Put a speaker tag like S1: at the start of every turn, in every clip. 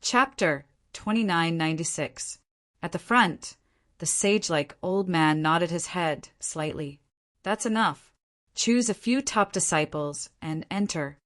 S1: Chapter 2996. At the front, the sage-like old man nodded his head slightly. That's enough. Choose a few top disciples and enter.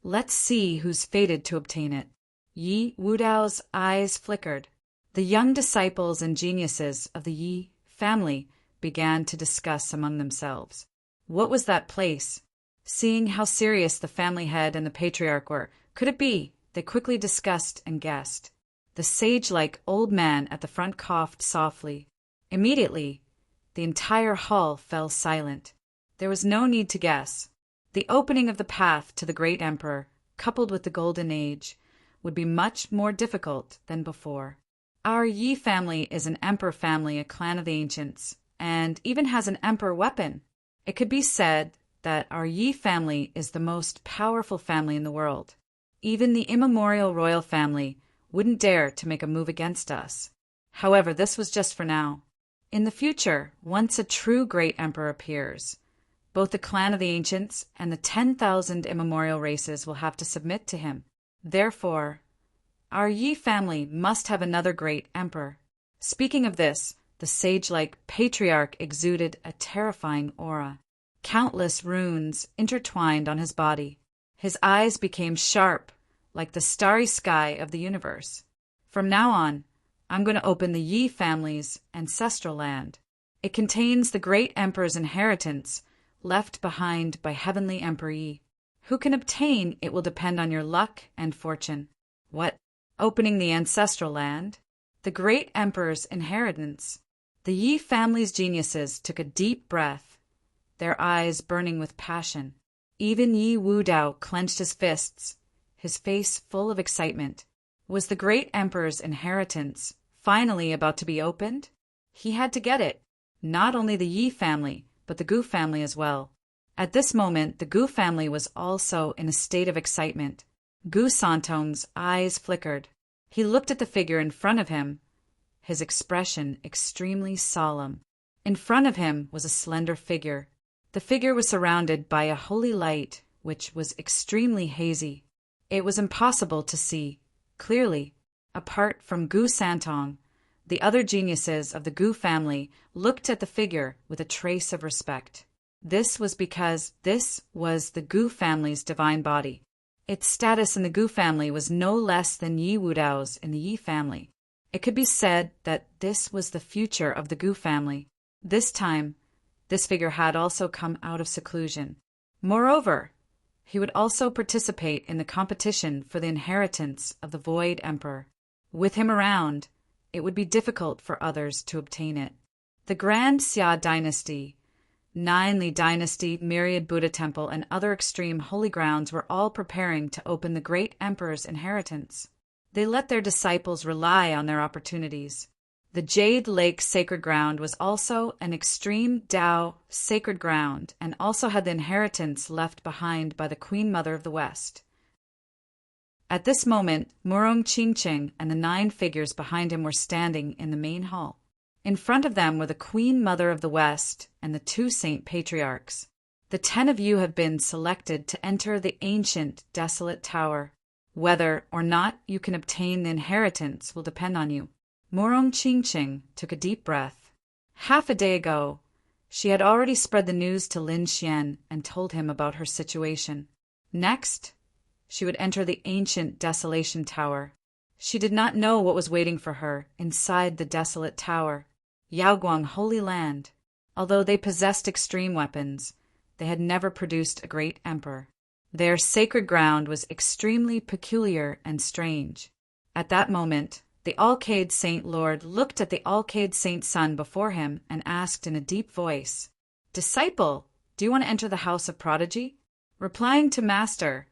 S1: Let's see who's fated to obtain it. Yi Wudao's eyes flickered. The young disciples and geniuses of the Yi family began to discuss among themselves. What was that place? Seeing how serious the family head and the patriarch were, could it be? They quickly discussed and guessed. The sage-like old man at the front coughed softly. Immediately, the entire hall fell silent. There was no need to guess. The opening of the path to the great emperor, coupled with the golden age, would be much more difficult than before. Our Yi family is an emperor family, a clan of the ancients, and even has an emperor weapon. It could be said that our Yi family is the most powerful family in the world. Even the immemorial royal family wouldn't dare to make a move against us. However, this was just for now. In the future, once a true great emperor appears, both the clan of the ancients and the 10,000 immemorial races will have to submit to him. Therefore, our Yi family must have another great emperor. Speaking of this, the sage-like patriarch exuded a terrifying aura. Countless runes intertwined on his body. His eyes became sharp, like the starry sky of the universe. From now on, I'm going to open the Yi family's ancestral land. It contains the great emperor's inheritance left behind by heavenly Emperor Yi. Who can obtain it will depend on your luck and fortune. What? Opening the ancestral land? The great emperor's inheritance? The Yi family's geniuses took a deep breath, their eyes burning with passion. Even Yi Wudao clenched his fists, his face full of excitement. Was the great emperor's inheritance finally about to be opened? He had to get it. Not only the Yi family, but the Gu family as well. At this moment, the Gu family was also in a state of excitement. Gu Santong's eyes flickered. He looked at the figure in front of him, his expression extremely solemn. In front of him was a slender figure. The figure was surrounded by a holy light, which was extremely hazy. It was impossible to see clearly. Apart from Gu Santong, the other geniuses of the Gu family looked at the figure with a trace of respect. This was because this was the Gu family's divine body. Its status in the Gu family was no less than Yi Wudao's in the Yi family. It could be said that this was the future of the Gu family. This time, this figure had also come out of seclusion. Moreover, he would also participate in the competition for the inheritance of the Void Emperor. With him around, it would be difficult for others to obtain it. The Grand Xia dynasty, Nine Li dynasty, Myriad Buddha temple, and other extreme holy grounds were all preparing to open the great emperor's inheritance. They let their disciples rely on their opportunities. The Jade Lake Sacred Ground was also an extreme Dao sacred ground and also had the inheritance left behind by the Queen Mother of the West. At this moment, Murong Qingqing and the 9 figures behind him were standing in the main hall. In front of them were the Queen Mother of the West and the 2 Saint Patriarchs. The 10 of you have been selected to enter the ancient, desolate tower. Whether or not you can obtain the inheritance will depend on you. Murong Qingqing took a deep breath. Half a day ago, she had already spread the news to Lin Xian and told him about her situation. Next, she would enter the ancient Desolation Tower. She did not know what was waiting for her inside the desolate tower. Yaoguang Holy Land. Although they possessed extreme weapons, they had never produced a great emperor. Their sacred ground was extremely peculiar and strange. At that moment, the Alcade Saint Lord looked at the Alcade Saint son before him and asked in a deep voice, "Disciple, do you want to enter the house of prodigy?" Replying to Master,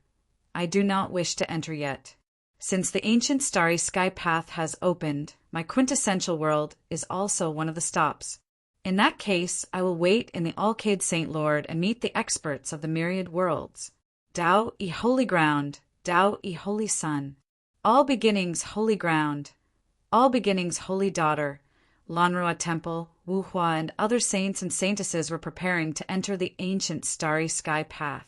S1: "I do not wish to enter yet. Since the ancient starry sky path has opened, my quintessential world is also one of the stops. In that case, I will wait in the Alcade Saint Lord and meet the experts of the myriad worlds. Tao I Holy Ground, Tao I Holy Sun. All beginnings holy ground, all beginnings holy daughter." Lanrua Temple, Wuhua, and other saints and saintesses were preparing to enter the ancient starry sky path.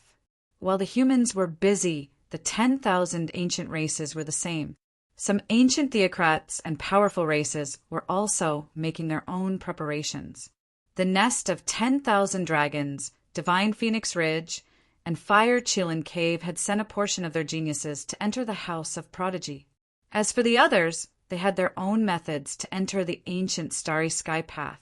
S1: While the humans were busy, the 10,000 ancient races were the same. Some ancient theocrats and powerful races were also making their own preparations. The nest of 10,000 dragons, Divine Phoenix Ridge, and Fire Chilin Cave had sent a portion of their geniuses to enter the House of Prodigy. As for the others, they had their own methods to enter the ancient Starry Sky Path.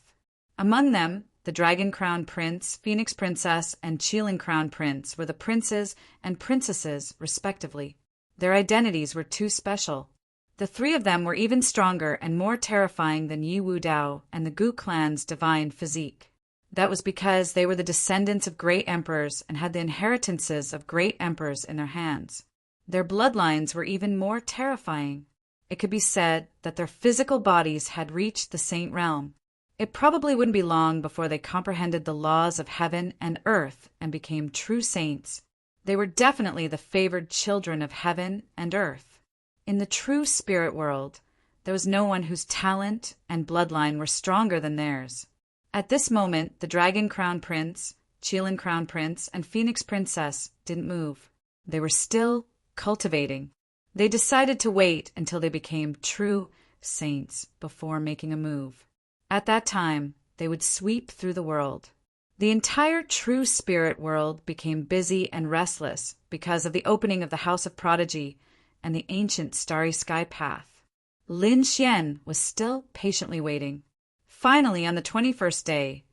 S1: Among them, the Dragon Crown Prince, Phoenix Princess, and Chilin Crown Prince were the princes and princesses, respectively. Their identities were too special. The three of them were even stronger and more terrifying than Yi Wu Dao and the Gu clan's divine physique. That was because they were the descendants of great emperors and had the inheritances of great emperors in their hands. Their bloodlines were even more terrifying. It could be said that their physical bodies had reached the saint realm. It probably wouldn't be long before they comprehended the laws of heaven and earth and became true saints. They were definitely the favored children of heaven and earth. In the true spirit world, there was no one whose talent and bloodline were stronger than theirs. At this moment, the Dragon Crown Prince, Chilin Crown Prince, and Phoenix Princess didn't move. They were still cultivating. They decided to wait until they became true saints before making a move. At that time, they would sweep through the world. The entire true spirit world became busy and restless because of the opening of the House of Prodigy and the ancient Starry Sky Path. Lin Xian was still patiently waiting. Finally, on the 21st day,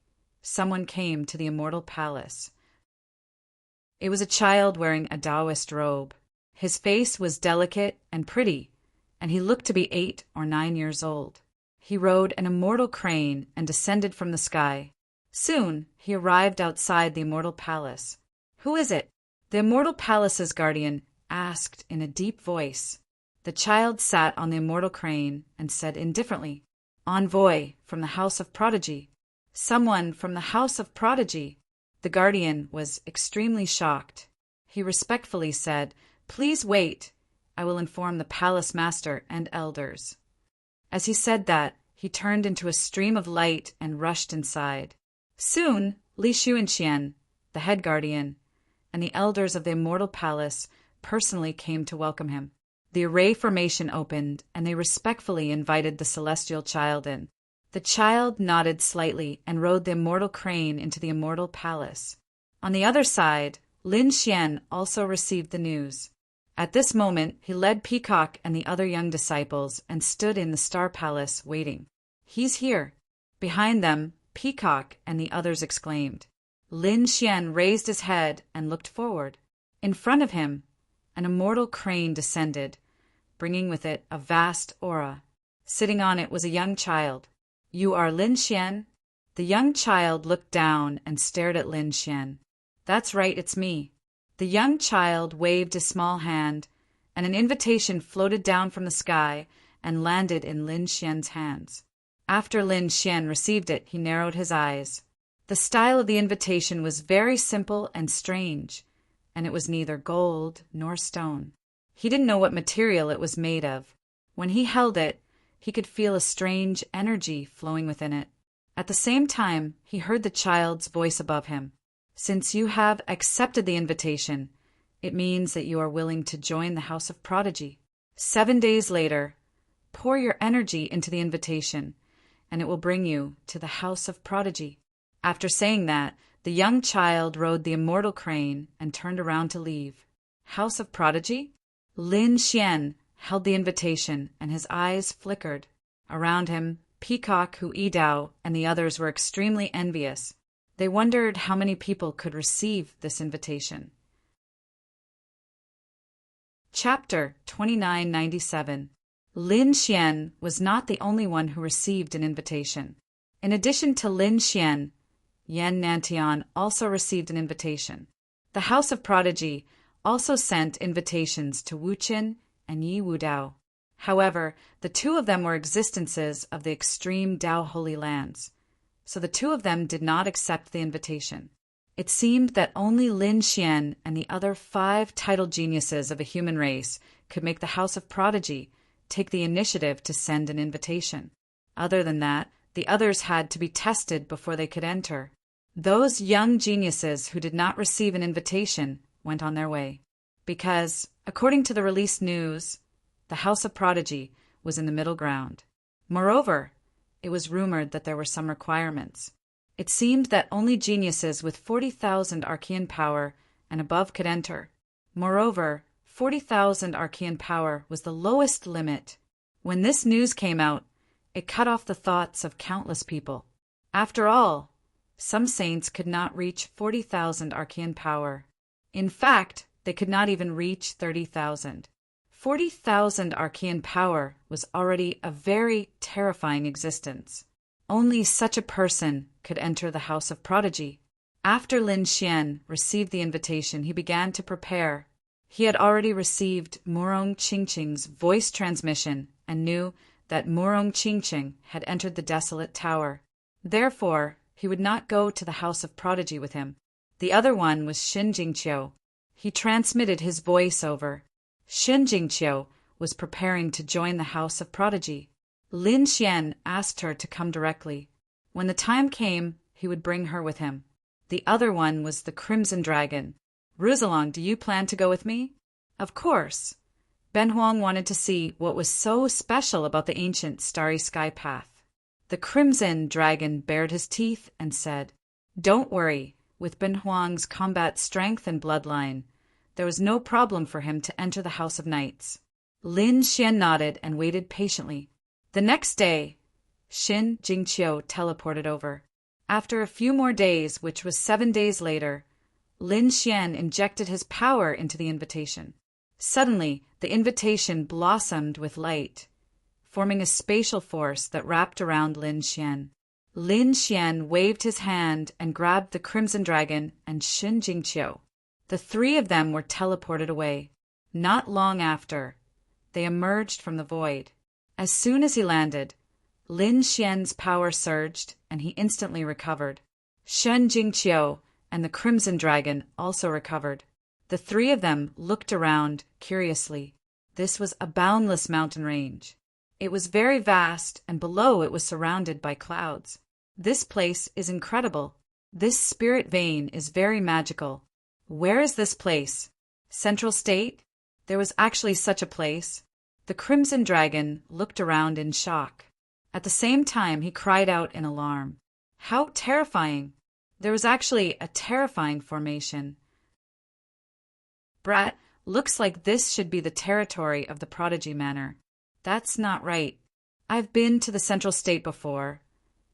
S1: someone came to the Immortal Palace. It was a child wearing a Taoist robe. His face was delicate and pretty, and he looked to be 8 or 9 years old. He rode an immortal crane and descended from the sky. Soon, he arrived outside the Immortal Palace. "Who is it?" the Immortal Palace's guardian asked in a deep voice. The child sat on the immortal crane and said indifferently, "Envoy from the House of Prodigy." "Someone from the House of Prodigy." The guardian was extremely shocked. He respectfully said, "Please wait. I will inform the palace master and elders." As he said that, he turned into a stream of light and rushed inside. Soon, Li Xuanxian, the head guardian, and the elders of the Immortal Palace personally came to welcome him. The array formation opened, and they respectfully invited the celestial child in. The child nodded slightly and rode the immortal crane into the Immortal Palace. On the other side, Lin Xian also received the news. At this moment, he led Peacock and the other young disciples and stood in the Star Palace waiting. "He's here." Behind them, Peacock and the others exclaimed. Lin Xian raised his head and looked forward. In front of him, an immortal crane descended, bringing with it a vast aura. Sitting on it was a young child. "You are Lin Xian?" The young child looked down and stared at Lin Xian. "That's right, it's me." The young child waved his small hand, and an invitation floated down from the sky and landed in Lin Xian's hands. After Lin Xian received it, he narrowed his eyes. The style of the invitation was very simple and strange, and it was neither gold nor stone. He didn't know what material it was made of. When he held it, he could feel a strange energy flowing within it. At the same time, he heard the child's voice above him. "Since you have accepted the invitation, it means that you are willing to join the House of Prodigy. 7 days later, pour your energy into the invitation, and it will bring you to the House of Prodigy." After saying that, the young child rode the immortal crane and turned around to leave. House of Prodigy? Lin Xian held the invitation, and his eyes flickered. Around him, Peacock, Hu Yidao, and the others were extremely envious. They wondered how many people could receive this invitation. Chapter 2997. Lin Xian was not the only one who received an invitation. In addition to Lin Xian, Yan Nantian also received an invitation. The House of Prodigy also sent invitations to Wu Qin and Yi Wu Dao. However, the two of them were existences of the extreme Dao Holy Lands, so the two of them did not accept the invitation. It seemed that only Lin Xian and the other 5 titled geniuses of a human race could make the House of Prodigy take the initiative to send an invitation. Other than that, the others had to be tested before they could enter. Those young geniuses who did not receive an invitation went on their way. Because, according to the released news, the House of Prodigy, was in the middle ground. Moreover, it was rumored that there were some requirements. It seemed that only geniuses with 40,000 Archean power and above could enter. Moreover, 40,000 Archean power was the lowest limit. When this news came out, it cut off the thoughts of countless people. After all, some saints could not reach 40,000 Archean power. In fact, they could not even reach 30,000. 40,000 Archean power was already a very terrifying existence. Only such a person could enter the House of Prodigy. After Lin Xian received the invitation, he began to prepare. He had already received Murong Qingqing's voice transmission and knew that Murong Qingqing had entered the desolate tower. Therefore, he would not go to the House of Prodigy with him. The other one was Xin Jingqiu. He transmitted his voice over. Xin Jingqiu was preparing to join the House of Prodigy. Lin Xian asked her to come directly. When the time came, he would bring her with him. The other one was the Crimson Dragon. "Roussillon, do you plan to go with me?" Of course. Ben Huang wanted to see what was so special about the ancient starry sky path. The Crimson Dragon bared his teeth and said, "Don't worry, with Ben Huang's combat strength and bloodline, there was no problem for him to enter the House of Knights." Lin Xian nodded and waited patiently. The next day, Xin Jingqiu teleported over. After a few more days, which was 7 days later, Lin Xian injected his power into the invitation. Suddenly, the invitation blossomed with light, forming a spatial force that wrapped around Lin Xian. Lin Xian waved his hand and grabbed the Crimson Dragon and Xin Jingqiu. The three of them were teleported away. Not long after, they emerged from the void. As soon as he landed, Lin Xian's power surged and he instantly recovered. Xin Jingqiu and the Crimson Dragon also recovered. The three of them looked around curiously. This was a boundless mountain range. It was very vast, and below it was surrounded by clouds. "This place is incredible. This spirit vein is very magical. Where is this place? Central State? There was actually such a place." The Crimson Dragon looked around in shock. At the same time, he cried out in alarm. How terrifying! There was actually a terrifying formation. "Brat, looks like this should be the territory of the Prodigy Manor." "That's not right. I've been to the Central State before,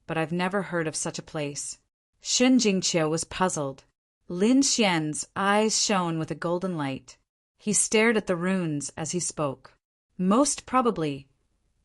S1: but I've never heard of such a place." Xin Jingqiu was puzzled. Lin Xian's eyes shone with a golden light. He stared at the runes as he spoke. Most probably,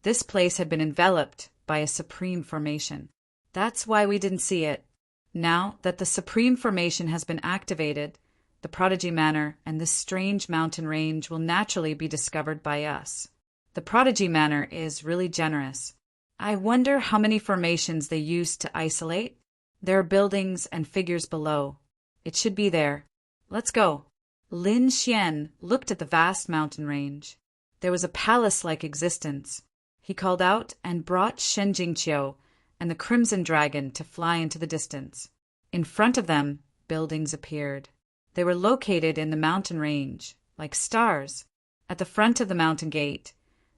S1: this place had been enveloped by a supreme formation. That's why we didn't see it. Now that the supreme formation has been activated, the Prodigy Manor and this strange mountain range will naturally be discovered by us. The Prodigy Manor is really generous. I wonder how many formations they used to isolate. There are buildings and figures below. It should be there. Let's go. Lin Xian looked at the vast mountain range. There was a palace-like existence. He called out and brought Xin Jingqiu and the Crimson Dragon to fly into the distance. In front of them, buildings appeared. They were located in the mountain range, like stars. At the front of the mountain gate,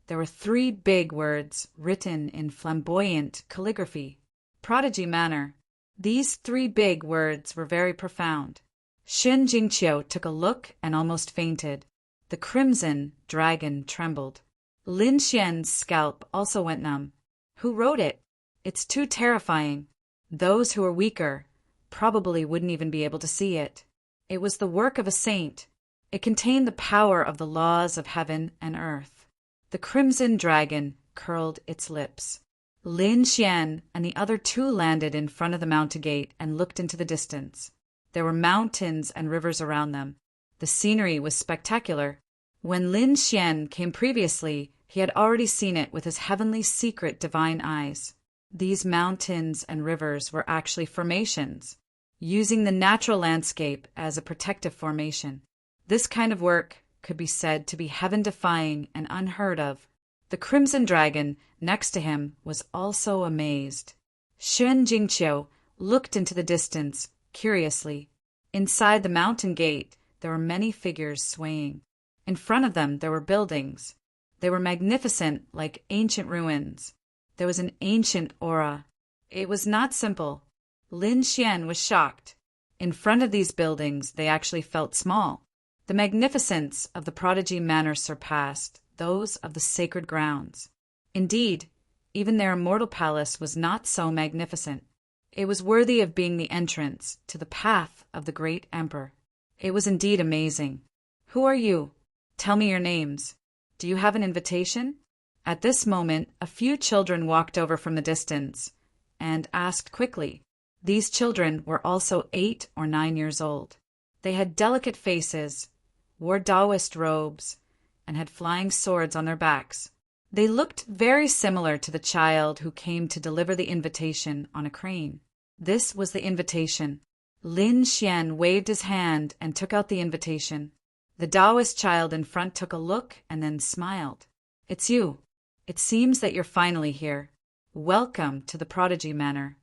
S1: there were 3 big words written in flamboyant calligraphy. Prodigy Manor. These 3 big words were very profound. Xin Jingqiu took a look and almost fainted. The Crimson Dragon trembled. Lin Xian's scalp also went numb. Who wrote it? It's too terrifying. Those who are weaker probably wouldn't even be able to see it. It was the work of a saint. It contained the power of the laws of heaven and earth. The Crimson Dragon curled its lips. Lin Xian and the other 2 landed in front of the mountain gate and looked into the distance. There were mountains and rivers around them. The scenery was spectacular. When Lin Xian came previously, he had already seen it with his heavenly secret divine eyes. These mountains and rivers were actually formations, using the natural landscape as a protective formation. This kind of work could be said to be heaven-defying and unheard of. The Crimson Dragon next to him was also amazed. Xin Jingqiu looked into the distance curiously. Inside the mountain gate, there were many figures swaying. In front of them, there were buildings. They were magnificent like ancient ruins. There was an ancient aura. It was not simple. Lin Xian was shocked. In front of these buildings, they actually felt small. The magnificence of the Prodigy Manor surpassed those of the sacred grounds. Indeed, even their immortal palace was not so magnificent. It was worthy of being the entrance to the path of the great emperor. It was indeed amazing. Who are you? Tell me your names. Do you have an invitation? At this moment, a few children walked over from the distance and asked quickly. These children were also 8 or 9 years old. They had delicate faces, wore Taoist robes, and had flying swords on their backs. They looked very similar to the child who came to deliver the invitation on a crane. This was the invitation. Lin Xian waved his hand and took out the invitation. The Taoist child in front took a look and then smiled. It's you. It seems that you're finally here. Welcome to the Prodigy Manor.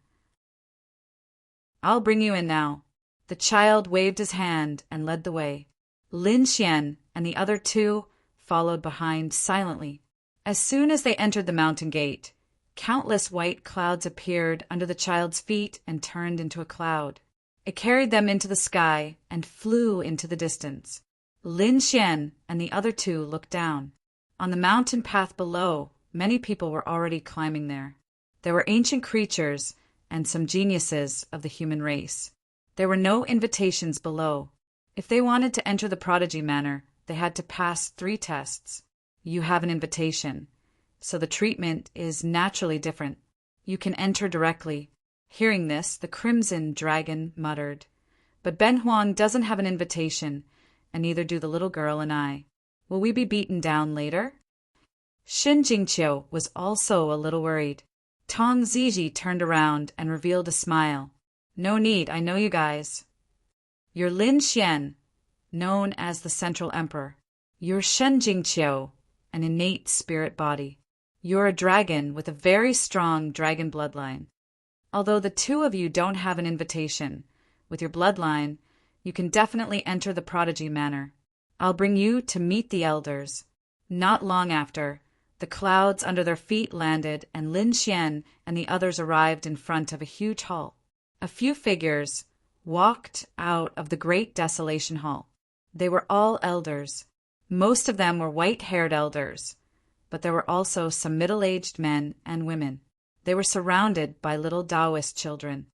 S1: I'll bring you in now. The child waved his hand and led the way. Lin Xian and the other 2 followed behind silently. As soon as they entered the mountain gate, countless white clouds appeared under the child's feet and turned into a cloud. It carried them into the sky and flew into the distance. Lin Xian and the other 2 looked down. On the mountain path below, many people were already climbing there. There were ancient creatures and some geniuses of the human race. There were no invitations below. If they wanted to enter the Prodigy Manor, they had to pass 3 tests. You have an invitation, so the treatment is naturally different. You can enter directly. Hearing this, the Crimson Dragon muttered, But Ben Huang doesn't have an invitation, and neither do the little girl and I. Will we be beaten down later? Shin Jingqiu was also a little worried. Tong Ziji turned around and revealed a smile. No need, I know you guys. You're Lin Xian, known as the Central Emperor. You're Shen Jingqiu, an innate spirit body. You're a dragon with a very strong dragon bloodline. Although the 2 of you don't have an invitation, with your bloodline, you can definitely enter the Prodigy Manor. I'll bring you to meet the elders. Not long after, the clouds under their feet landed and Lin Xian and the others arrived in front of a huge hall. A few figures walked out of the great desolation hall. They were all elders. Most of them were white-haired elders, but there were also some middle-aged men and women. They were surrounded by little Taoist children.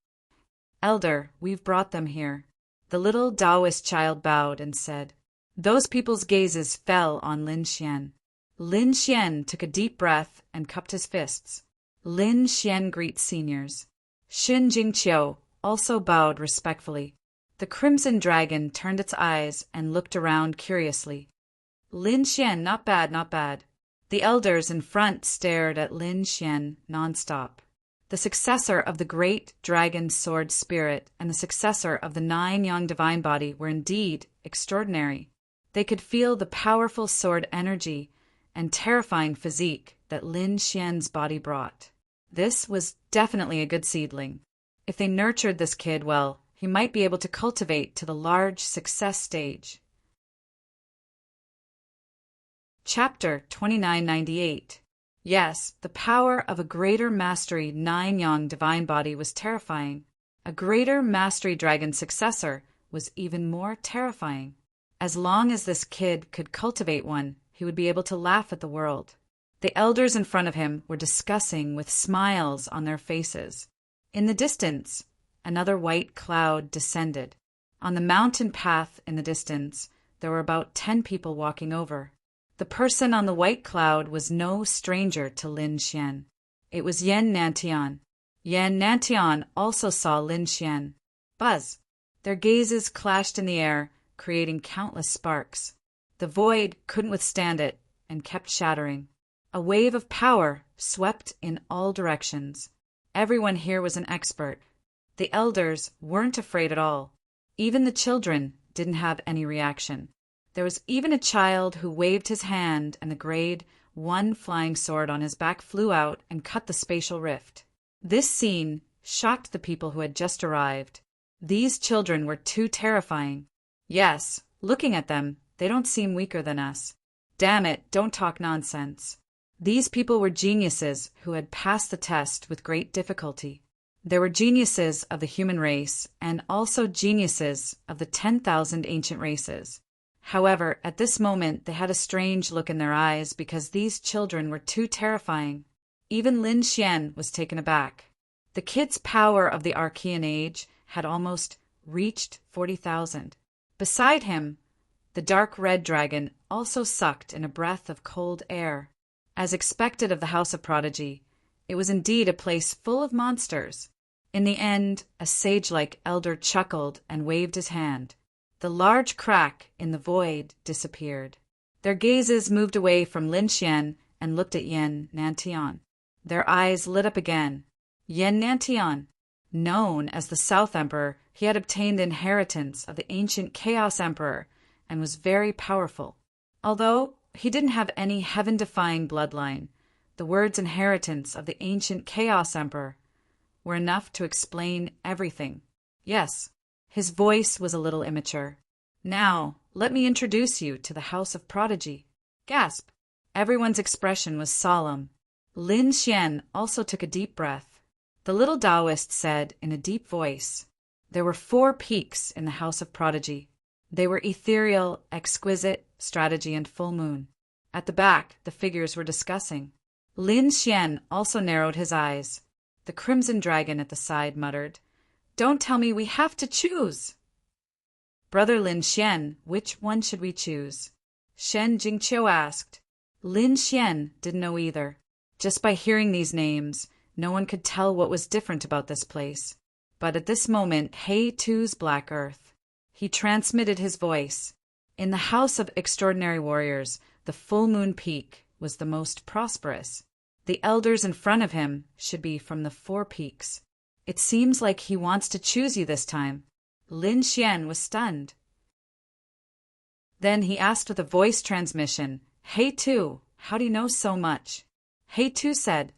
S1: Elder, we've brought them here. The little Taoist child bowed and said. Those people's gazes fell on Lin Xian. Lin Xian took a deep breath and cupped his fists. Lin Xian greets seniors. Shin Jingqiu also bowed respectfully. The Crimson Dragon turned its eyes and looked around curiously. Lin Xian, not bad, not bad. The elders in front stared at Lin Xian nonstop. The successor of the great dragon sword spirit and the successor of the 9 young divine body were indeed extraordinary. They could feel the powerful sword energy and terrifying physique that Lin Xian's body brought. This was definitely a good seedling. If they nurtured this kid well, he might be able to cultivate to the large success stage. Chapter 2998. Yes, the power of a greater mastery 9 young divine body was terrifying. A greater mastery dragon successor was even more terrifying. As long as this kid could cultivate one, he would be able to laugh at the world. The elders in front of him were discussing with smiles on their faces. In the distance, another white cloud descended. On the mountain path in the distance, there were about 10 people walking over. The person on the white cloud was no stranger to Lin Xian. It was Yan Nantian. Yan Nantian also saw Lin Xian. Buzz! Their gazes clashed in the air, creating countless sparks. The void couldn't withstand it and kept shattering. A wave of power swept in all directions. Everyone here was an expert. The elders weren't afraid at all. Even the children didn't have any reaction. There was even a child who waved his hand and the grade 1 flying sword on his back flew out and cut the spatial rift. This scene shocked the people who had just arrived. These children were too terrifying. Yes, looking at them, they don't seem weaker than us. Damn it, don't talk nonsense. These people were geniuses who had passed the test with great difficulty. There were geniuses of the human race and also geniuses of the 10,000 ancient races. However, at this moment they had a strange look in their eyes because these children were too terrifying. Even Lin Xian was taken aback. The kid's power of the Archean age had almost reached 40,000. Beside him, the dark red dragon also sucked in a breath of cold air. As expected of the House of Prodigy, it was indeed a place full of monsters. In the end, a sage-like elder chuckled and waved his hand. The large crack in the void disappeared. Their gazes moved away from Lin Xian and looked at Yen Nantian. Their eyes lit up again. Yen Nantian, known as the South Emperor, he had obtained the inheritance of the ancient Chaos Emperor and was very powerful. Although he didn't have any heaven-defying bloodline, the words inheritance of the ancient Chaos Emperor were enough to explain everything. Yes, his voice was a little immature. Now, let me introduce you to the House of Prodigy. Gasp! Everyone's expression was solemn. Lin Xian also took a deep breath. The little Taoist said in a deep voice, there were 4 peaks in the House of Prodigy. They were ethereal, exquisite, strategy, and full moon. At the back, the figures were discussing. Lin Xian also narrowed his eyes. The crimson dragon at the side muttered, "Don't tell me we have to choose." Brother Lin Xian, which one should we choose? Shen Jingqiu asked. Lin Xian didn't know either. Just by hearing these names, no one could tell what was different about this place. But at this moment, He Tu's Black Earth. He transmitted his voice. In the House of Extraordinary Warriors, the full moon peak was the most prosperous. The elders in front of him should be from the 4 peaks. It seems like he wants to choose you this time. Lin Xian was stunned. Then he asked with a voice transmission, He Tu, how do you know so much? He Tu said,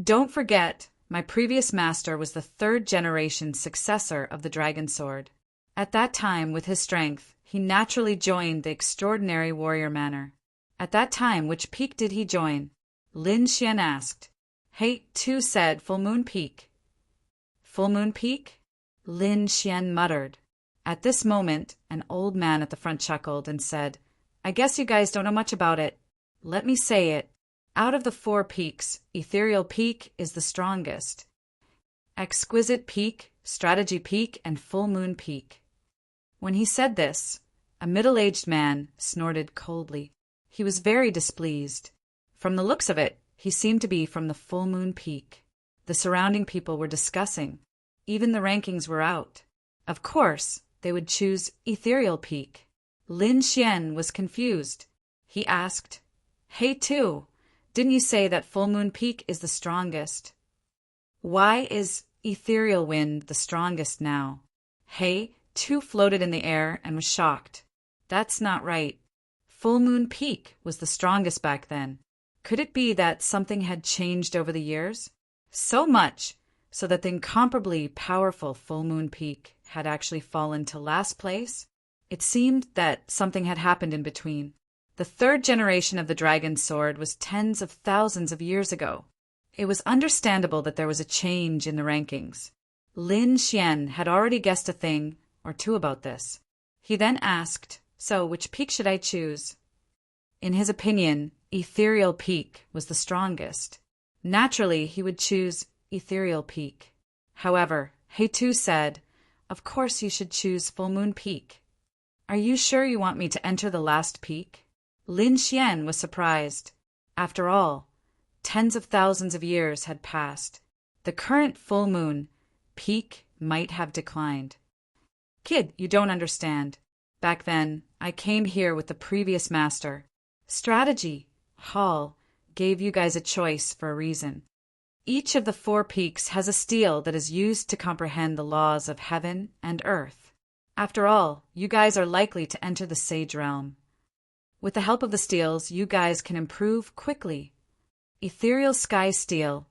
S1: don't forget, my previous master was the 3rd generation successor of the dragon sword. At that time, with his strength, he naturally joined the extraordinary warrior manor. At that time, which peak did he join? Lin Xian asked. He Tu said Full Moon Peak. Full Moon Peak? Lin Xian muttered. At this moment, an old man at the front chuckled and said, I guess you guys don't know much about it. Let me say it. Out of the 4 peaks, Ethereal Peak is the strongest. Exquisite Peak, Strategy Peak, and Full Moon Peak. When he said this, a middle-aged man snorted coldly. He was very displeased. From the looks of it, he seemed to be from the Full Moon Peak. The surrounding people were discussing. Even the rankings were out. Of course, they would choose Ethereal Peak. Lin Xian was confused. He asked, Hey Tu, didn't you say that Full Moon Peak is the strongest? Why is Ethereal Wind the strongest now? Hey Tu floated in the air and was shocked. That's not right. Full Moon Peak was the strongest back then. Could it be that something had changed over the years? So much so that the incomparably powerful Full Moon Peak had actually fallen to last place? It seemed that something had happened in between. The 3rd generation of the dragon's sword was tens of thousands of years ago. It was understandable that there was a change in the rankings. Lin Xian had already guessed a thing or two about this. He then asked, so which peak should I choose? In his opinion, Ethereal Peak was the strongest. Naturally, he would choose Ethereal Peak. However, He Tu said, of course you should choose Full Moon Peak. Are you sure you want me to enter the last peak? Lin Xian was surprised. After all, tens of thousands of years had passed. The current full moon peak might have declined. Kid, you don't understand. Back then, I came here with the previous master. Strategy, Hall, gave you guys a choice for a reason. Each of the 4 peaks has a steel that is used to comprehend the laws of heaven and earth. After all, you guys are likely to enter the Sage Realm. With the help of the steels, you guys can improve quickly. Ethereal Sky Steel,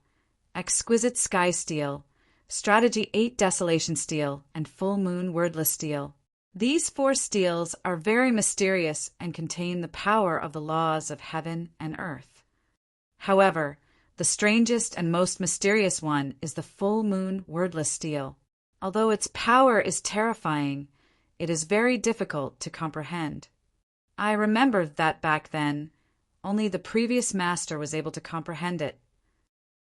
S1: Exquisite Sky Steel, Strategy 8 Desolation Steel, and Full Moon Wordless Steel. These 4 steels are very mysterious and contain the power of the laws of heaven and earth. However, the strangest and most mysterious one is the full moon wordless steel. Although its power is terrifying, it is very difficult to comprehend. I remember that back then, only the previous master was able to comprehend it.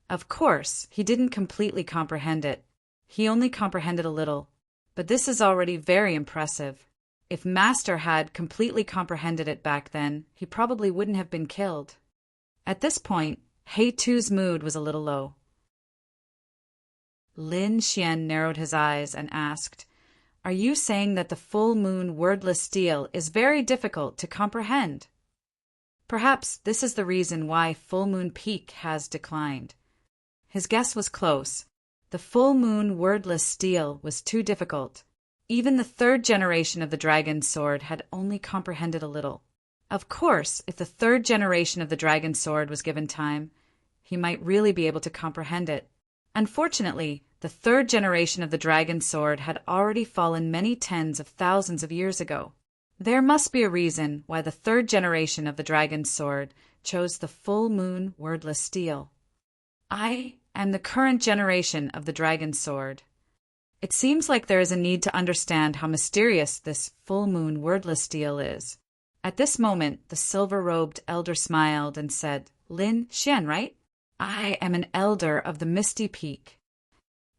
S1: Of course, he didn't completely comprehend it. He only comprehended a little. But this is already very impressive. If Master had completely comprehended it back then, he probably wouldn't have been killed. At this point, He-Tu's mood was a little low. Lin Xian narrowed his eyes and asked, "Are you saying that the full moon wordless steel is very difficult to comprehend?" Perhaps this is the reason why Full Moon Peak has declined. His guess was close. The full moon wordless steel was too difficult. Even the 3rd generation of the dragon's sword had only comprehended a little. Of course, if the 3rd generation of the dragon's sword was given time, he might really be able to comprehend it. Unfortunately, the 3rd generation of the dragon's sword had already fallen many tens of thousands of years ago. There must be a reason why the 3rd generation of the dragon's sword chose the full moon wordless steel. I am the current generation of the dragon's sword. It seems like there is a need to understand how mysterious this full moon wordless steel is. At this moment, the silver-robed elder smiled and said, "Lin Xian, right? I am an elder of the Misty Peak.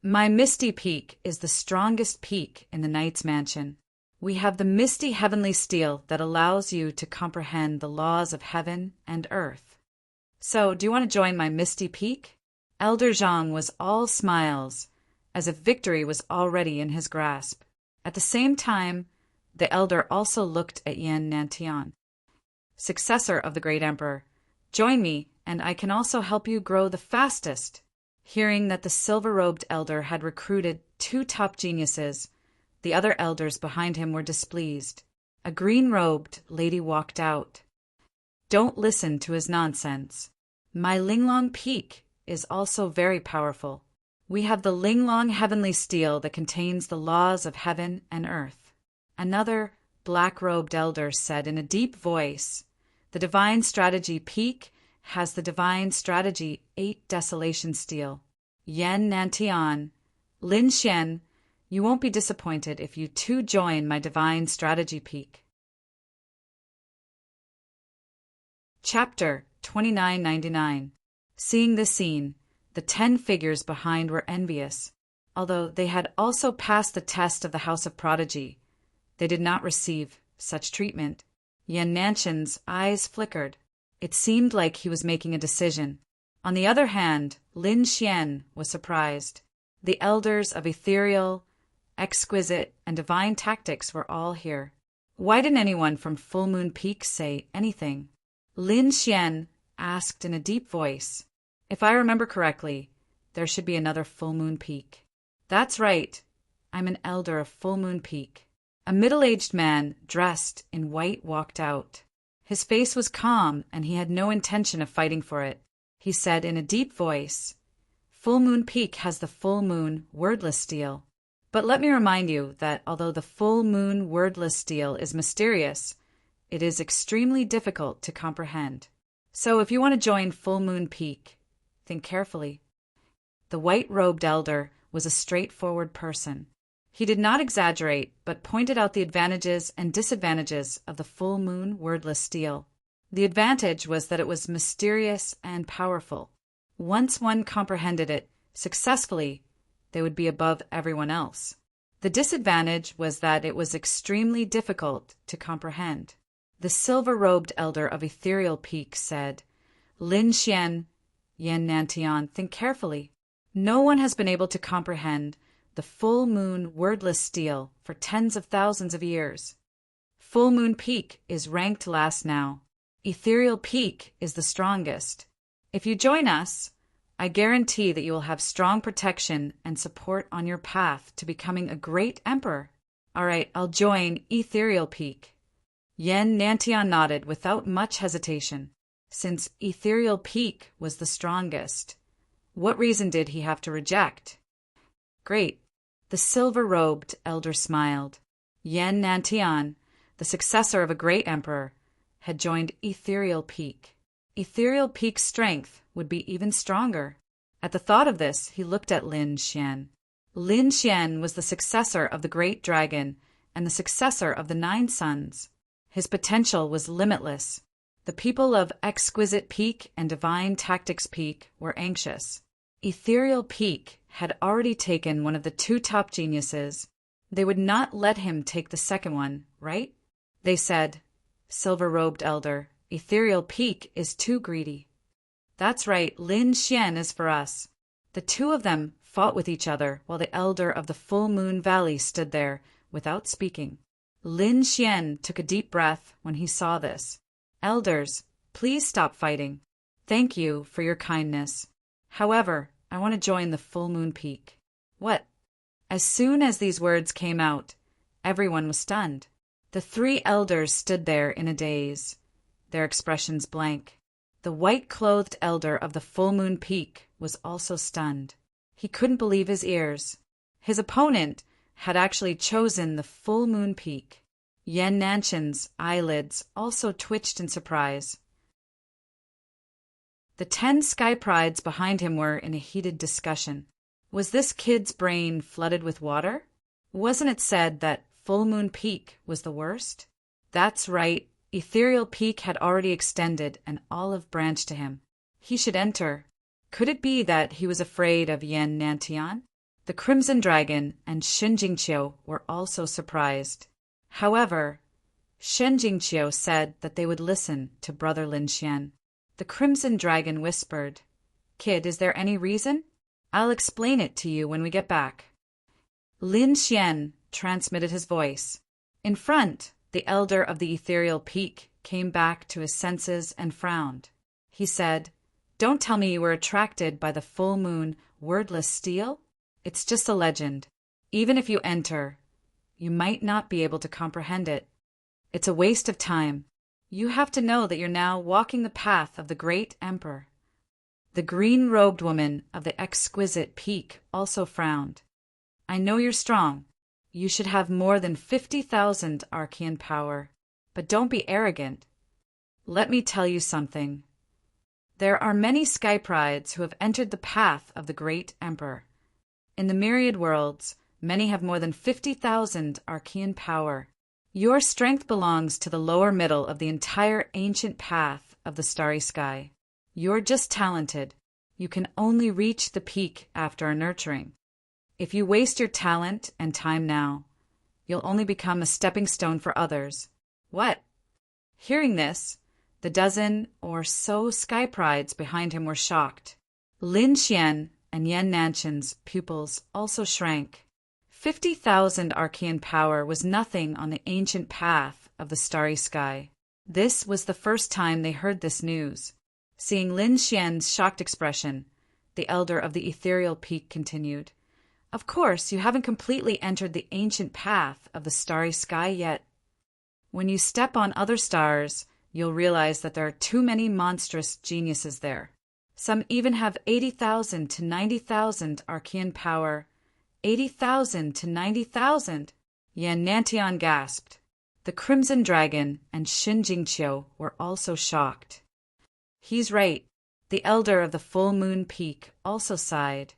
S1: My Misty Peak is the strongest peak in the Knight's Mansion. We have the misty heavenly steel that allows you to comprehend the laws of heaven and earth. So, do you want to join my Misty Peak?" Elder Zhang was all smiles, as if victory was already in his grasp. At the same time, the elder also looked at Yan Nantian. "Successor of the great emperor, join me, and I can also help you grow the fastest." Hearing that the silver-robed elder had recruited 2 top geniuses, the other elders behind him were displeased. A green-robed lady walked out. "Don't listen to his nonsense. My Linglong Peak is also very powerful. We have the Linglong heavenly steel that contains the laws of heaven and earth." Another black-robed elder said in a deep voice, "The Divine Strategy Peak has the Divine Strategy 8 Desolation Steel. Yan Nantian, Lin Xian, you won't be disappointed if you too join my Divine Strategy Peak." Chapter 2999. Seeing this scene, the 10 figures behind were envious. Although they had also passed the test of the House of Prodigy, they did not receive such treatment. Yan Nantian's eyes flickered. It seemed like he was making a decision. On the other hand, Lin Xian was surprised. The elders of ethereal, exquisite, and divine tactics were all here. Why didn't anyone from Full Moon Peak say anything? Lin Xian asked in a deep voice, "If I remember correctly, there should be another Full Moon Peak." "That's right. I'm an elder of Full Moon Peak." A middle-aged man dressed in white walked out. His face was calm, and he had no intention of fighting for it. He said in a deep voice, "Full Moon Peak has the full moon wordless steel. But let me remind you that although the full moon wordless steel is mysterious, it is extremely difficult to comprehend. So if you want to join Full Moon Peak, think carefully." The white-robed elder was a straightforward person. He did not exaggerate, but pointed out the advantages and disadvantages of the full moon wordless steel. The advantage was that it was mysterious and powerful. Once one comprehended it successfully, they would be above everyone else. The disadvantage was that it was extremely difficult to comprehend. The silver-robed elder of Ethereal Peak said, "Lin Xian, Yan Nantian, think carefully. No one has been able to comprehend the full moon wordless steel for tens of thousands of years. Full Moon Peak is ranked last now. Ethereal Peak is the strongest. If you join us, I guarantee that you will have strong protection and support on your path to becoming a great emperor." "All right, I'll join Ethereal Peak." Yan Nantian nodded without much hesitation. Since Ethereal Peak was the strongest, what reason did he have to reject? Great. The silver-robed elder smiled. Yen Nantian, the successor of a great emperor, had joined Ethereal Peak. Ethereal Peak's strength would be even stronger. At the thought of this, he looked at Lin Xian. Lin Xian was the successor of the Great Dragon and the successor of the 9 Suns. His potential was limitless. The people of Exquisite Peak and Divine Tactics Peak were anxious. Ethereal Peak had already taken one of the 2 top geniuses. They would not let him take the second one, right? They said, Silver-robed Elder, Ethereal Peak is too greedy. That's right, Lin Xian is for us. The 2 of them fought with each other while the Elder of the Full Moon Valley stood there without speaking. Lin Xian took a deep breath when he saw this. Elders, please stop fighting. Thank you for your kindness. However, I want to join the Full Moon Peak. What? As soon as these words came out, everyone was stunned. The 3 elders stood there in a daze, their expressions blank. The white-clothed elder of the Full Moon Peak was also stunned. He couldn't believe his ears. His opponent had actually chosen the Full Moon Peak. Yen Nantian's eyelids also twitched in surprise. The 10 Sky Prides behind him were in a heated discussion. Was this kid's brain flooded with water? Wasn't it said that Full Moon Peak was the worst? That's right, Ethereal Peak had already extended an olive branch to him. He should enter. Could it be that he was afraid of Yen Nantian? The Crimson Dragon and Shen Jingqiu were also surprised. However, Shen Jingqiu said that they would listen to Brother Lin Xian. The Crimson Dragon whispered, Kid, is there any reason? I'll explain it to you when we get back. Lin Xian transmitted his voice. In front, the elder of the Ethereal Peak came back to his senses and frowned. He said, Don't tell me you were attracted by the full moon wordless steel? It's just a legend. Even if you enter, you might not be able to comprehend it. It's a waste of time. You have to know that you're now walking the path of the great emperor. The green-robed woman of the Exquisite Peak also frowned. I know you're strong. You should have more than 50,000 Archean power. But don't be arrogant. Let me tell you something. There are many Sky Prides who have entered the path of the great emperor. In the myriad worlds, many have more than 50,000 Archean power. Your strength belongs to the lower middle of the entire ancient path of the starry sky. You're just talented. You can only reach the peak after a nurturing. If you waste your talent and time now, you'll only become a stepping stone for others. What? Hearing this, the dozen or so Sky Prides behind him were shocked. Lin Xian and Yen Nantian's pupils also shrank. 50,000 Archean power was nothing on the ancient path of the starry sky. This was the first time they heard this news. Seeing Lin Xian's shocked expression, the elder of the Ethereal Peak continued, Of course, you haven't completely entered the ancient path of the starry sky yet. When you step on other stars, you'll realize that there are too many monstrous geniuses there. Some even have 80,000 to 90,000 Archean power. 80,000 to 90,000! Yen Nantian gasped. The Crimson Dragon and Shen Jingqiu were also shocked. He's right. The elder of the Full Moon Peak also sighed.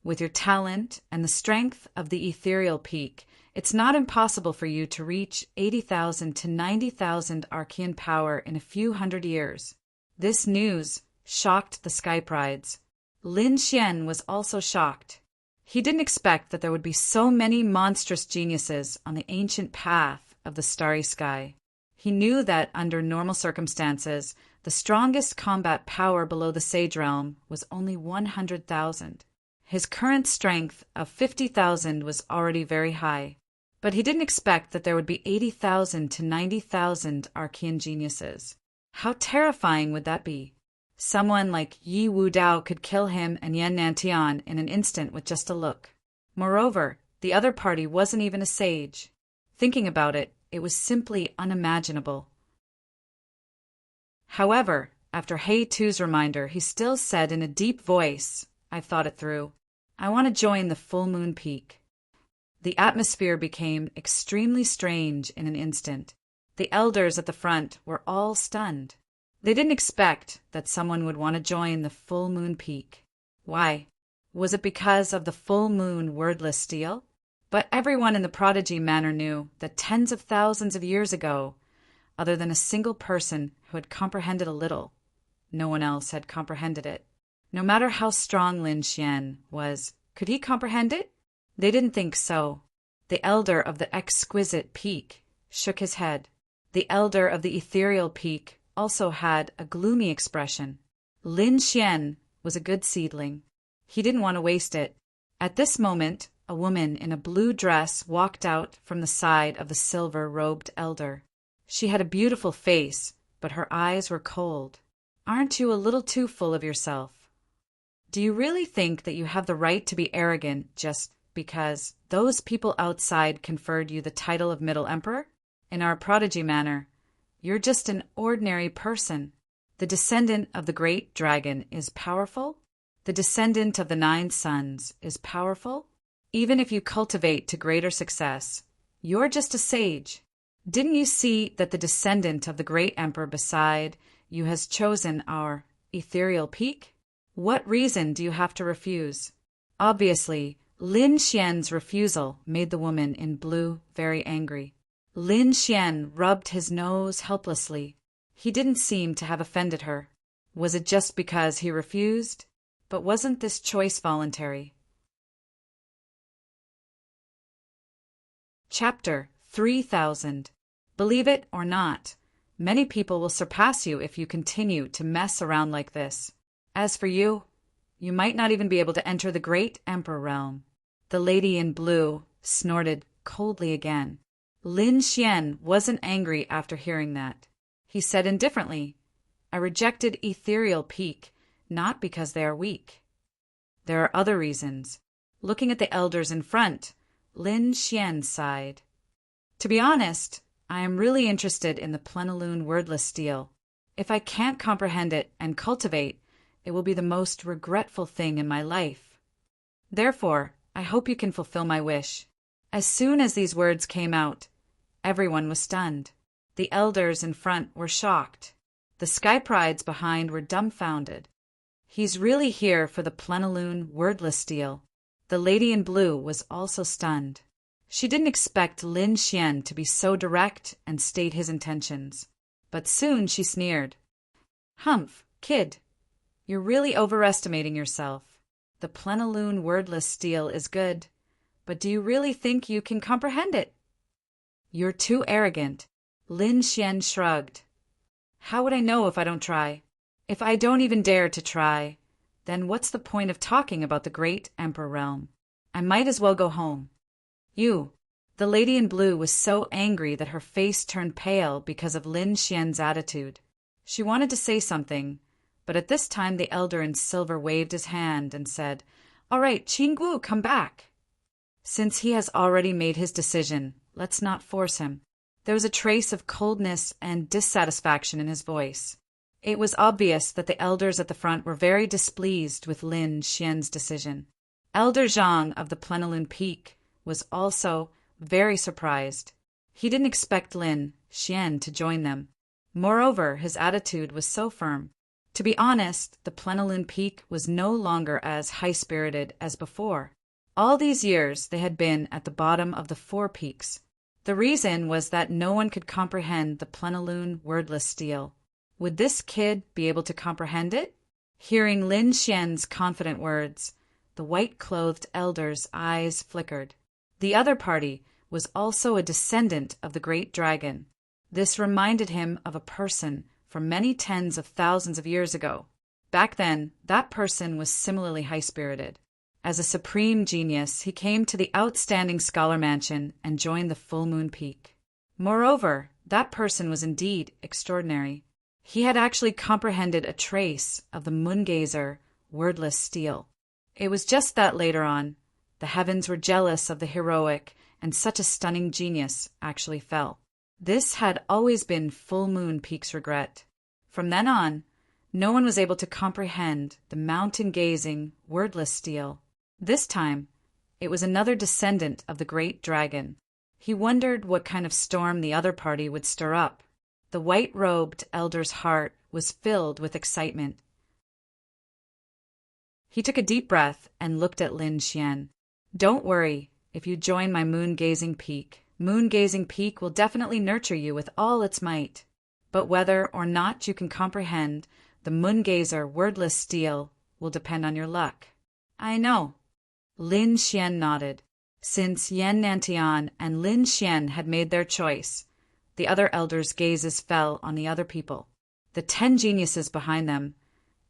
S1: With your talent and the strength of the Ethereal Peak, it's not impossible for you to reach 80,000 to 90,000 Archean power in a few hundred years. This news shocked the Sky Prides. Lin Xian was also shocked. He didn't expect that there would be so many monstrous geniuses on the ancient path of the starry sky. He knew that under normal circumstances, the strongest combat power below the Sage Realm was only 100,000. His current strength of 50,000 was already very high, but he didn't expect that there would be 80,000 to 90,000 Archean geniuses. How terrifying would that be? Someone like Yi Wu Dao could kill him and Yen Nantian in an instant with just a look. Moreover, the other party wasn't even a sage. Thinking about it, it was simply unimaginable. However, after Hei Tu's reminder, he still said in a deep voice, I've thought it through. I want to join the Full Moon Peak. The atmosphere became extremely strange in an instant. The elders at the front were all stunned. They didn't expect that someone would want to join the full moon peak. Why? Was it because of the full moon wordless stele? But everyone in the prodigy manor knew that tens of thousands of years ago, other than a single person who had comprehended a little, no one else had comprehended it. No matter how strong Lin Xian was, could he comprehend it? They didn't think so. The elder of the exquisite peak shook his head. The elder of the ethereal peak also had a gloomy expression. Lin Xian was a good seedling. He didn't want to waste it. At this moment, a woman in a blue dress walked out from the side of the silver-robed elder. She had a beautiful face, but her eyes were cold. Aren't you a little too full of yourself? Do you really think that you have the right to be arrogant just because those people outside conferred you the title of Middle Emperor? In our prodigy manor, you're just an ordinary person. The descendant of the great dragon is powerful. The descendant of the 9 sons is powerful. Even if you cultivate to greater success, you're just a sage. Didn't you see that the descendant of the great emperor beside you has chosen our ethereal peak? What reason do you have to refuse? Obviously, Lin Xian's refusal made the woman in blue very angry. Lin Xian rubbed his nose helplessly. He didn't seem to have offended her. Was it just because he refused? But wasn't this choice voluntary? Chapter 3000. Believe it or not, many people will surpass you if you continue to mess around like this. As for you, you might not even be able to enter the great emperor realm. The lady in blue snorted coldly again. Lin Xian wasn't angry after hearing that. He said indifferently, I rejected ethereal peak, not because they are weak. There are other reasons. Looking at the elders in front, Lin Xian sighed. To be honest, I am really interested in the plenilune wordless stele. If I can't comprehend it and cultivate, it will be the most regretful thing in my life. Therefore, I hope you can fulfill my wish. As soon as these words came out, everyone was stunned. The elders in front were shocked. The sky prides behind were dumbfounded. He's really here for the plenilune wordless stele. The lady in blue was also stunned. She didn't expect Lin Xian to be so direct and state his intentions. But soon she sneered. Humph, kid. You're really overestimating yourself. The plenilune wordless stele is good, but do you really think you can comprehend it? You're too arrogant. Lin Xian shrugged. How would I know if I don't try? If I don't even dare to try, then what's the point of talking about the great emperor realm? I might as well go home. You. The lady in blue was so angry that her face turned pale because of Lin Xian's attitude. She wanted to say something, but at this time the elder in silver waved his hand and said, All right, Qinggu, come back. Since he has already made his decision, let's not force him. There was a trace of coldness and dissatisfaction in his voice. It was obvious that the elders at the front were very displeased with Lin Xian's decision. Elder Zhang of the Plenilune Peak was also very surprised. He didn't expect Lin Xian to join them. Moreover, his attitude was so firm. To be honest, the Plenilune Peak was no longer as high-spirited as before. All these years they had been at the bottom of the 4 peaks. The reason was that no one could comprehend the plenilune wordless stele. Would this kid be able to comprehend it? Hearing Lin Xian's confident words, the white-clothed elder's eyes flickered. The other party was also a descendant of the great dragon. This reminded him of a person from many tens of thousands of years ago. Back then, that person was similarly high-spirited. As a supreme genius, he came to the outstanding scholar mansion and joined the full moon peak. Moreover, that person was indeed extraordinary. He had actually comprehended a trace of the moongazer wordless stele. It was just that later on, the heavens were jealous of the heroic, and such a stunning genius actually fell. This had always been Full Moon Peak's regret. From then on, no one was able to comprehend the mountain-gazing, wordless stele. This time, It was another descendant of the great dragon. He wondered what kind of storm the other party would stir up. The white-robed elder's heart was filled with excitement. He took a deep breath and looked at Lin Xian. Don't worry if you join my moon-gazing peak. Moon-gazing peak will definitely nurture you with all its might. But whether or not you can comprehend the moon-gazer wordless steel will depend on your luck. I know. Lin Xian nodded. Since Yan Nantian and Lin Xian had made their choice, the other elders' gazes fell on the other people, the 10 geniuses behind them,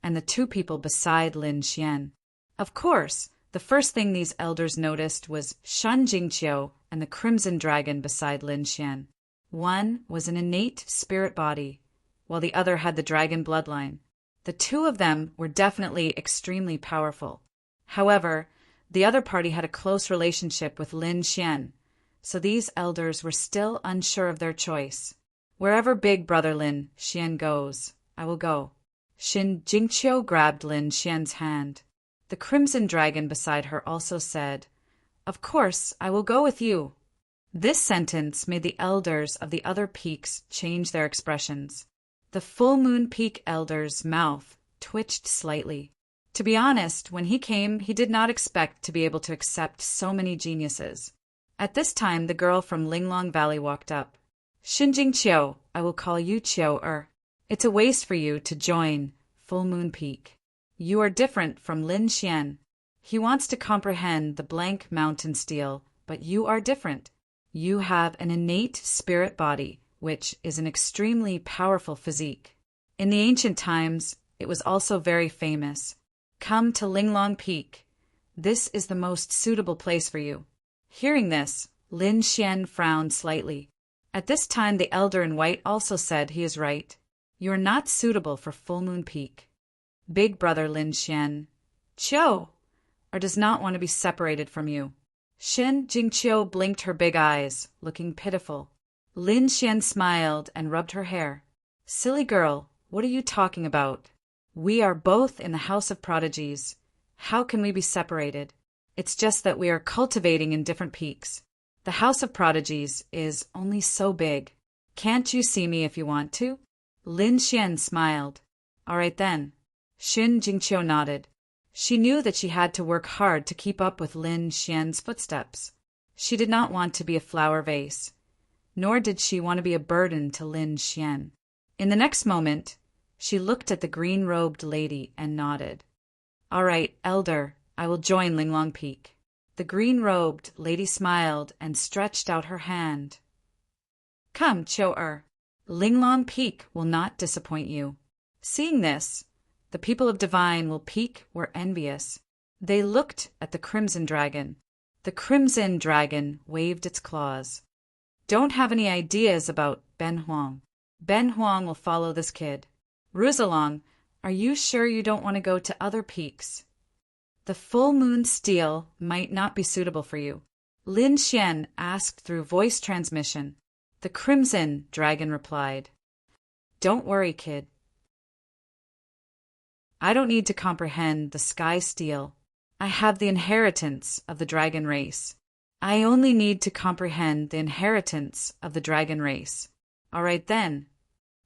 S1: and the 2 people beside Lin Xian. Of course, the first thing these elders noticed was Shan Jingqiu and the Crimson Dragon beside Lin Xian. One was an innate spirit body, while the other had the dragon bloodline. The 2 of them were definitely extremely powerful. However, the other party had a close relationship with Lin Xian, so these elders were still unsure of their choice. Wherever Big Brother Lin Xian goes, I will go. Shin Jingqiu grabbed Lin Xian's hand. The Crimson Dragon beside her also said, Of course, I will go with you. This sentence made the elders of the other peaks change their expressions. The Full Moon Peak elder's mouth twitched slightly. To be honest, when he came, he did not expect to be able to accept so many geniuses. At this time, the girl from Linglong Valley walked up. Shinjing Qiu, I will call you Qiu. It's a waste for you to join Full Moon Peak. You are different from Lin Xian. He wants to comprehend the blank mountain steel, but you are different. You have an innate spirit body, which is an extremely powerful physique. In the ancient times, it was also very famous. Come to Linglong Peak. This is the most suitable place for you. Hearing this, Lin Xian frowned slightly. At this time, the elder in white also said he is right. You are not suitable for Full Moon Peak. Big Brother Lin Xian, Qiu, or does not want to be separated from you. Shin Jingqiu blinked her big eyes, looking pitiful. Lin Xian smiled and rubbed her hair. Silly girl, what are you talking about? We are both in the House of Prodigies. How can we be separated? It's just that we are cultivating in different peaks. The House of Prodigies is only so big. Can't you see me if you want to? Lin Xian smiled. All right then. Shin Jingqiu nodded. She knew that she had to work hard to keep up with Lin Xian's footsteps. She did not want to be a flower vase, nor did she want to be a burden to Lin Xian. In the next moment, she looked at the green-robed lady and nodded. All right, elder, I will join Linglong Peak. The green-robed lady smiled and stretched out her hand. Come, Qiu. Linglong Peak will not disappoint you. Seeing this, the people of Divine will Peak were envious. They looked at the Crimson Dragon. The Crimson Dragon waved its claws. Don't have any ideas about Ben Huang. Ben Huang will follow this kid. Ruzalong, are you sure you don't want to go to other peaks? The full moon steel might not be suitable for you. Lin Xian asked through voice transmission. The Crimson Dragon replied, Don't worry, kid. I don't need to comprehend the sky steel. I have the inheritance of the dragon race. I only need to comprehend the inheritance of the dragon race. All right then.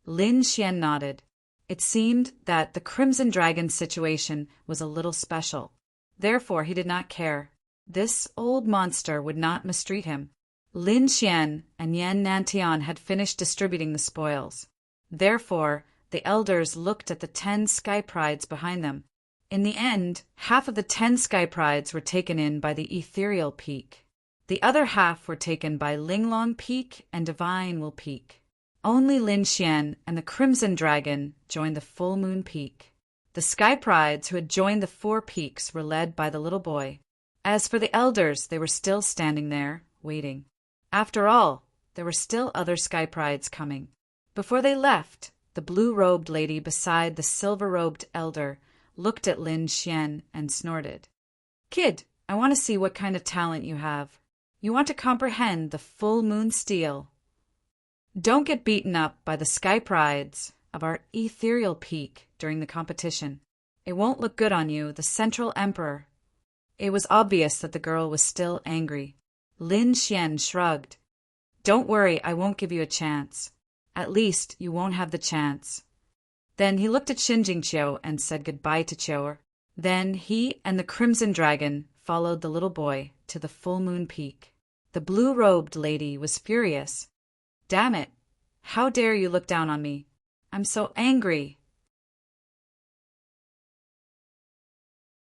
S1: Lin Xian nodded. It seemed that the Crimson Dragon's situation was a little special. Therefore, he did not care. This old monster would not mistreat him. Lin Xian and Yan Nantian had finished distributing the spoils. Therefore, the elders looked at the 10 sky prides behind them. In the end, half of the 10 sky prides were taken in by the ethereal peak. The other half were taken by Linglong Peak and Divine Will Peak. Only Lin Xian and the Crimson Dragon joined the Full Moon Peak. The sky prides who had joined the 4 peaks were led by the little boy. As for the elders, they were still standing there, waiting. After all, there were still other sky prides coming. Before they left, the blue-robed lady beside the silver-robed elder looked at Lin Xian and snorted. Kid, I want to see what kind of talent you have. You want to comprehend the full moon steel. Don't get beaten up by the sky prides of our ethereal peak during the competition. It won't look good on you, the Central Emperor. It was obvious that the girl was still angry. Lin Xian shrugged. Don't worry, I won't give you a chance. At least, you won't have the chance. Then he looked at Shinjingqiu and said goodbye to Qiu. Then he and the Crimson Dragon followed the little boy to the full moon peak. The blue-robed lady was furious. Damn it! How dare you look down on me? I'm so angry!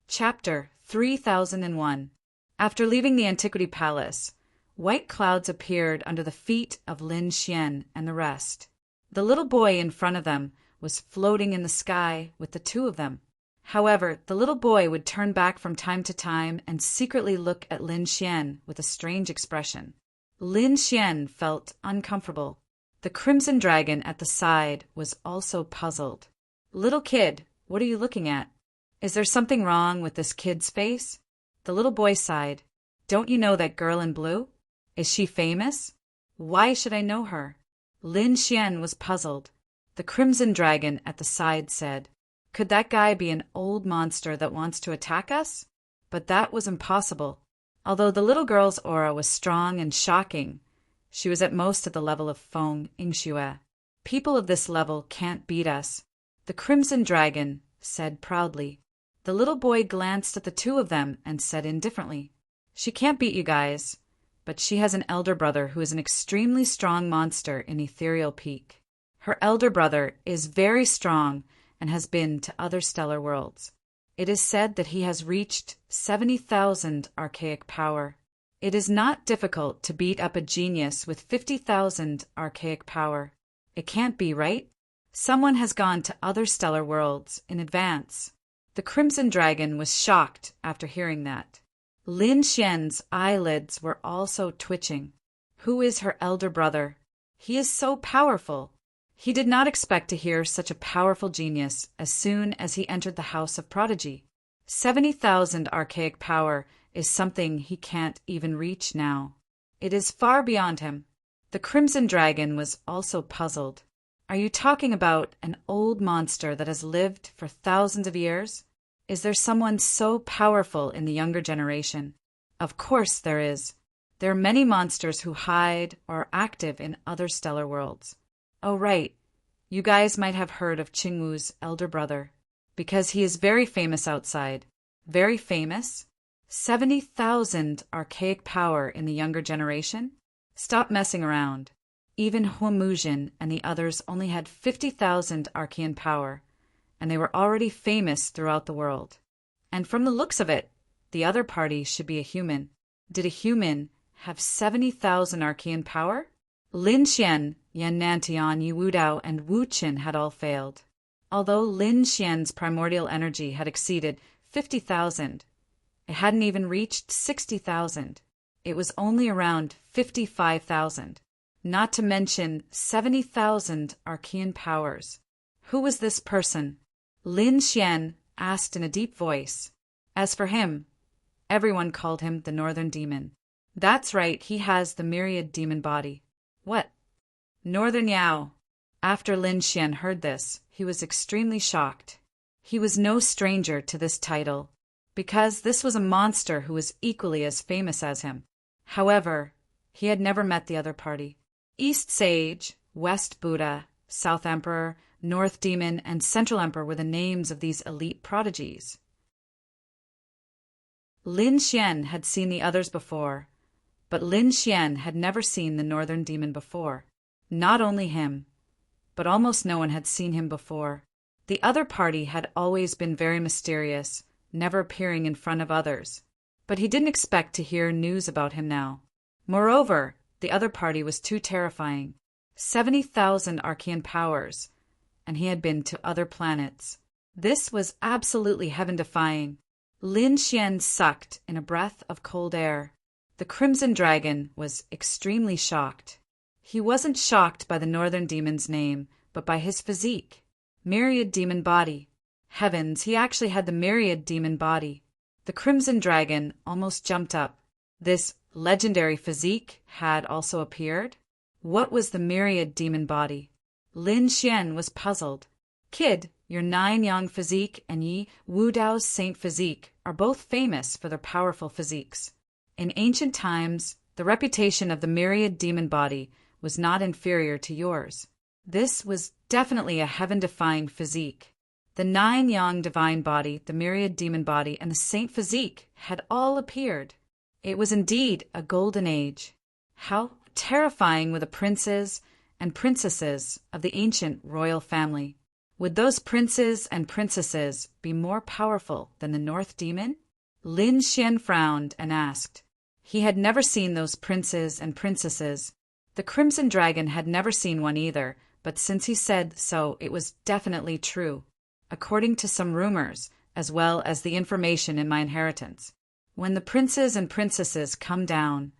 S1: Chapter 3001. After leaving the Antiquity Palace, white clouds appeared under the feet of Lin Xian and the rest. The little boy in front of them was floating in the sky with the two of them. However, the little boy would turn back from time to time and secretly look at Lin Xian with a strange expression. Lin Xian felt uncomfortable. The Crimson Dragon at the side was also puzzled. Little kid, what are you looking at? Is there something wrong with this kid's face? The little boy sighed. Don't you know that girl in blue? Is she famous? Why should I know her? Lin Xian was puzzled. The Crimson Dragon at the side said, Could that guy be an old monster that wants to attack us? But that was impossible. Although the little girl's aura was strong and shocking, she was at most at the level of Feng Yingxue. People of this level can't beat us. The Crimson Dragon said proudly. The little boy glanced at the two of them and said indifferently, She can't beat you guys, but she has an elder brother who is an extremely strong monster in Ethereal Peak. Her elder brother is very strong and has been to other stellar worlds. It is said that he has reached 70,000 archaic power. It is not difficult to beat up a genius with 50,000 archaic power. It can't be, right? Someone has gone to other stellar worlds in advance. The Crimson Dragon was shocked after hearing that. Lin Xian's eyelids were also twitching. Who is her elder brother? He is so powerful. He did not expect to hear such a powerful genius as soon as he entered the House of Prodigy. 70,000 archaic power is something he can't even reach now. It is far beyond him. The Crimson Dragon was also puzzled. Are you talking about an old monster that has lived for thousands of years? Is there someone so powerful in the younger generation? Of course there is. There are many monsters who hide or are active in other stellar worlds. Oh, right. You guys might have heard of Qingwu's elder brother, because he is very famous outside. Very famous? 70,000 archaic power in the younger generation? Stop messing around. Even Huomujin and the others only had 50,000 arcane power, and they were already famous throughout the world. And from the looks of it, the other party should be a human. Did a human have 70,000 arcane power? Lin Xian, Yan Nantian, Yi Wudao, and Wu Qin had all failed. Although Lin Xian's primordial energy had exceeded 50,000, it hadn't even reached 60,000. It was only around 55,000. Not to mention 70,000 arcane powers. Who was this person? Lin Xian asked in a deep voice. As for him, everyone called him the Northern Demon. That's right, he has the myriad demon body. What? Northern Yao. After Lin Xian heard this, he was extremely shocked. He was no stranger to this title, because this was a monster who was equally as famous as him. However, he had never met the other party. East Sage, West Buddha, South Emperor, North Demon, and Central Emperor were the names of these elite prodigies. Lin Xian had seen the others before, but Lin Xian had never seen the Northern Demon before. Not only him, but almost no one had seen him before. The other party had always been very mysterious, never appearing in front of others. But he didn't expect to hear news about him now. Moreover, the other party was too terrifying. 70,000 arcane powers, and he had been to other planets. This was absolutely heaven-defying. Lin Xian sucked in a breath of cold air. The Crimson Dragon was extremely shocked. He wasn't shocked by the Northern Demon's name, but by his physique. Myriad demon body. Heavens, he actually had the myriad demon body. The Crimson Dragon almost jumped up. This legendary physique had also appeared? What was the myriad demon body? Lin Xian was puzzled. Kid, Your 9 Yang physique and Yi Wudao's Saint physique are both famous for their powerful physiques. In ancient times, the reputation of the myriad demon body was not inferior to yours. This was definitely a heaven-defying physique. The 9 Yang divine body, the myriad demon body, and the saint physique had all appeared. It was indeed a golden age. How terrifying were the princes and princesses of the ancient royal family. Would those princes and princesses be more powerful than the North Demon? Lin Xian frowned and asked. He had never seen those princes and princesses. The Crimson Dragon had never seen one either, but since he said so, it was definitely true, according to some rumors, as well as the information in my inheritance. When the princes and princesses come down,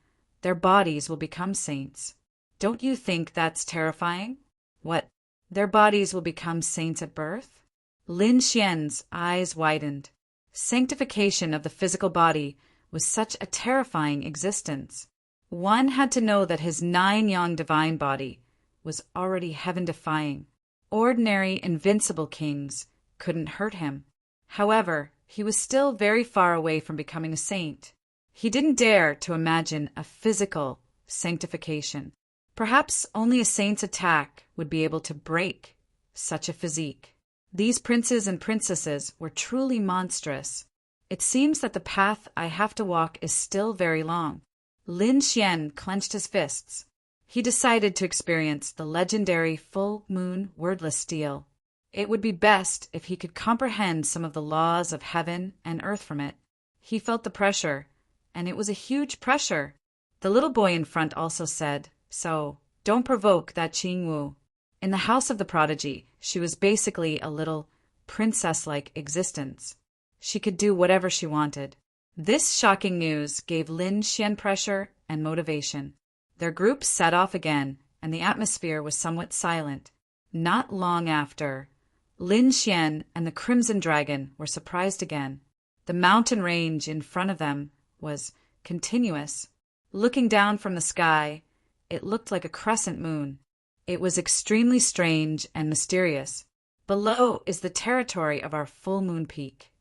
S1: their bodies will become saints. Don't you think that's terrifying? What? Their bodies will become saints at birth? Lin Xian's eyes widened. Sanctification of the physical body was such a terrifying existence. One had to know that his 9 Yang divine body was already heaven-defying. Ordinary, invincible kings couldn't hurt him. However, he was still very far away from becoming a saint. He didn't dare to imagine a physical sanctification. Perhaps only a saint's attack would be able to break such a physique. These princes and princesses were truly monstrous. It seems that the path I have to walk is still very long. Lin Xian clenched his fists. He decided to experience the legendary full moon wordless steel. It would be best if he could comprehend some of the laws of heaven and earth from it. He felt the pressure, and it was a huge pressure. The little boy in front also said, "So, don't provoke that Qingwu." In the house of the prodigy, she was basically a little princess-like existence. She could do whatever she wanted. This shocking news gave Lin Xian pressure and motivation. Their group set off again, and the atmosphere was somewhat silent. Not long after, Lin Xian and the Crimson Dragon were surprised again. The mountain range in front of them was continuous. Looking down from the sky, it looked like a crescent moon. It was extremely strange and mysterious. Below is the territory of our full moon peak.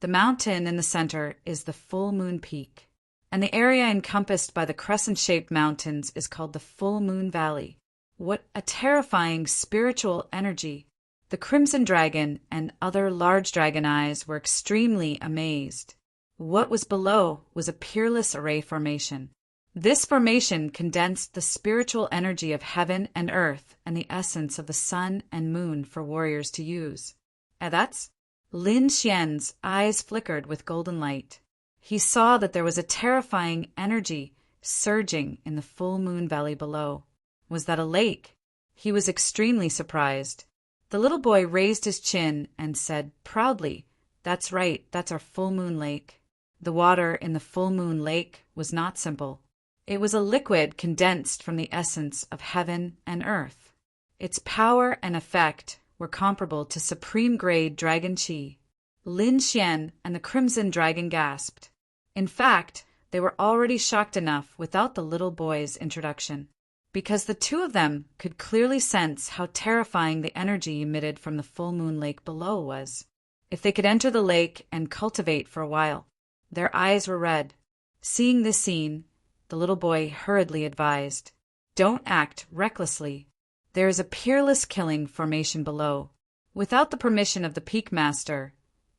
S1: The mountain in the center is the full moon peak, and the area encompassed by the crescent-shaped mountains is called the full moon valley. What a terrifying spiritual energy! The Crimson Dragon and other large dragon eyes were extremely amazed. What was below was a peerless array formation. This formation condensed the spiritual energy of heaven and earth and the essence of the sun and moon for warriors to use. And that's Lin Xian's eyes flickered with golden light. He saw that there was a terrifying energy surging in the full moon valley below. Was that a lake? He was extremely surprised. The little boy raised his chin and said proudly, "That's right, that's our full moon lake." The water in the full moon lake was not simple. It was a liquid condensed from the essence of heaven and earth. Its power and effect were comparable to supreme-grade dragon qi. Lin Xian and the Crimson Dragon gasped. In fact, they were already shocked enough without the little boy's introduction, because the two of them could clearly sense how terrifying the energy emitted from the full moon lake below was. If they could enter the lake and cultivate for a while, their eyes were red. Seeing this scene, the little boy hurriedly advised, "Don't act recklessly. There is a peerless killing formation below. Without the permission of the Peak Master,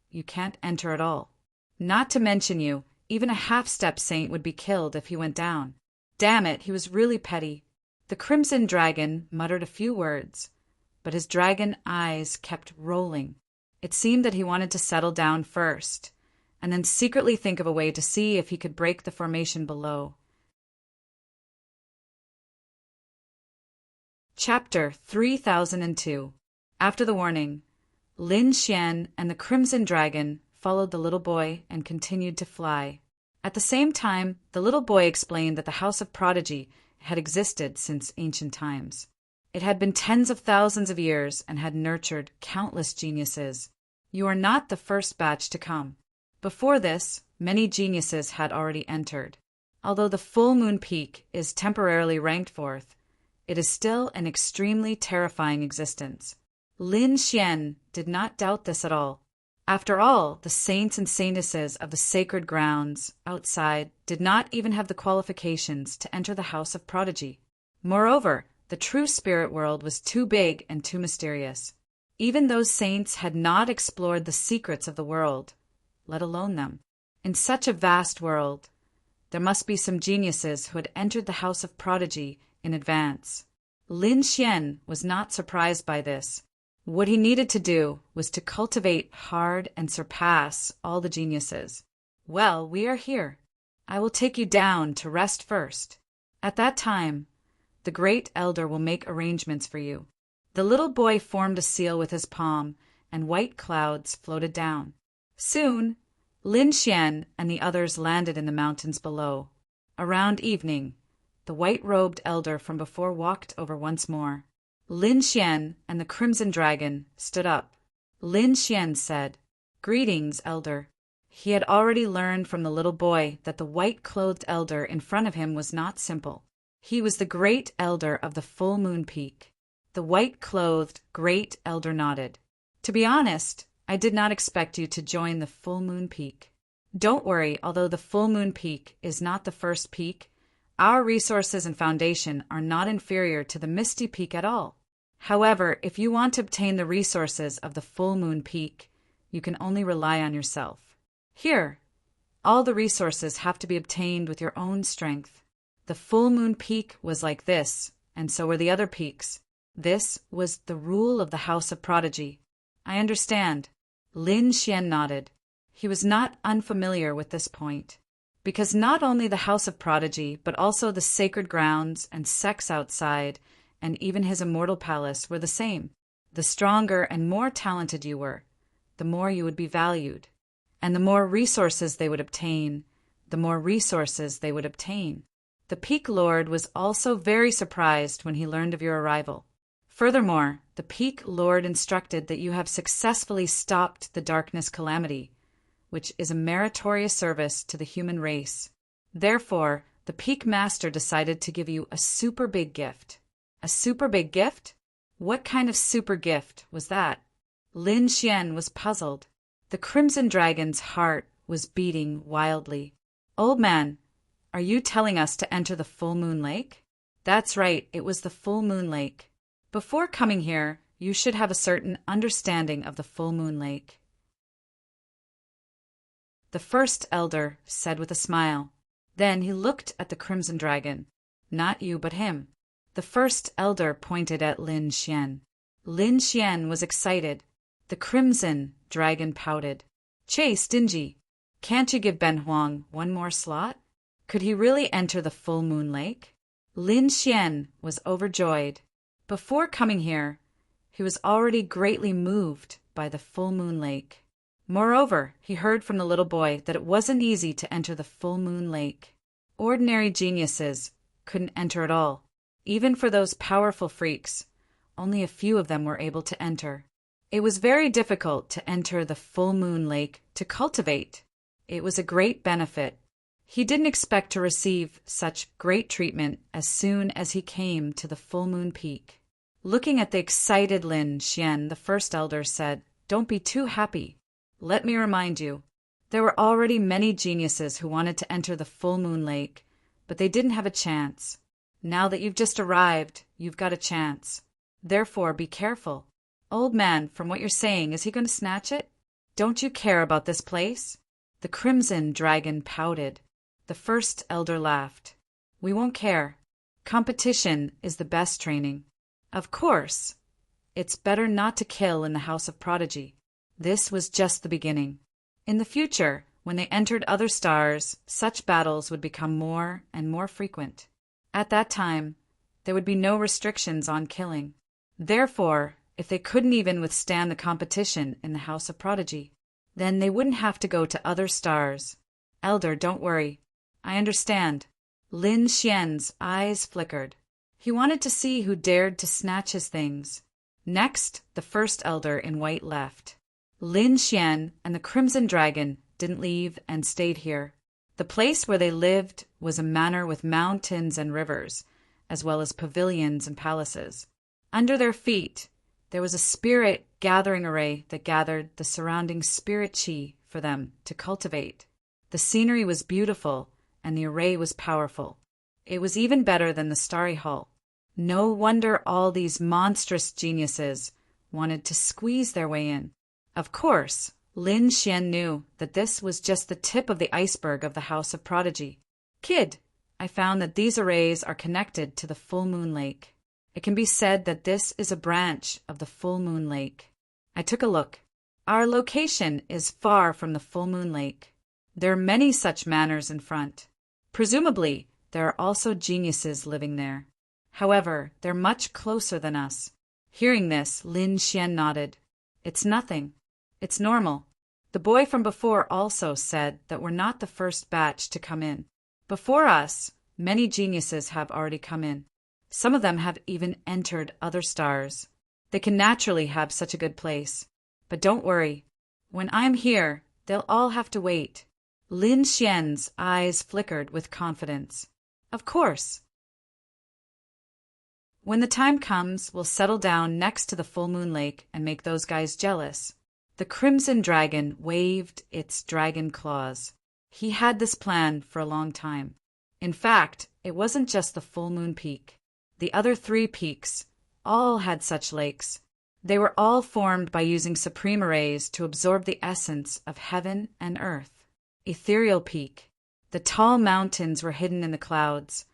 S1: you can't enter at all. Not to mention you, even a half-step saint would be killed if he went down." Damn it, he was really petty. The Crimson Dragon muttered a few words, but his dragon eyes kept rolling. It seemed that he wanted to settle down first, and then secretly think of a way to see if he could break the formation below. Chapter 3002. After the warning, Lin Xian and the Crimson Dragon followed the little boy and continued to fly. At the same time, the little boy explained that the House of Prodigy had existed since ancient times. It had been tens of thousands of years and had nurtured countless geniuses. You are not the first batch to come. Before this, many geniuses had already entered. Although the full moon peak is temporarily ranked fourth, it is still an extremely terrifying existence. Lin Xian did not doubt this at all. After all, the saints and saintesses of the sacred grounds outside did not even have the qualifications to enter the house of prodigy. Moreover, the true spirit world was too big and too mysterious. Even those saints had not explored the secrets of the world, let alone them. In such a vast world, there must be some geniuses who had entered the house of prodigy in advance. Lin Xian was not surprised by this. What he needed to do was to cultivate hard and surpass all the geniuses. Well, we are here. I will take you down to rest first. At that time, the great elder will make arrangements for you. The little boy formed a seal with his palm, and white clouds floated down. Soon, Lin Xian and the others landed in the mountains below. Around evening, the white-robed elder from before walked over once more. Lin Xian and the Crimson Dragon stood up. Lin Xian said, "Greetings, elder." He had already learned from the little boy that the white-clothed elder in front of him was not simple. He was the great elder of the Full Moon Peak. The white-clothed great elder nodded. "To be honest, I did not expect you to join the Full Moon Peak. Don't worry, although the Full Moon Peak is not the first peak, our resources and foundation are not inferior to the Misty Peak at all. However, if you want to obtain the resources of the Full Moon Peak, you can only rely on yourself. Here, all the resources have to be obtained with your own strength. The Full Moon Peak was like this, and so were the other peaks. This was the rule of the House of Prodigy." "I understand." Lin Xian nodded. He was not unfamiliar with this point, because not only the House of Prodigy, but also the sacred grounds and sects outside, and even his immortal palace were the same. The stronger and more talented you were, the more you would be valued, and the more resources they would obtain, the more resources they would obtain. The Peak Lord was also very surprised when he learned of your arrival. Furthermore, the Peak Lord instructed that you have successfully stopped the darkness calamity, which is a meritorious service to the human race. Therefore, the Peak Master decided to give you a super big gift. A super big gift? What kind of super gift was that? Lin Xian was puzzled. The Crimson Dragon's heart was beating wildly. "Old man, are you telling us to enter the Full Moon Lake?" "That's right, it was the Full Moon Lake. Before coming here, you should have a certain understanding of the Full Moon Lake," the first elder said with a smile. Then he looked at the Crimson Dragon. "Not you, but him." The first elder pointed at Lin Xian. Lin Xian was excited. The Crimson Dragon pouted. "Che, stingy. Can't you give Ben Huang one more slot? Could he really enter the Full Moon Lake?" Lin Xian was overjoyed. Before coming here, he was already greatly moved by the Full Moon Lake. Moreover, he heard from the little boy that it wasn't easy to enter the Full Moon Lake. Ordinary geniuses couldn't enter at all. Even for those powerful freaks, only a few of them were able to enter. It was very difficult to enter the Full Moon Lake to cultivate. It was a great benefit. He didn't expect to receive such great treatment as soon as he came to the Full Moon Peak. Looking at the excited Lin Xian, the first elder said, "Don't be too happy. Let me remind you, there were already many geniuses who wanted to enter the Full Moon Lake, but they didn't have a chance. Now that you've just arrived, you've got a chance. Therefore, be careful. Old man, from what you're saying, is he going to snatch it? Don't you care about this place?" The Crimson Dragon pouted. The first elder laughed. "We won't care. Competition is the best training. Of course, it's better not to kill in the House of Prodigy." This was just the beginning. In the future, when they entered other stars, such battles would become more and more frequent. At that time, there would be no restrictions on killing. Therefore, if they couldn't even withstand the competition in the House of Prodigy, then they wouldn't have to go to other stars. "Elder, don't worry. I understand." Lin Xian's eyes flickered. He wanted to see who dared to snatch his things. Next, the first elder in white left. Lin Xian and the Crimson Dragon didn't leave and stayed here. The place where they lived was a manor with mountains and rivers, as well as pavilions and palaces. Under their feet, There was a spirit gathering array that gathered the surrounding spirit chi for them to cultivate. The scenery was beautiful, and the array was powerful. It was even better than the starry hall. No wonder all these monstrous geniuses wanted to squeeze their way in. Of course, Lin Xian knew that this was just the tip of the iceberg of the House of Prodigy. Kid, I found that these arrays are connected to the Full Moon Lake. It can be said that this is a branch of the Full Moon Lake. I took a look. Our location is far from the Full Moon Lake. There are many such manors in front. Presumably, there are also geniuses living there. However, they're much closer than us. Hearing this, Lin Xian nodded. It's nothing. It's normal. The boy from before also said that we're not the first batch to come in. Before us, many geniuses have already come in. Some of them have even entered other stars. They can naturally have such a good place. But don't worry. When I'm here, they'll all have to wait. Lin Xian's eyes flickered with confidence. Of course. When the time comes, we'll settle down next to the Full Moon Lake and make those guys jealous. The Crimson Dragon waved its dragon claws. He had this plan for a long time. In fact, it wasn't just the Full Moon Peak. The other 3 peaks all had such lakes. They were all formed by using supreme arrays to absorb the essence of heaven and earth. Ethereal Peak. The tall mountains were hidden in the clouds,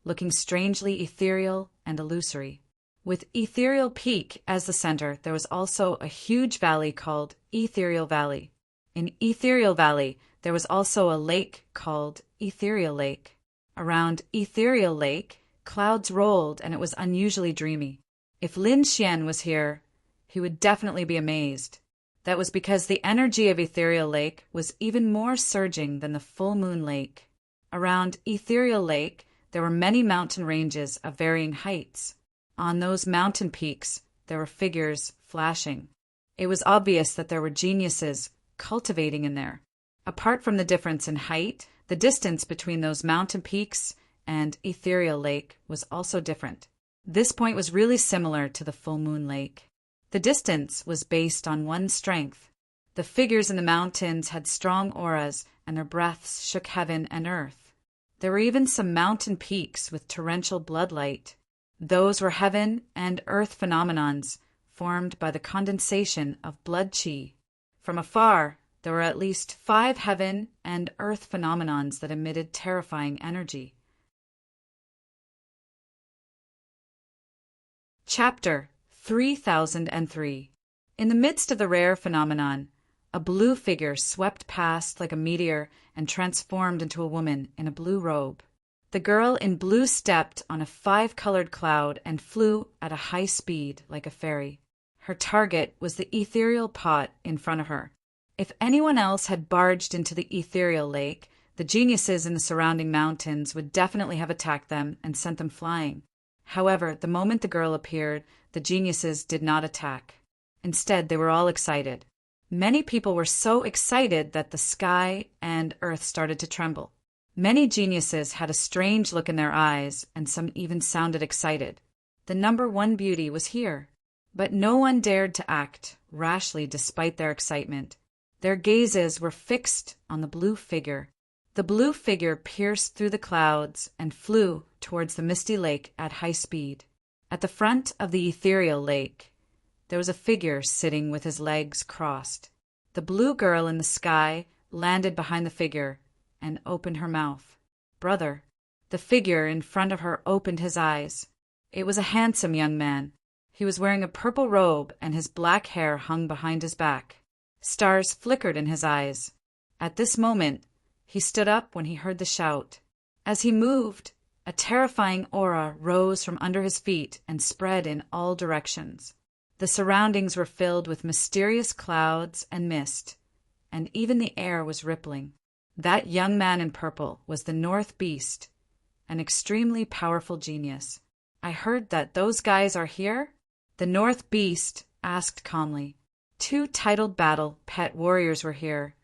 S1: looking strangely ethereal and illusory. With Ethereal Peak as the center, there was also a huge valley called Ethereal Valley. In Ethereal Valley, there was also a lake called Ethereal Lake. Around Ethereal Lake, clouds rolled and it was unusually dreamy. If Lin Xian was here, he would definitely be amazed. That was because the energy of Ethereal Lake was even more surging than the Full Moon Lake. Around Ethereal Lake, there were many mountain ranges of varying heights. On those mountain peaks, there were figures flashing. It was obvious that there were geniuses cultivating in there. Apart from the difference in height, the distance between those mountain peaks and Ethereal Lake was also different. This point was really similar to the Full Moon Lake. The distance was based on one's strength. The figures in the mountains had strong auras, and their breaths shook heaven and earth. There were even some mountain peaks with torrential bloodlight. Those were heaven and earth phenomenons formed by the condensation of blood chi. From afar, there were at least 5 heaven and earth phenomenons that emitted terrifying energy. Chapter 3003. In the midst of the rare phenomenon, a blue figure swept past like a meteor and transformed into a woman in a blue robe. The girl in blue stepped on a 5-colored cloud and flew at a high speed like a fairy. Her target was the ethereal pot in front of her. If anyone else had barged into the ethereal lake, the geniuses in the surrounding mountains would definitely have attacked them and sent them flying. However, the moment the girl appeared, the geniuses did not attack. Instead, they were all excited. Many people were so excited that the sky and earth started to tremble. Many geniuses had a strange look in their eyes, and some even sounded excited. The number 1 beauty was here. But no one dared to act rashly despite their excitement. Their gazes were fixed on the blue figure. The blue figure pierced through the clouds and flew towards the misty lake at high speed. At the front of the ethereal lake, there was a figure sitting with his legs crossed. The blue girl in the sky landed behind the figure and opened her mouth. Brother. The figure in front of her opened his eyes. It was a handsome young man. He was wearing a purple robe and his black hair hung behind his back. Stars flickered in his eyes. At this moment, he stood up when he heard the shout. As he moved, a terrifying aura rose from under his feet and spread in all directions. The surroundings were filled with mysterious clouds and mist, and even the air was rippling. That young man in purple was the North Beast, an extremely powerful genius. I heard that those guys are here? The North Beast asked calmly. 2 titled battle pet warriors were here,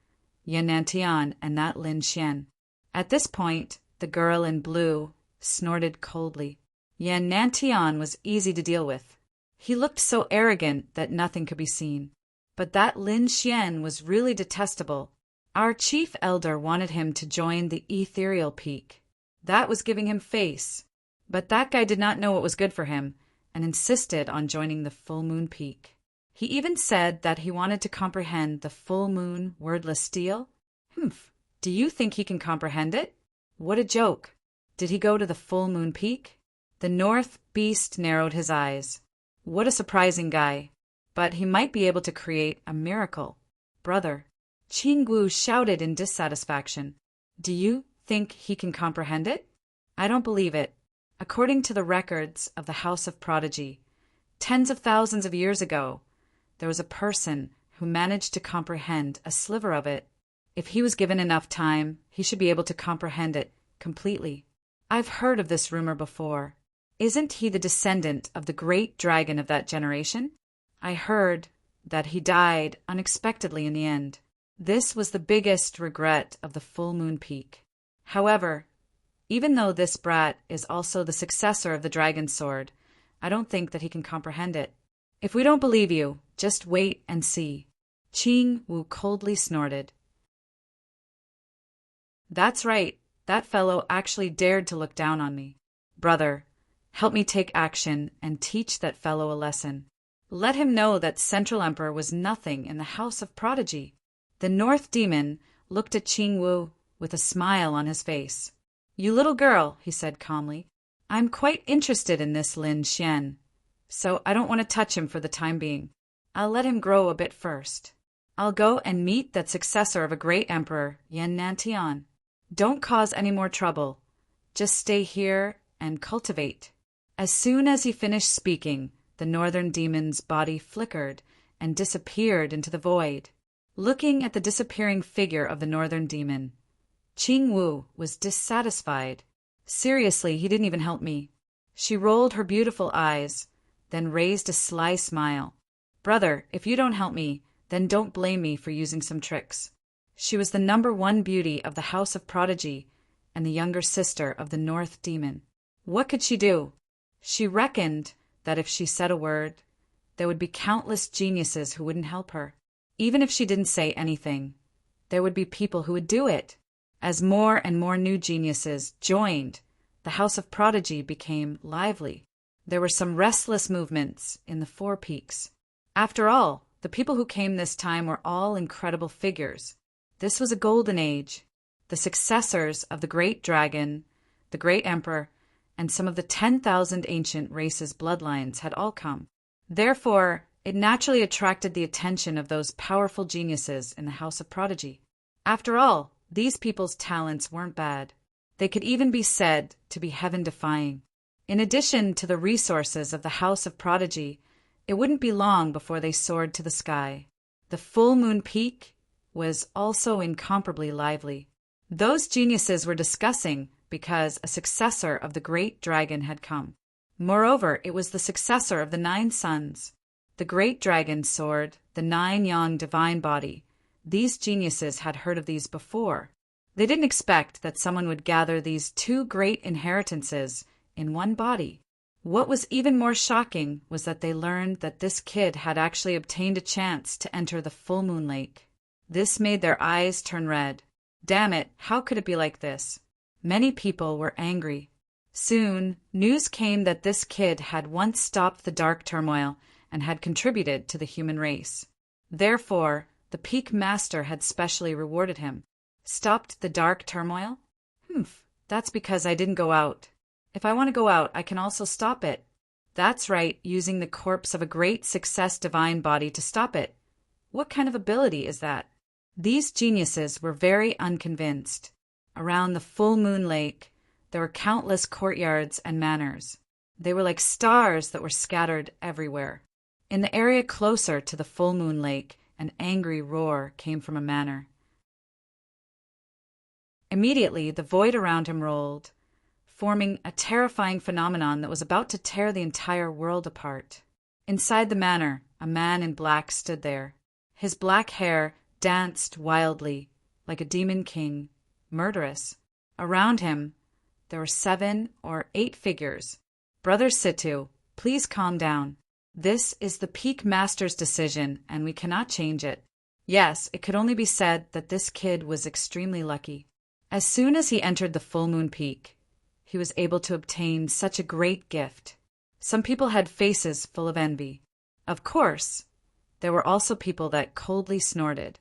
S1: Yan Nantian and that Lin Xian. At this point, the girl in blue snorted coldly. Yan Nantian was easy to deal with. He looked so arrogant that nothing could be seen. But that Lin Xian was really detestable. Our chief elder wanted him to join the ethereal peak. That was giving him face. But that guy did not know what was good for him, and insisted on joining the full moon peak. He even said that he wanted to comprehend the full moon wordless stele. Do you think he can comprehend it? What a joke. Did he go to the full moon peak? The North Beast narrowed his eyes. What a surprising guy. But he might be able to create a miracle. Brother. Qing Wu shouted in dissatisfaction. Do you think he can comprehend it? I don't believe it. According to the records of the House of Prodigy, tens of thousands of years ago, there was a person who managed to comprehend a sliver of it. If he was given enough time, he should be able to comprehend it completely. I've heard of this rumor before. Isn't he the descendant of the great dragon of that generation? I heard that he died unexpectedly in the end. This was the biggest regret of the full moon peak. However, even though this brat is also the successor of the dragon sword, I don't think that he can comprehend it. If we don't believe you, just wait and see. Qing Wu coldly snorted. That's right. That fellow actually dared to look down on me. Brother, help me take action and teach that fellow a lesson. Let him know that Central Emperor was nothing in the House of Prodigy. The North Demon looked at Qing Wu with a smile on his face. You little girl, he said calmly. I'm quite interested in this Lin Xian, so I don't want to touch him for the time being. I'll let him grow a bit first. I'll go and meet that successor of a great emperor, Yan Nantian. Don't cause any more trouble. Just stay here and cultivate. As soon as he finished speaking, the northern demon's body flickered and disappeared into the void. Looking at the disappearing figure of the northern demon, Qing Wu was dissatisfied. Seriously, he didn't even help me. She rolled her beautiful eyes, then raised a sly smile. Brother, if you don't help me, then don't blame me for using some tricks. She was the #1 beauty of the House of Prodigy and the younger sister of the North Demon. What could she do? She reckoned that if she said a word, there would be countless geniuses who wouldn't help her. Even if she didn't say anything, there would be people who would do it. As more and more new geniuses joined, the House of Prodigy became lively. There were some restless movements in the Four Peaks. After all, the people who came this time were all incredible figures. This was a golden age. The successors of the great dragon, the great emperor, and some of the 10,000 ancient races' bloodlines had all come. Therefore, it naturally attracted the attention of those powerful geniuses in the House of Prodigy. After all, these people's talents weren't bad. They could even be said to be heaven-defying. In addition to the resources of the House of Prodigy, it wouldn't be long before they soared to the sky. The full moon peak was also incomparably lively. Those geniuses were discussing because a successor of the great dragon had come. Moreover, it was the successor of the 9 suns. The great dragon's sword, the 9 yang divine body. These geniuses had heard of these before. They didn't expect that someone would gather these 2 great inheritances in one body. What was even more shocking was that they learned that this kid had actually obtained a chance to enter the full moon lake. This made their eyes turn red. Damn it, how could it be like this? Many people were angry. Soon, news came that this kid had once stopped the dark turmoil and had contributed to the human race. Therefore, the Peak Master had specially rewarded him. Stopped the dark turmoil? That's because I didn't go out. If I want to go out, I can also stop it. That's right, using the corpse of a great success divine body to stop it. What kind of ability is that? These geniuses were very unconvinced. Around the full moon lake, there were countless courtyards and manors. They were like stars that were scattered everywhere. In the area closer to the full moon lake, an angry roar came from a manor. Immediately, the void around him rolled, forming a terrifying phenomenon that was about to tear the entire world apart. Inside the manor, a man in black stood there. His black hair danced wildly, like a demon king, murderous. Around him, there were 7 or 8 figures. Brother Situ, please calm down. This is the Peak Master's decision, and we cannot change it. Yes, it could only be said that this kid was extremely lucky. As soon as he entered the full moon peak, he was able to obtain such a great gift. Some people had faces full of envy. Of course, there were also people that coldly snorted.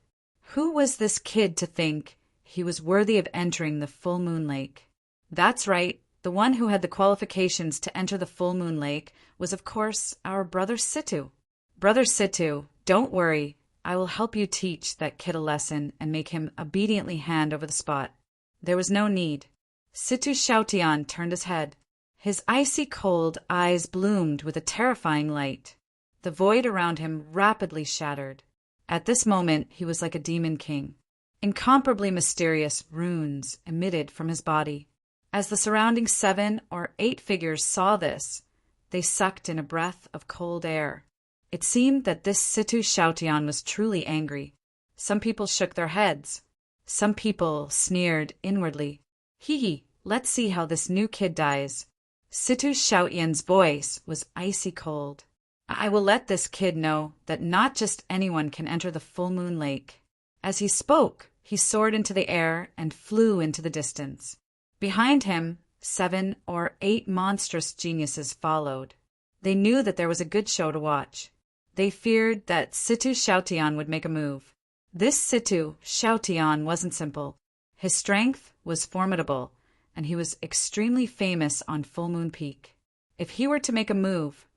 S1: Who was this kid to think he was worthy of entering the full moon lake? That's right, the one who had the qualifications to enter the full moon lake was, of course, our brother Situ. Brother Situ, don't worry, I will help you teach that kid a lesson and make him obediently hand over the spot. There was no need. Situ Xiaotian turned his head. His icy cold eyes bloomed with a terrifying light. The void around him rapidly shattered. At this moment, he was like a demon king. Incomparably mysterious runes emitted from his body. As the surrounding 7 or 8 figures saw this, they sucked in a breath of cold air. It seemed that this Situ Xiaotian was truly angry. Some people shook their heads. Some people sneered inwardly. Hee, let's see how this new kid dies. Situ Xiaotian's voice was icy cold. I will let this kid know that not just anyone can enter the full moon lake. As he spoke, he soared into the air and flew into the distance. Behind him, 7 or 8 monstrous geniuses followed. They knew that there was a good show to watch. They feared that Situ Xiaotian would make a move. This Situ Xiaotian wasn't simple. His strength was formidable, and he was extremely famous on Full Moon Peak. If he were to make a move,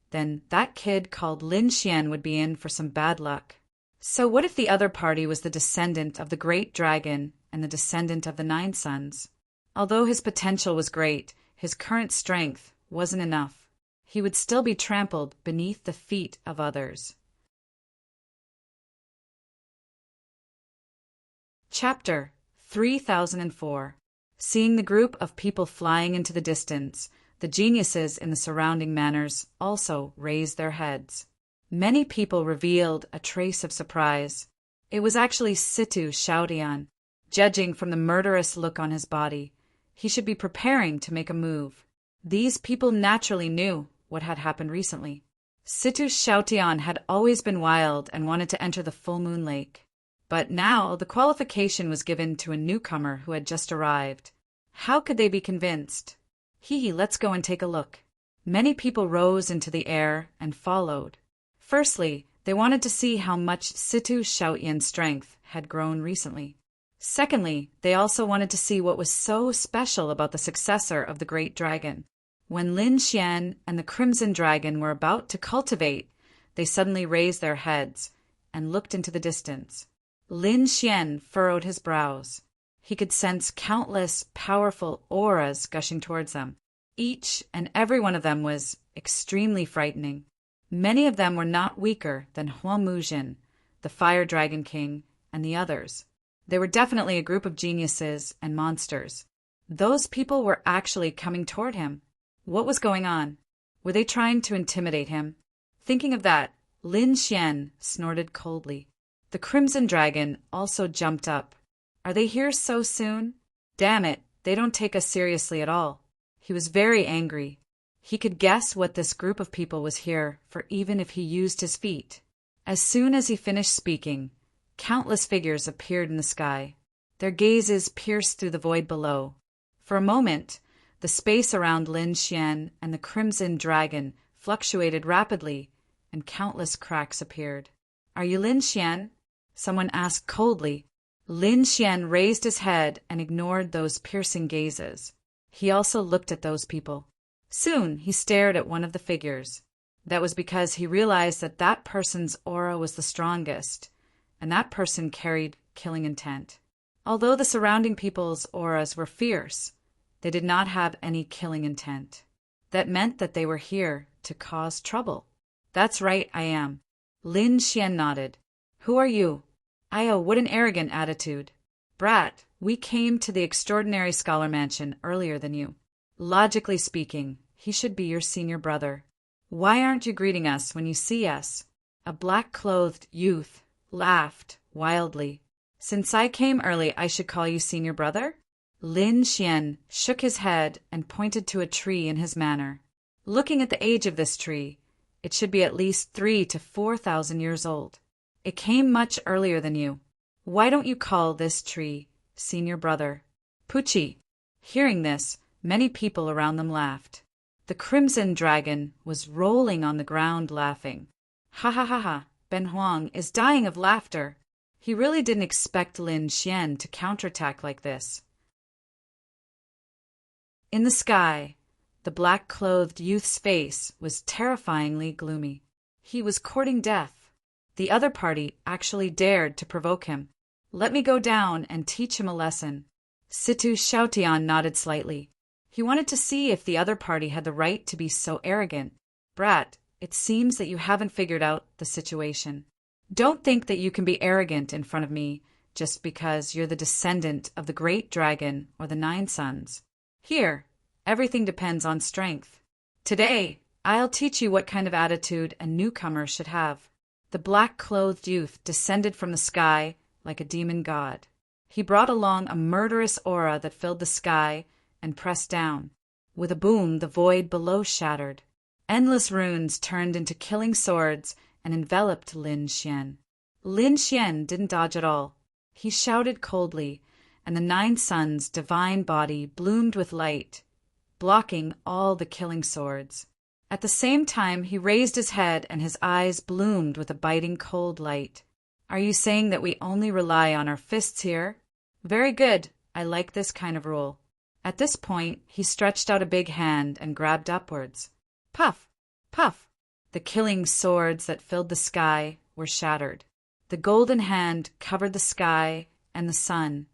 S1: then that kid called Lin Xian would be in for some bad luck. So what if the other party was the descendant of the great dragon and the descendant of the 9 sons? Although his potential was great, his current strength wasn't enough. He would still be trampled beneath the feet of others. Chapter 3004. Seeing the group of people flying into the distance, the geniuses in the surrounding manors also raised their heads. Many people revealed a trace of surprise. It was actually Situ Xiaotian. Judging from the murderous look on his body, he should be preparing to make a move. These people naturally knew what had happened recently. Situ Xiaotian had always been wild and wanted to enter the full moon lake. But now the qualification was given to a newcomer who had just arrived. How could they be convinced? Let's go and take a look. Many people rose into the air and followed. Firstly, they wanted to see how much Situ Xiaotian's strength had grown recently. Secondly, they also wanted to see what was so special about the successor of the great dragon. When Lin Xian and the Crimson Dragon were about to cultivate, they suddenly raised their heads and looked into the distance. Lin Xian furrowed his brows. He could sense countless powerful auras gushing towards them. Each and every one of them was extremely frightening. Many of them were not weaker than Huang Muzhin, the Fire Dragon King, and the others. They were definitely a group of geniuses and monsters. Those people were actually coming toward him. What was going on? Were they trying to intimidate him? Thinking of that, Lin Xian snorted coldly. The Crimson Dragon also jumped up. Are they here so soon? Damn it, they don't take us seriously at all. He was very angry. He could guess what this group of people was here for even if he used his feet. As soon as he finished speaking, countless figures appeared in the sky. Their gazes pierced through the void below. For a moment, the space around Lin Xian and the Crimson Dragon fluctuated rapidly, and countless cracks appeared. Are you Lin Xian? Someone asked coldly. Lin Xian raised his head and ignored those piercing gazes. He also looked at those people. Soon he stared at one of the figures. That was because he realized that that person's aura was the strongest, and that person carried killing intent. Although the surrounding people's auras were fierce, they did not have any killing intent. That meant that they were here to cause trouble. That's right, I am. Lin Xian nodded. Who are you? What an arrogant attitude. Brat, we came to the Extraordinary Scholar Mansion earlier than you. Logically speaking, he should be your senior brother. Why aren't you greeting us when you see us? A black-clothed youth laughed wildly. Since I came early, I should call you senior brother? Lin Xian shook his head and pointed to a tree in his manor. Looking at the age of this tree, It should be at least 3,000 to 4,000 years old. It came much earlier than you. Why don't you call this tree senior brother? Pucci. Hearing this, many people around them laughed. The crimson dragon was rolling on the ground laughing. Ha ha ha ha, Ben Huang is dying of laughter. He really didn't expect Lin Xian to counterattack like this. In the sky, the black-clothed youth's face was terrifyingly gloomy. He was courting death. The other party actually dared to provoke him. Let me go down and teach him a lesson. Situ Xiaotian nodded slightly. He wanted to see if the other party had the right to be so arrogant. Brat, it seems that you haven't figured out the situation. Don't think that you can be arrogant in front of me just because you're the descendant of the great dragon or the 9 sons. Here, everything depends on strength. Today, I'll teach you what kind of attitude a newcomer should have. The black-clothed youth descended from the sky like a demon god. He brought along a murderous aura that filled the sky and pressed down. With a boom, the void below shattered. Endless runes turned into killing swords and enveloped Lin Xian. Lin Xian didn't dodge at all. He shouted coldly, and the 9 sons' divine body bloomed with light, blocking all the killing swords. At the same time, he raised his head and his eyes bloomed with a biting cold light. Are you saying that we only rely on our fists here? Very good. I like this kind of rule. At this point, he stretched out a big hand and grabbed upwards. Puff! Puff! The killing swords that filled the sky were shattered. The golden hand covered the sky and the sun,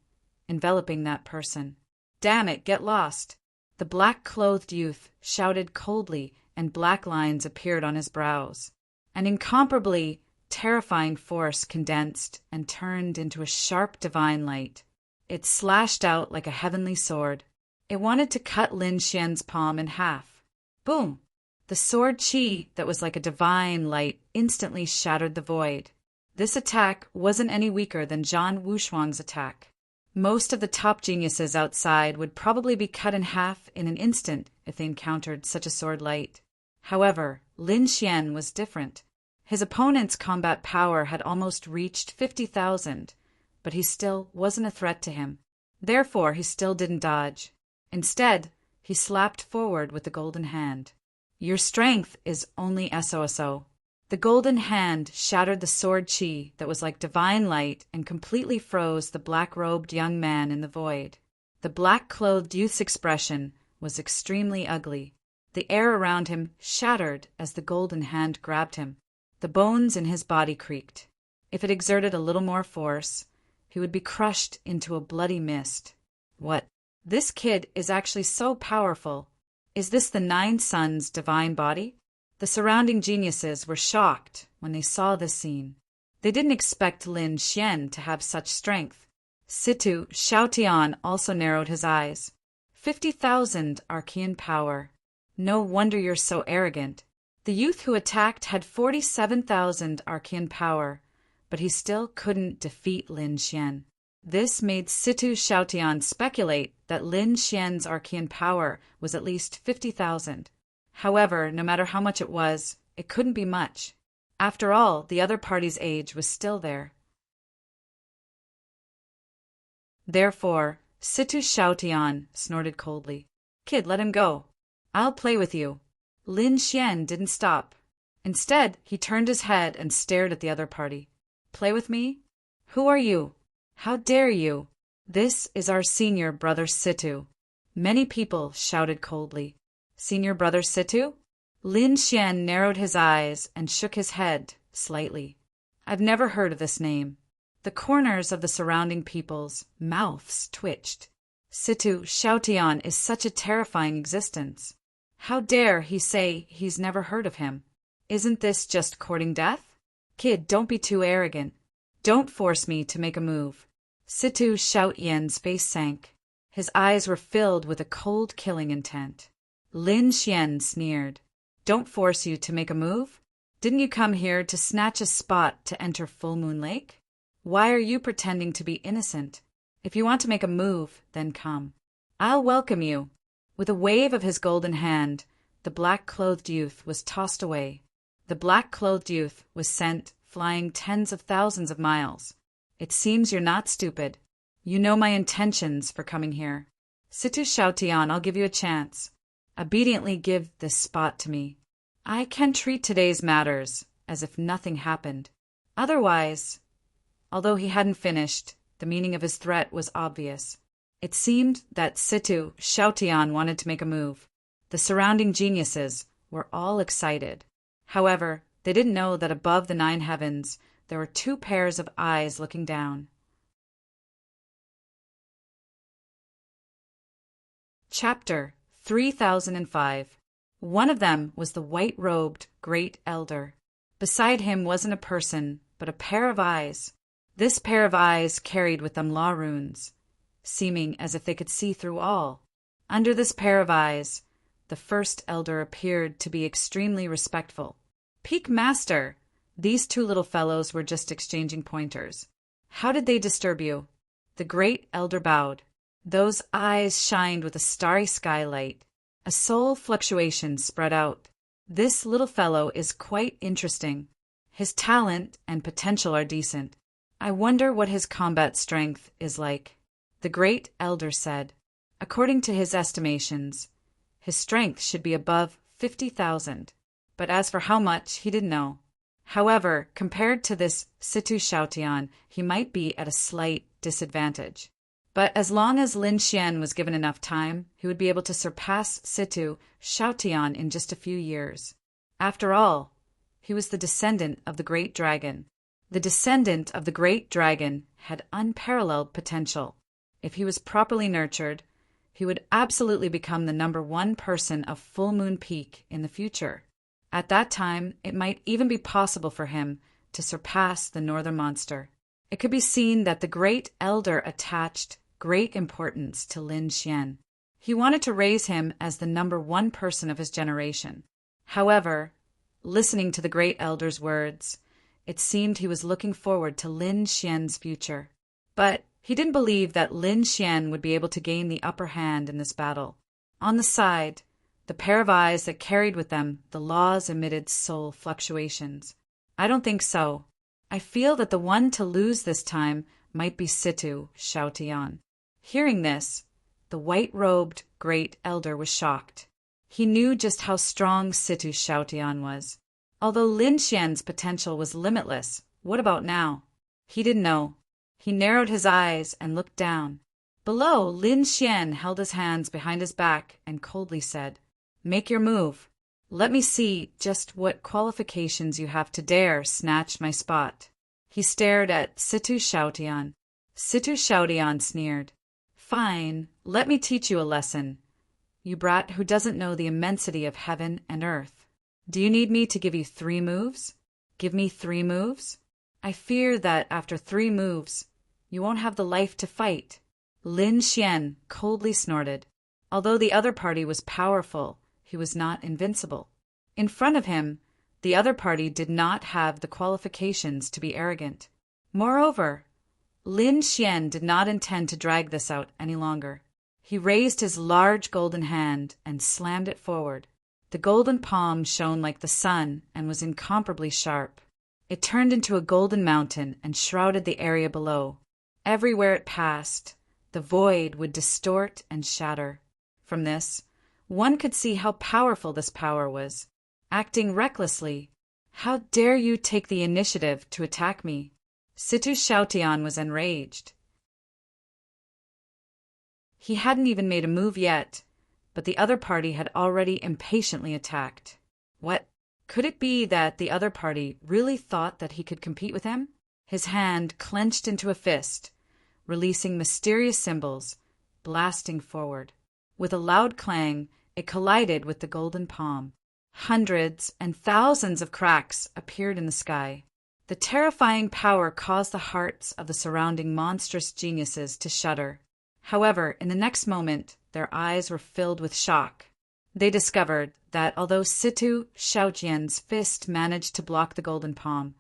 S1: enveloping that person. Damn it, get lost! The black-clothed youth shouted coldly, and black lines appeared on his brows. An incomparably terrifying force condensed and turned into a sharp divine light. It slashed out like a heavenly sword. It wanted to cut Lin Xian's palm in half. Boom! The sword chi that was like a divine light instantly shattered the void. This attack wasn't any weaker than Zhan Wushuang's attack. Most of the top geniuses outside would probably be cut in half in an instant if they encountered such a sword light. However, Lin Xian was different. His opponent's combat power had almost reached 50,000, but he still wasn't a threat to him. Therefore, he still didn't dodge. Instead, he slapped forward with the golden hand. Your strength is only SOSO. The golden hand shattered the sword chi that was like divine light and completely froze the black-robed young man in the void. The black-clothed youth's expression was extremely ugly. The air around him shattered as the golden hand grabbed him. The bones in his body creaked. If it exerted a little more force, he would be crushed into a bloody mist. What? This kid is actually so powerful. Is this the 9 sons' divine body? The surrounding geniuses were shocked when they saw this scene. They didn't expect Lin Xian to have such strength. Situ Xiaotian also narrowed his eyes. 50,000 Archean power. No wonder you're so arrogant. The youth who attacked had 47,000 Archean power, but he still couldn't defeat Lin Xian. This made Situ Xiaotian speculate that Lin Xian's Archean power was at least 50,000. However, no matter how much it was, it couldn't be much. After all, the other party's age was still there. Therefore, Situ Xiaotian snorted coldly. Kid, let him go. I'll play with you. Lin Xian didn't stop. Instead, he turned his head and stared at the other party. Play with me? Who are you? How dare you? This is our senior brother Situ. Many people shouted coldly. Senior brother Situ? Lin Xian narrowed his eyes and shook his head slightly. I've never heard of this name. The corners of the surrounding people's mouths twitched. Situ Xiaotian is such a terrifying existence. How dare he say he's never heard of him? Isn't this just courting death? Kid, don't be too arrogant. Don't force me to make a move. Situ Xiaotian's face sank. His eyes were filled with a cold killing intent. Lin Xian sneered. Don't force you to make a move? Didn't you come here to snatch a spot to enter Full Moon Lake? Why are you pretending to be innocent? If you want to make a move, then come. I'll welcome you. With a wave of his golden hand, the black-clothed youth was tossed away. The black-clothed youth was sent flying tens of thousands of miles. It seems you're not stupid. You know my intentions for coming here. Situ Xiaotian, I'll give you a chance. Obediently give this spot to me. I can treat today's matters as if nothing happened. Otherwise, although he hadn't finished, the meaning of his threat was obvious. It seemed that Situ Xiaotian wanted to make a move. The surrounding geniuses were all excited. However, they didn't know that above the 9 heavens there were 2 pairs of eyes looking down. Chapter 3005. One of them was the white-robed Great Elder. Beside him wasn't a person, but a pair of eyes. This pair of eyes carried with them law runes, seeming as if they could see through all. Under this pair of eyes, the first elder appeared to be extremely respectful. Peak Master! These 2 little fellows were just exchanging pointers. How did they disturb you? The Great Elder bowed. Those eyes shined with a starry skylight. A soul fluctuation spread out. This little fellow is quite interesting. His talent and potential are decent. I wonder what his combat strength is like. The Great Elder said. According to his estimations, his strength should be above 50,000. But as for how much, he didn't know. However, compared to this Situ Xiaotian, he might be at a slight disadvantage. But as long as Lin Xian was given enough time, he would be able to surpass Situ Xiaotian in just a few years. After all, he was the descendant of the Great Dragon. The descendant of the Great Dragon had unparalleled potential. If he was properly nurtured, he would absolutely become the #1 person of Full Moon Peak in the future. At that time, it might even be possible for him to surpass the Northern Monster. It could be seen that the Great Elder attached great importance to Lin Xian. He wanted to raise him as the #1 person of his generation. However, listening to the Great Elder's words, it seemed he was looking forward to Lin Xian's future. But he didn't believe that Lin Xian would be able to gain the upper hand in this battle. On the side, the pair of eyes that carried with them the laws emitted soul fluctuations. I don't think so. I feel that the one to lose this time might be Situ Xiaotian. Hearing this, the white-robed Great Elder was shocked. He knew just how strong Situ Xiaotian was. Although Lin Xian's potential was limitless, what about now? He didn't know. He narrowed his eyes and looked down. Below, Lin Xian held his hands behind his back and coldly said, "Make your move. Let me see just what qualifications you have to dare snatch my spot." He stared at Situ Xiaotian. Situ Xiaotian sneered. "Fine, let me teach you a lesson, you brat who doesn't know the immensity of heaven and earth. Do you need me to give you 3 moves? Give me 3 moves? I fear that after 3 moves, you won't have the life to fight." Lin Xian coldly snorted. Although the other party was powerful, he was not invincible. In front of him, the other party did not have the qualifications to be arrogant. Moreover, Lin Xian did not intend to drag this out any longer. He raised his large golden hand and slammed it forward. The golden palm shone like the sun and was incomparably sharp. It turned into a golden mountain and shrouded the area below. Everywhere it passed, the void would distort and shatter. From this, one could see how powerful this power was. Acting recklessly, how dare you take the initiative to attack me? Situ Xiaotian was enraged. He hadn't even made a move yet, but the other party had already impatiently attacked. What? Could it be that the other party really thought that he could compete with him? His hand clenched into a fist, releasing mysterious symbols, blasting forward. With a loud clang, it collided with the golden palm. Hundreds and thousands of cracks appeared in the sky. The terrifying power caused the hearts of the surrounding monstrous geniuses to shudder. However, in the next moment, their eyes were filled with shock. They discovered that although Situ Xiaotian's fist managed to block the golden palm,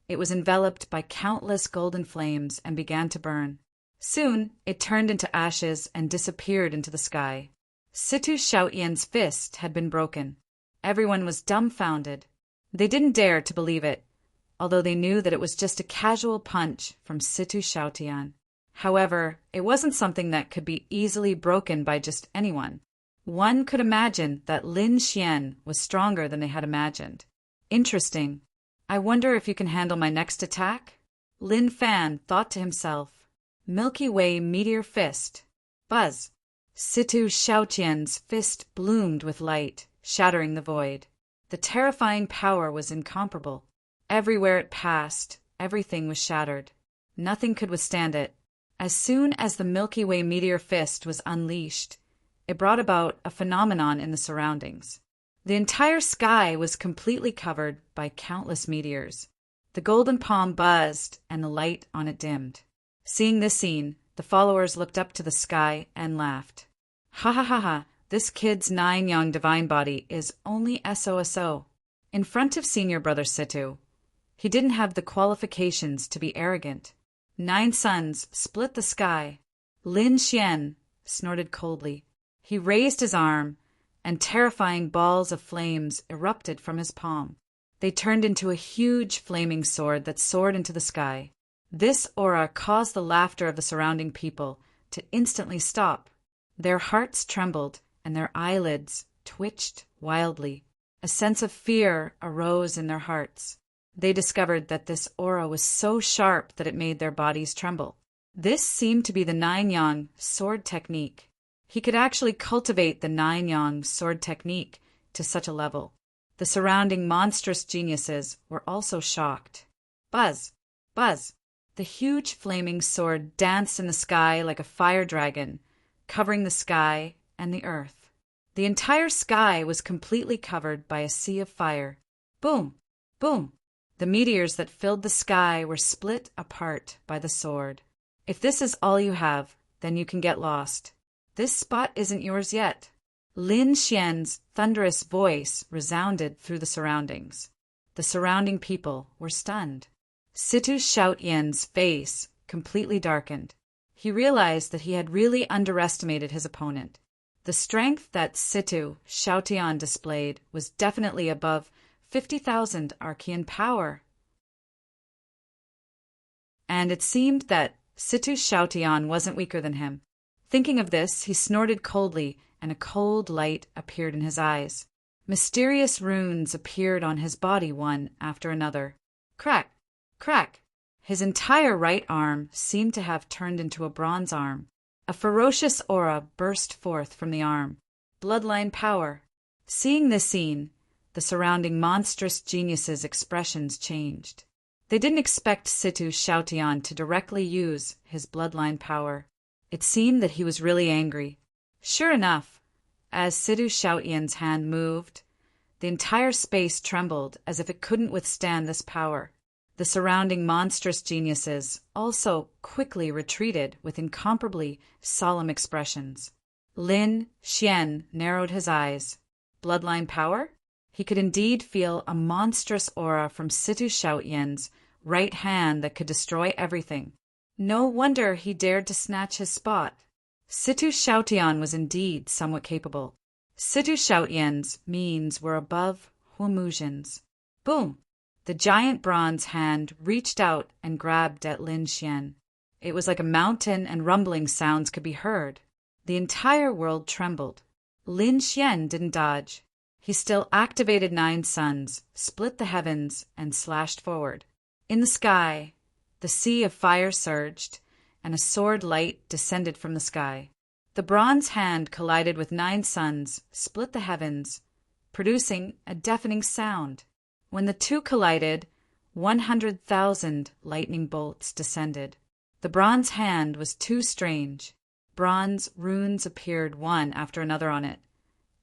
S1: it was enveloped by countless golden flames and began to burn. Soon, it turned into ashes and disappeared into the sky. Situ Xiaotian's fist had been broken. Everyone was dumbfounded. They didn't dare to believe it, although they knew that it was just a casual punch from Situ Xiaotian. However, it wasn't something that could be easily broken by just anyone. One could imagine that Lin Xian was stronger than they had imagined. Interesting. I wonder if you can handle my next attack? Lin Fan thought to himself. Milky Way meteor fist. Buzz. Situ Xiaotian's fist bloomed with light, shattering the void. The terrifying power was incomparable. Everywhere it passed, everything was shattered. Nothing could withstand it. As soon as the Milky Way meteor fist was unleashed, it brought about a phenomenon in the surroundings. The entire sky was completely covered by countless meteors. The golden palm buzzed and the light on it dimmed. Seeing this scene, the followers looked up to the sky and laughed. Ha ha ha ha, this kid's 9 young divine body is only SOSO. In front of senior brother Situ, he didn't have the qualifications to be arrogant. 9 suns split the sky. Lin Xian snorted coldly. He raised his arm, and terrifying balls of flames erupted from his palm. They turned into a huge flaming sword that soared into the sky. This aura caused the laughter of the surrounding people to instantly stop. Their hearts trembled, and their eyelids twitched wildly. A sense of fear arose in their hearts. They discovered that this aura was so sharp that it made their bodies tremble. This seemed to be the 9 yang sword technique. He could actually cultivate the 9 yang sword technique to such a level. The surrounding monstrous geniuses were also shocked. Buzz! Buzz! The huge flaming sword danced in the sky like a fire dragon, covering the sky and the earth. The entire sky was completely covered by a sea of fire. Boom! Boom! The meteors that filled the sky were split apart by the sword. If this is all you have, then you can get lost. This spot isn't yours yet. Lin Xian's thunderous voice resounded through the surroundings. The surrounding people were stunned. Situ Xiaotian's face completely darkened. He realized that he had really underestimated his opponent. The strength that Situ Xiaotian displayed was definitely above 50,000 Archean power. And it seemed that Situ Xiaotian wasn't weaker than him. Thinking of this, he snorted coldly, and a cold light appeared in his eyes. Mysterious runes appeared on his body one after another. Crack! Crack! His entire right arm seemed to have turned into a bronze arm. A ferocious aura burst forth from the arm. Bloodline power. Seeing this scene, the surrounding monstrous geniuses' expressions changed. They didn't expect Situ Xiaotian to directly use his bloodline power. It seemed that he was really angry. Sure enough, as Situ Xiaotian's hand moved, the entire space trembled as if it couldn't withstand this power. The surrounding monstrous geniuses also quickly retreated with incomparably solemn expressions. Lin Xian narrowed his eyes. Bloodline power? He could indeed feel a monstrous aura from Situ Xiaotian's right hand that could destroy everything. No wonder he dared to snatch his spot. Situ Xiaotian was indeed somewhat capable. Situ Xiaotian's means were above Huamujian's. Boom! The giant bronze hand reached out and grabbed at Lin Xian. It was like a mountain, and rumbling sounds could be heard. The entire world trembled. Lin Xian didn't dodge. He still activated 9 suns, split the heavens, and slashed forward. In the sky, the sea of fire surged, and a sword light descended from the sky. The bronze hand collided with 9 suns, split the heavens, producing a deafening sound. When the two collided, 100,000 lightning bolts descended. The bronze hand was too strange. Bronze runes appeared one after another on it,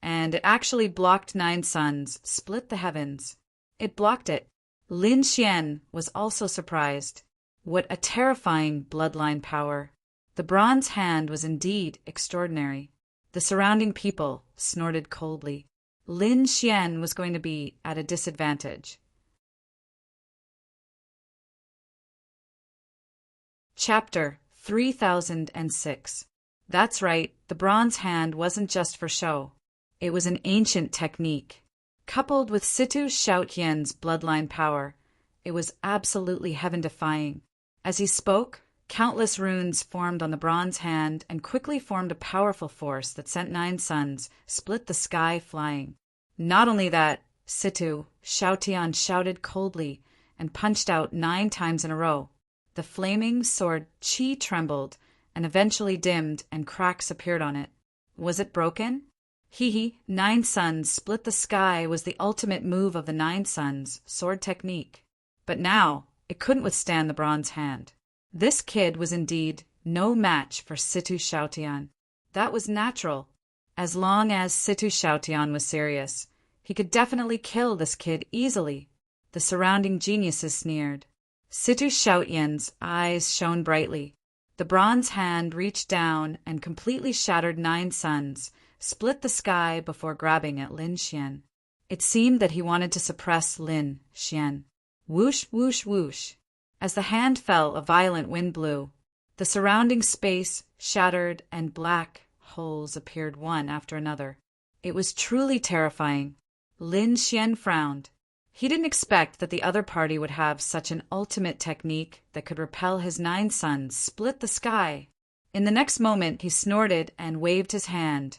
S1: and it actually blocked 9 suns, split the heavens. It blocked it. Lin Xian was also surprised. What a terrifying bloodline power. The bronze hand was indeed extraordinary. The surrounding people snorted coldly. Lin Xian was going to be at a disadvantage. Chapter 3006. That's right, the bronze hand wasn't just for show. It was an ancient technique. Coupled with Situ Xiaotian's bloodline power, it was absolutely heaven-defying. As he spoke, countless runes formed on the bronze hand and quickly formed a powerful force that sent 9 suns split the sky flying. Not only that, Situ Xiaotian shouted coldly and punched out 9 times in a row. The flaming sword qi trembled and eventually dimmed, and cracks appeared on it. Was it broken? 9 suns split the sky was the ultimate move of the 9 suns sword technique. But now it couldn't withstand the bronze hand. This kid was indeed no match for Situ Xiaotian. That was natural. As long as Situ Xiaotian was serious, he could definitely kill this kid easily. The surrounding geniuses sneered. Situ Xiaotian's eyes shone brightly. The bronze hand reached down and completely shattered 9 suns, split the sky before grabbing at Lin Xian. It seemed that he wanted to suppress Lin Xian. Whoosh, whoosh, whoosh. As the hand fell, a violent wind blew. The surrounding space shattered and black holes appeared one after another. It was truly terrifying. Lin Xian frowned. He didn't expect that the other party would have such an ultimate technique that could repel his 9 suns split the sky. In the next moment, he snorted and waved his hand,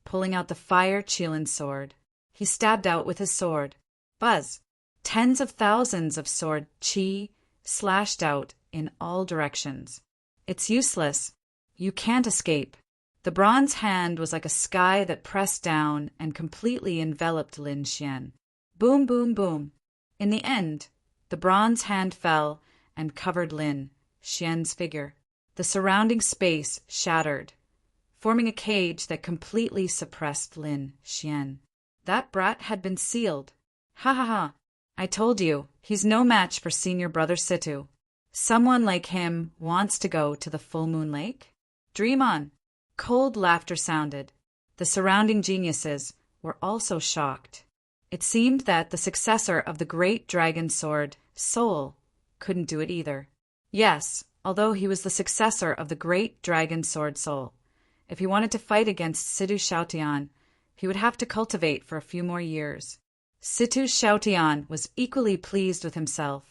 S1: pulling out the fire Qilin sword. He stabbed out with his sword. Buzz! Tens of thousands of sword qi slashed out in all directions. It's useless. You can't escape. The bronze hand was like a sky that pressed down and completely enveloped Lin Xian. Boom, boom, boom. In the end, the bronze hand fell and covered Lin Xian's figure. The surrounding space shattered, forming a cage that completely suppressed Lin Xian. That brat had been sealed. Ha ha ha. I told you, he's no match for senior brother Situ. Someone like him wants to go to the full moon lake? Dream on. Cold laughter sounded. The surrounding geniuses were also shocked. It seemed that the successor of the great dragon sword, Soul, couldn't do it either. Yes, although he was the successor of the great dragon sword Soul. If he wanted to fight against Situ Xiaotian, he would have to cultivate for a few more years. Situ Xiaotian was equally pleased with himself.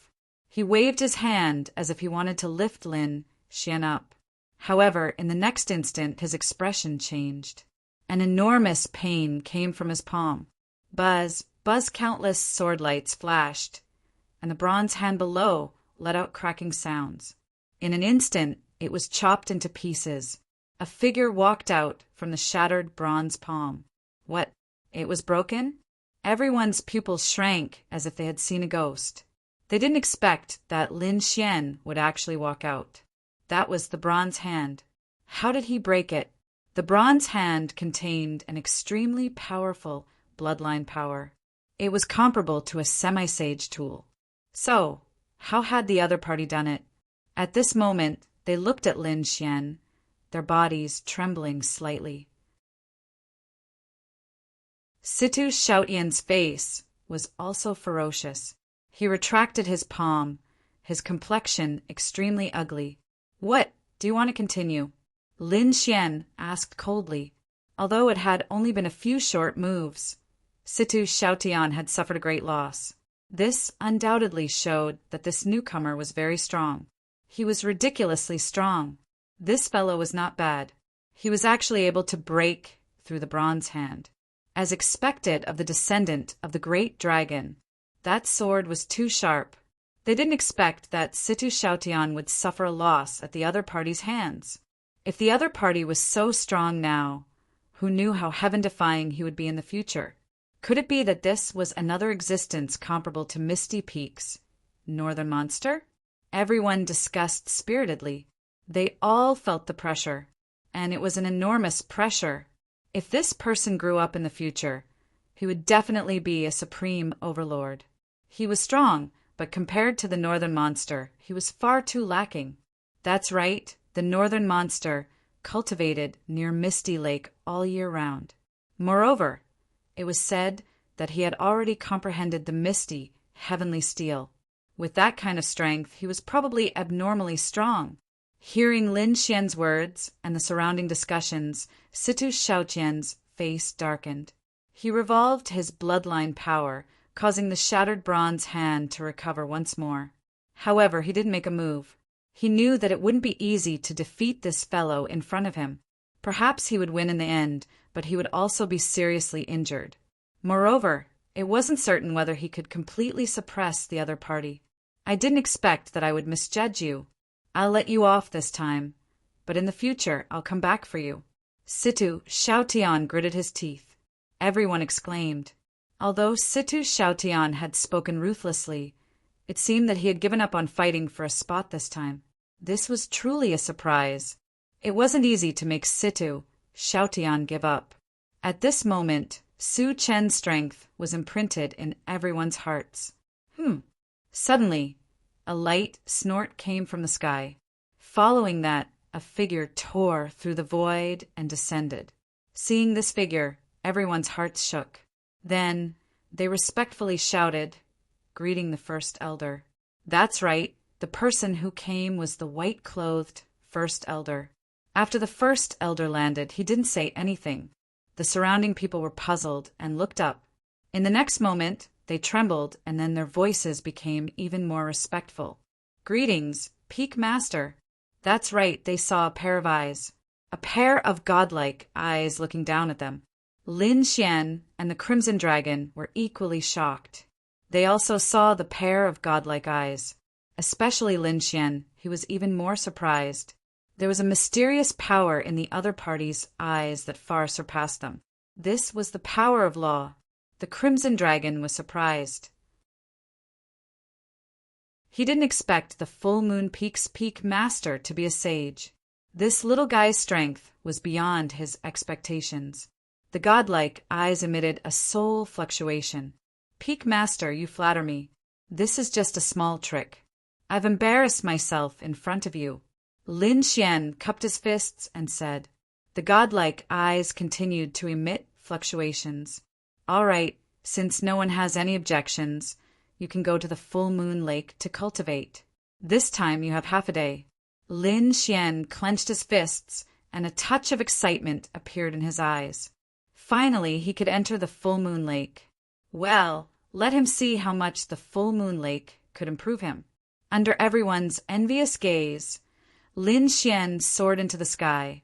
S1: He waved his hand as if he wanted to lift Lin Xian up. However, in the next instant his expression changed. An enormous pain came from his palm. Buzz, countless sword lights flashed, and the bronze hand below let out cracking sounds. In an instant, it was chopped into pieces. A figure walked out from the shattered bronze palm. What? It was broken? Everyone's pupils shrank as if they had seen a ghost. They didn't expect that Lin Xian would actually walk out. That was the bronze hand. How did he break it? The bronze hand contained an extremely powerful bloodline power. It was comparable to a semi-sage tool. So, how had the other party done it? At this moment, they looked at Lin Xian, their bodies trembling slightly. Situ Xiaotian's face was also ferocious. He retracted his palm, his complexion extremely ugly. What? Do you want to continue? Lin Xian asked coldly, although it had only been a few short moves. Situ Xiaotian had suffered a great loss. This undoubtedly showed that this newcomer was very strong. He was ridiculously strong. This fellow was not bad. He was actually able to break through the bronze hand. As expected of the descendant of the great dragon, that sword was too sharp. They didn't expect that Situ Xiaotian would suffer a loss at the other party's hands. If the other party was so strong now, who knew how heaven-defying he would be in the future? Could it be that this was another existence comparable to Misty Peak's northern monster? Everyone discussed spiritedly. They all felt the pressure, and it was an enormous pressure. If this person grew up in the future, he would definitely be a supreme overlord. He was strong, but compared to the northern monster, he was far too lacking. That's right, the northern monster cultivated near Misty Lake all year round. Moreover, it was said that he had already comprehended the misty, heavenly steel. With that kind of strength, he was probably abnormally strong. Hearing Lin Xian's words and the surrounding discussions, Situ Xiaotian's face darkened. He revolved his bloodline power, causing the shattered bronze hand to recover once more. However, he didn't make a move. He knew that it wouldn't be easy to defeat this fellow in front of him. Perhaps he would win in the end, but he would also be seriously injured. Moreover, it wasn't certain whether he could completely suppress the other party. I didn't expect that I would misjudge you. I'll let you off this time, but in the future I'll come back for you. Situ Xiaotian gritted his teeth. Everyone exclaimed. Although Situ Xiaotian had spoken ruthlessly, it seemed that he had given up on fighting for a spot this time. This was truly a surprise. It wasn't easy to make Situ Xiaotian give up. At this moment, Su Chen's strength was imprinted in everyone's hearts. Suddenly, a light snort came from the sky. Following that, a figure tore through the void and descended. Seeing this figure, everyone's hearts shook. Then, they respectfully shouted, greeting the first elder. That's right, the person who came was the white-clothed first elder. After the first elder landed, he didn't say anything. The surrounding people were puzzled and looked up. In the next moment, they trembled, and then their voices became even more respectful. Greetings, Peak Master. That's right, they saw a pair of eyes. A pair of godlike eyes looking down at them. Lin Xian and the Crimson Dragon were equally shocked. They also saw the pair of godlike eyes. Especially Lin Xian, who was even more surprised. There was a mysterious power in the other party's eyes that far surpassed them. This was the power of law. The Crimson Dragon was surprised. He didn't expect the Full Moon Peak's Peak Master to be a sage. This little guy's strength was beyond his expectations. The godlike eyes emitted a soul fluctuation. Peak Master, you flatter me. This is just a small trick. I've embarrassed myself in front of you. Lin Xian cupped his fists and said. The godlike eyes continued to emit fluctuations. All right, since no one has any objections, you can go to the Full Moon Lake to cultivate. This time you have half a day. Lin Xian clenched his fists, and a touch of excitement appeared in his eyes. Finally, he could enter the Full Moon Lake. Well, let him see how much the Full Moon Lake could improve him. Under everyone's envious gaze, Lin Xian soared into the sky,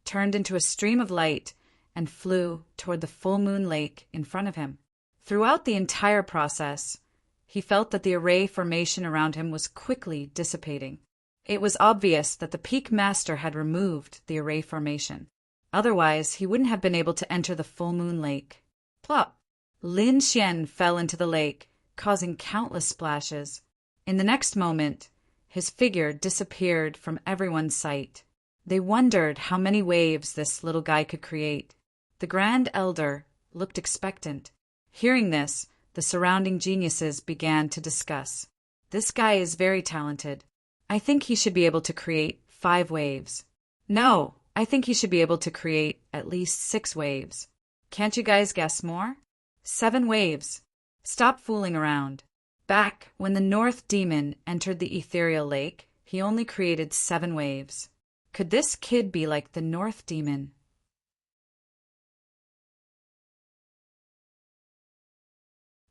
S1: turned into a stream of light, and flew toward the Full Moon Lake in front of him. Throughout the entire process, he felt that the array formation around him was quickly dissipating. It was obvious that the Peak Master had removed the array formation. Otherwise, he wouldn't have been able to enter the Full Moon Lake. Plop! Lin Xian fell into the lake, causing countless splashes. In the next moment, his figure disappeared from everyone's sight. They wondered how many waves this little guy could create. The Grand Elder looked expectant. Hearing this, the surrounding geniuses began to discuss. This guy is very talented. I think he should be able to create 5 waves. No, I think he should be able to create at least 6 waves. Can't you guys guess more? 7 waves. Stop fooling around. Back when the North Demon entered the Ethereal Lake, he only created 7 waves. Could this kid be like the North Demon?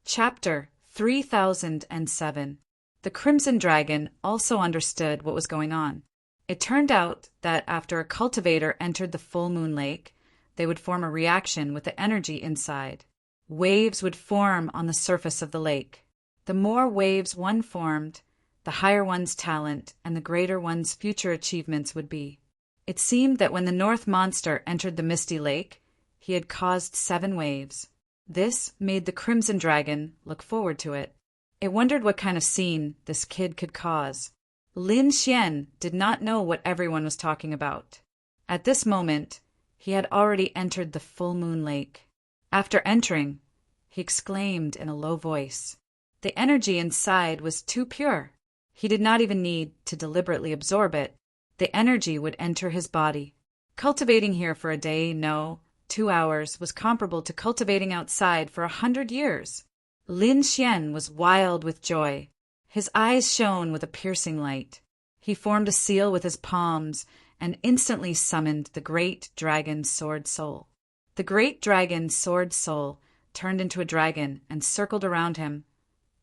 S1: Chapter 3007. The Crimson Dragon also understood what was going on. It turned out that after a cultivator entered the Full Moon Lake, they would form a reaction with the energy inside. Waves would form on the surface of the lake. The more waves one formed, the higher one's talent and the greater one's future achievements would be. It seemed that when the North Monster entered the Misty Lake, he had caused 7 waves. This made the Crimson Dragon look forward to it. It wondered what kind of scene this kid could cause. Lin Xian did not know what everyone was talking about. At this moment, he had already entered the Full Moon Lake. After entering, he exclaimed in a low voice. The energy inside was too pure. He did not even need to deliberately absorb it. The energy would enter his body. Cultivating here for a day, no, 2 hours, was comparable to cultivating outside for 100 years. Lin Xian was wild with joy. His eyes shone with a piercing light. He formed a seal with his palms and instantly summoned the great dragon Sword Soul. The great dragon Sword Soul turned into a dragon and circled around him,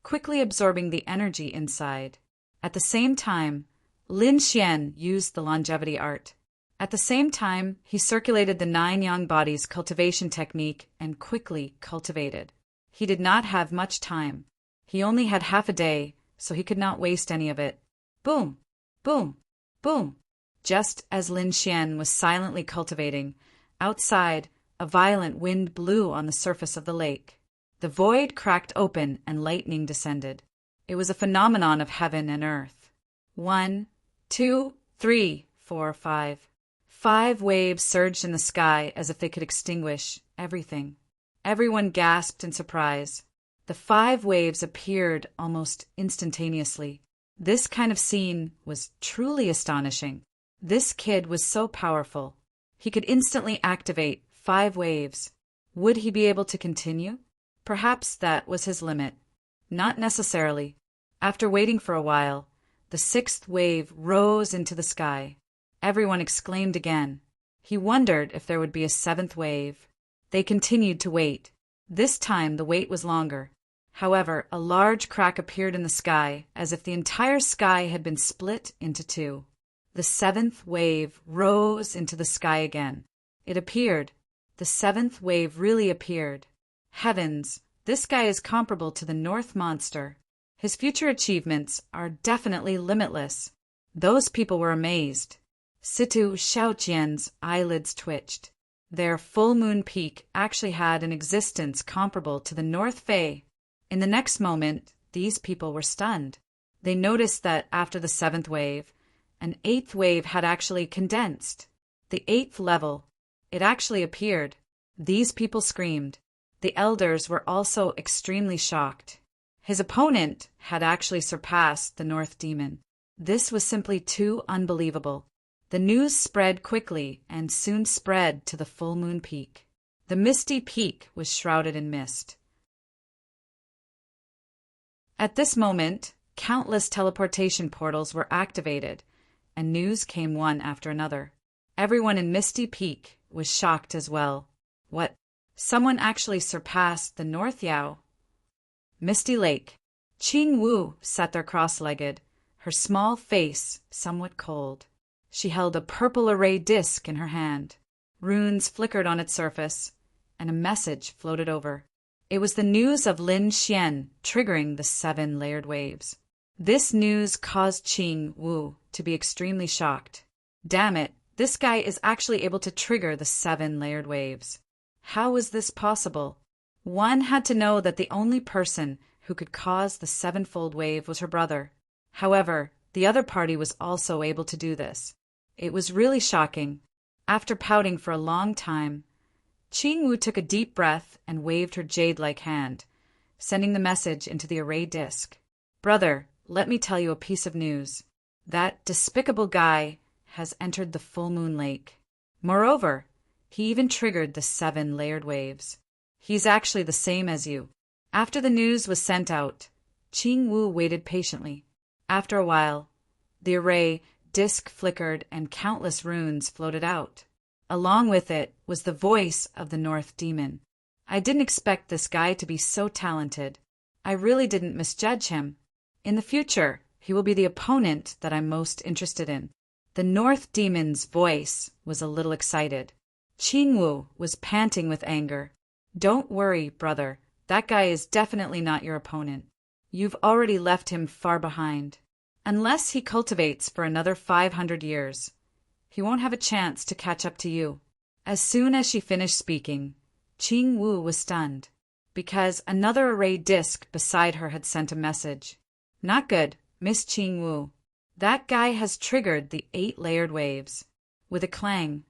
S1: quickly absorbing the energy inside. At the same time, Lin Xian used the longevity art. At the same time, he circulated the 9 yang bodies cultivation technique and quickly cultivated. He did not have much time. He only had half a day, so he could not waste any of it. Boom! Boom! Boom! Just as Lin Xian was silently cultivating, outside, a violent wind blew on the surface of the lake. The void cracked open and lightning descended. It was a phenomenon of heaven and earth. 1, 2, 3, 4, 5. 5 waves surged in the sky as if they could extinguish everything. Everyone gasped in surprise. The 5 waves appeared almost instantaneously. This kind of scene was truly astonishing. This kid was so powerful. He could instantly activate 5 waves. Would he be able to continue? Perhaps that was his limit. Not necessarily. After waiting for a while, the 6th wave rose into the sky. Everyone exclaimed again. He wondered if there would be a 7th wave. They continued to wait. This time the wait was longer. However, a large crack appeared in the sky, as if the entire sky had been split into 2. The 7th wave rose into the sky again. It appeared. The 7th wave really appeared. Heavens, this guy is comparable to the North Monster. His future achievements are definitely limitless. Those people were amazed. Situ Xiaojian's eyelids twitched. Their full moon peak actually had an existence comparable to the North Fey. In the next moment, these people were stunned. They noticed that after the 7th wave, an 8th wave had actually condensed. The 8th level. It actually appeared. These people screamed. The elders were also extremely shocked. His opponent had actually surpassed the North Demon. This was simply too unbelievable. The news spread quickly and soon spread to the full moon peak. The misty peak was shrouded in mist. At this moment, countless teleportation portals were activated, and news came one after another. Everyone in Misty Peak was shocked as well. What? Someone actually surpassed the North Yao? Misty Lake. Qing Wu sat there cross-legged, her small face somewhat cold. She held a purple array disc in her hand. Runes flickered on its surface, and a message floated over. It was the news of Lin Xian triggering the 7 layered waves. This news caused Qing Wu to be extremely shocked. Damn it, this guy is actually able to trigger the 7 layered waves. How was this possible? One had to know that the only person who could cause the 7-fold wave was her brother. However, the other party was also able to do this. It was really shocking. After pouting for a long time, Qing Wu took a deep breath and waved her jade-like hand, sending the message into the array disc. Brother, let me tell you a piece of news. That despicable guy has entered the full moon lake. Moreover, he even triggered the 7 layered waves. He's actually the same as you. After the news was sent out, Qing Wu waited patiently. After a while, the array disc flickered and countless runes floated out. Along with it was the voice of the North Demon. I didn't expect this guy to be so talented. I really didn't misjudge him. In the future, he will be the opponent that I'm most interested in. The North Demon's voice was a little excited. Qing Wu was panting with anger. Don't worry, brother. That guy is definitely not your opponent. You've already left him far behind. Unless he cultivates for another 500 years, he won't have a chance to catch up to you. As soon as she finished speaking, Qing Wu was stunned, because another array disc beside her had sent a message. Not good, Miss Qing Wu. That guy has triggered the 8 layered waves. With a clang,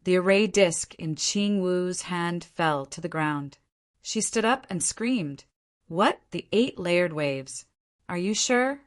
S1: the array disc in Qing Wu's hand fell to the ground. She stood up and screamed. What? The 8 layered waves? Are you sure?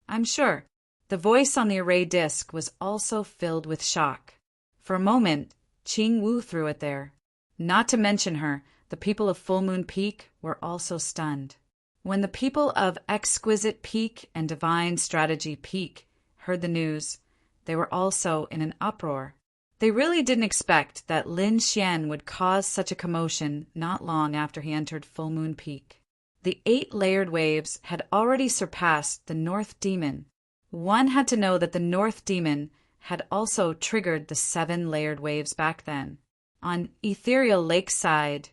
S1: I'm sure. The voice on the array disc was also filled with shock. For a moment, Qing Wu threw it there. Not to mention her, the people of Full Moon Peak were also stunned. When the people of Exquisite Peak and Divine Strategy Peak heard the news, they were also in an uproar. They really didn't expect that Lin Xian would cause such a commotion not long after he entered Full Moon Peak. The 8-layered waves had already surpassed the North Demon. One had to know that the North Demon had also triggered the 7-layered waves back then. On Ethereal Lakeside,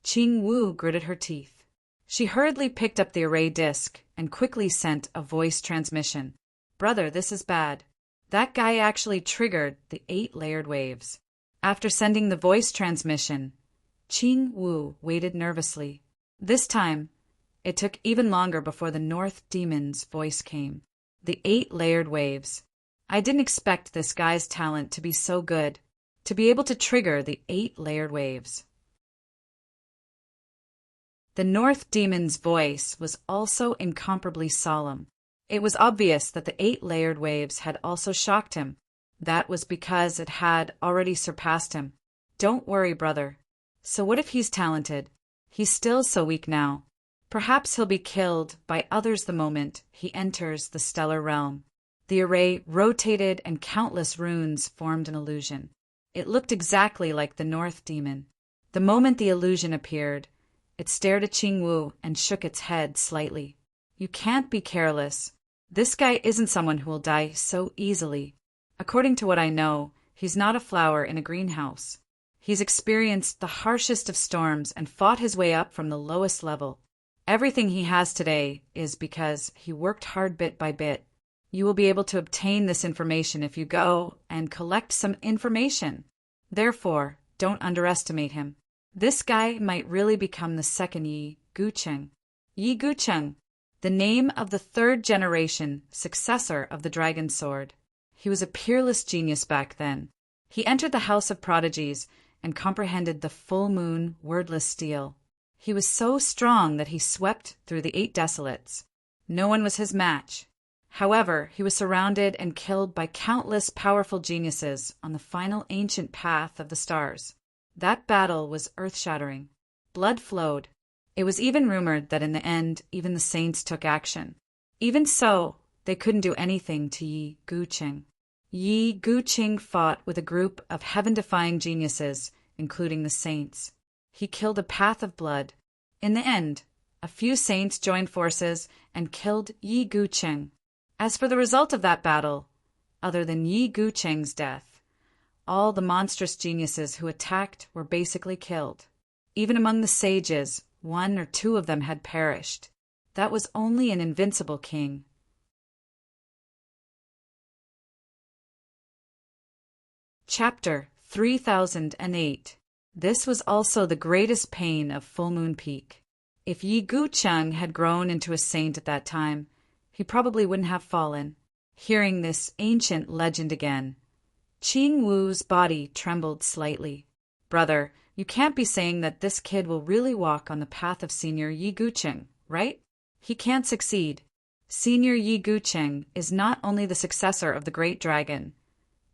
S1: Qing Wu gritted her teeth. She hurriedly picked up the array disk and quickly sent a voice transmission. "Brother, this is bad. That guy actually triggered the 8-layered waves." After sending the voice transmission, Qing Wu waited nervously. This time, it took even longer before the North Demon's voice came. The 8-layered waves. I didn't expect this guy's talent to be so good, to be able to trigger the 8-layered waves. The North Demon's voice was also incomparably solemn. It was obvious that the 8-layered waves had also shocked him. That was because it had already surpassed him. "Don't worry, brother. So what if he's talented? He's still so weak now. Perhaps he'll be killed by others the moment he enters the stellar realm." The array rotated and countless runes formed an illusion. It looked exactly like the North Demon. The moment the illusion appeared, it stared at Qing Wu and shook its head slightly. "You can't be careless. This guy isn't someone who will die so easily. According to what I know, he's not a flower in a greenhouse. He's experienced the harshest of storms and fought his way up from the lowest level. Everything he has today is because he worked hard bit by bit. You will be able to obtain this information if you go and collect some information. Therefore, don't underestimate him. This guy might really become the second Yi Gucheng." Yi Gucheng, the name of the 3rd-generation successor of the Dragon Sword. He was a peerless genius back then. He entered the House of Prodigies and comprehended the full moon wordless steel. He was so strong that he swept through the 8 desolates. No one was his match. However, he was surrounded and killed by countless powerful geniuses on the final ancient path of the stars. That battle was earth-shattering. Blood flowed. It was even rumored that in the end, even the saints took action. Even so, they couldn't do anything to Yi Gucheng. Yi Gucheng fought with a group of heaven-defying geniuses, including the saints. He killed a path of blood. In the end, a few saints joined forces and killed Yi Gucheng. As for the result of that battle, other than Yi Gucheng's death, all the monstrous geniuses who attacked were basically killed. Even among the sages, 1 or 2 of them had perished. That was only an invincible king. Chapter 3008. This was also the greatest pain of Full Moon Peak. If Yi Gucheng had grown into a saint at that time, he probably wouldn't have fallen. Hearing this ancient legend again, Qing Wu's body trembled slightly. "Brother, you can't be saying that this kid will really walk on the path of Senior Yi Gucheng, right? He can't succeed. Senior Yi Gucheng is not only the successor of the Great Dragon,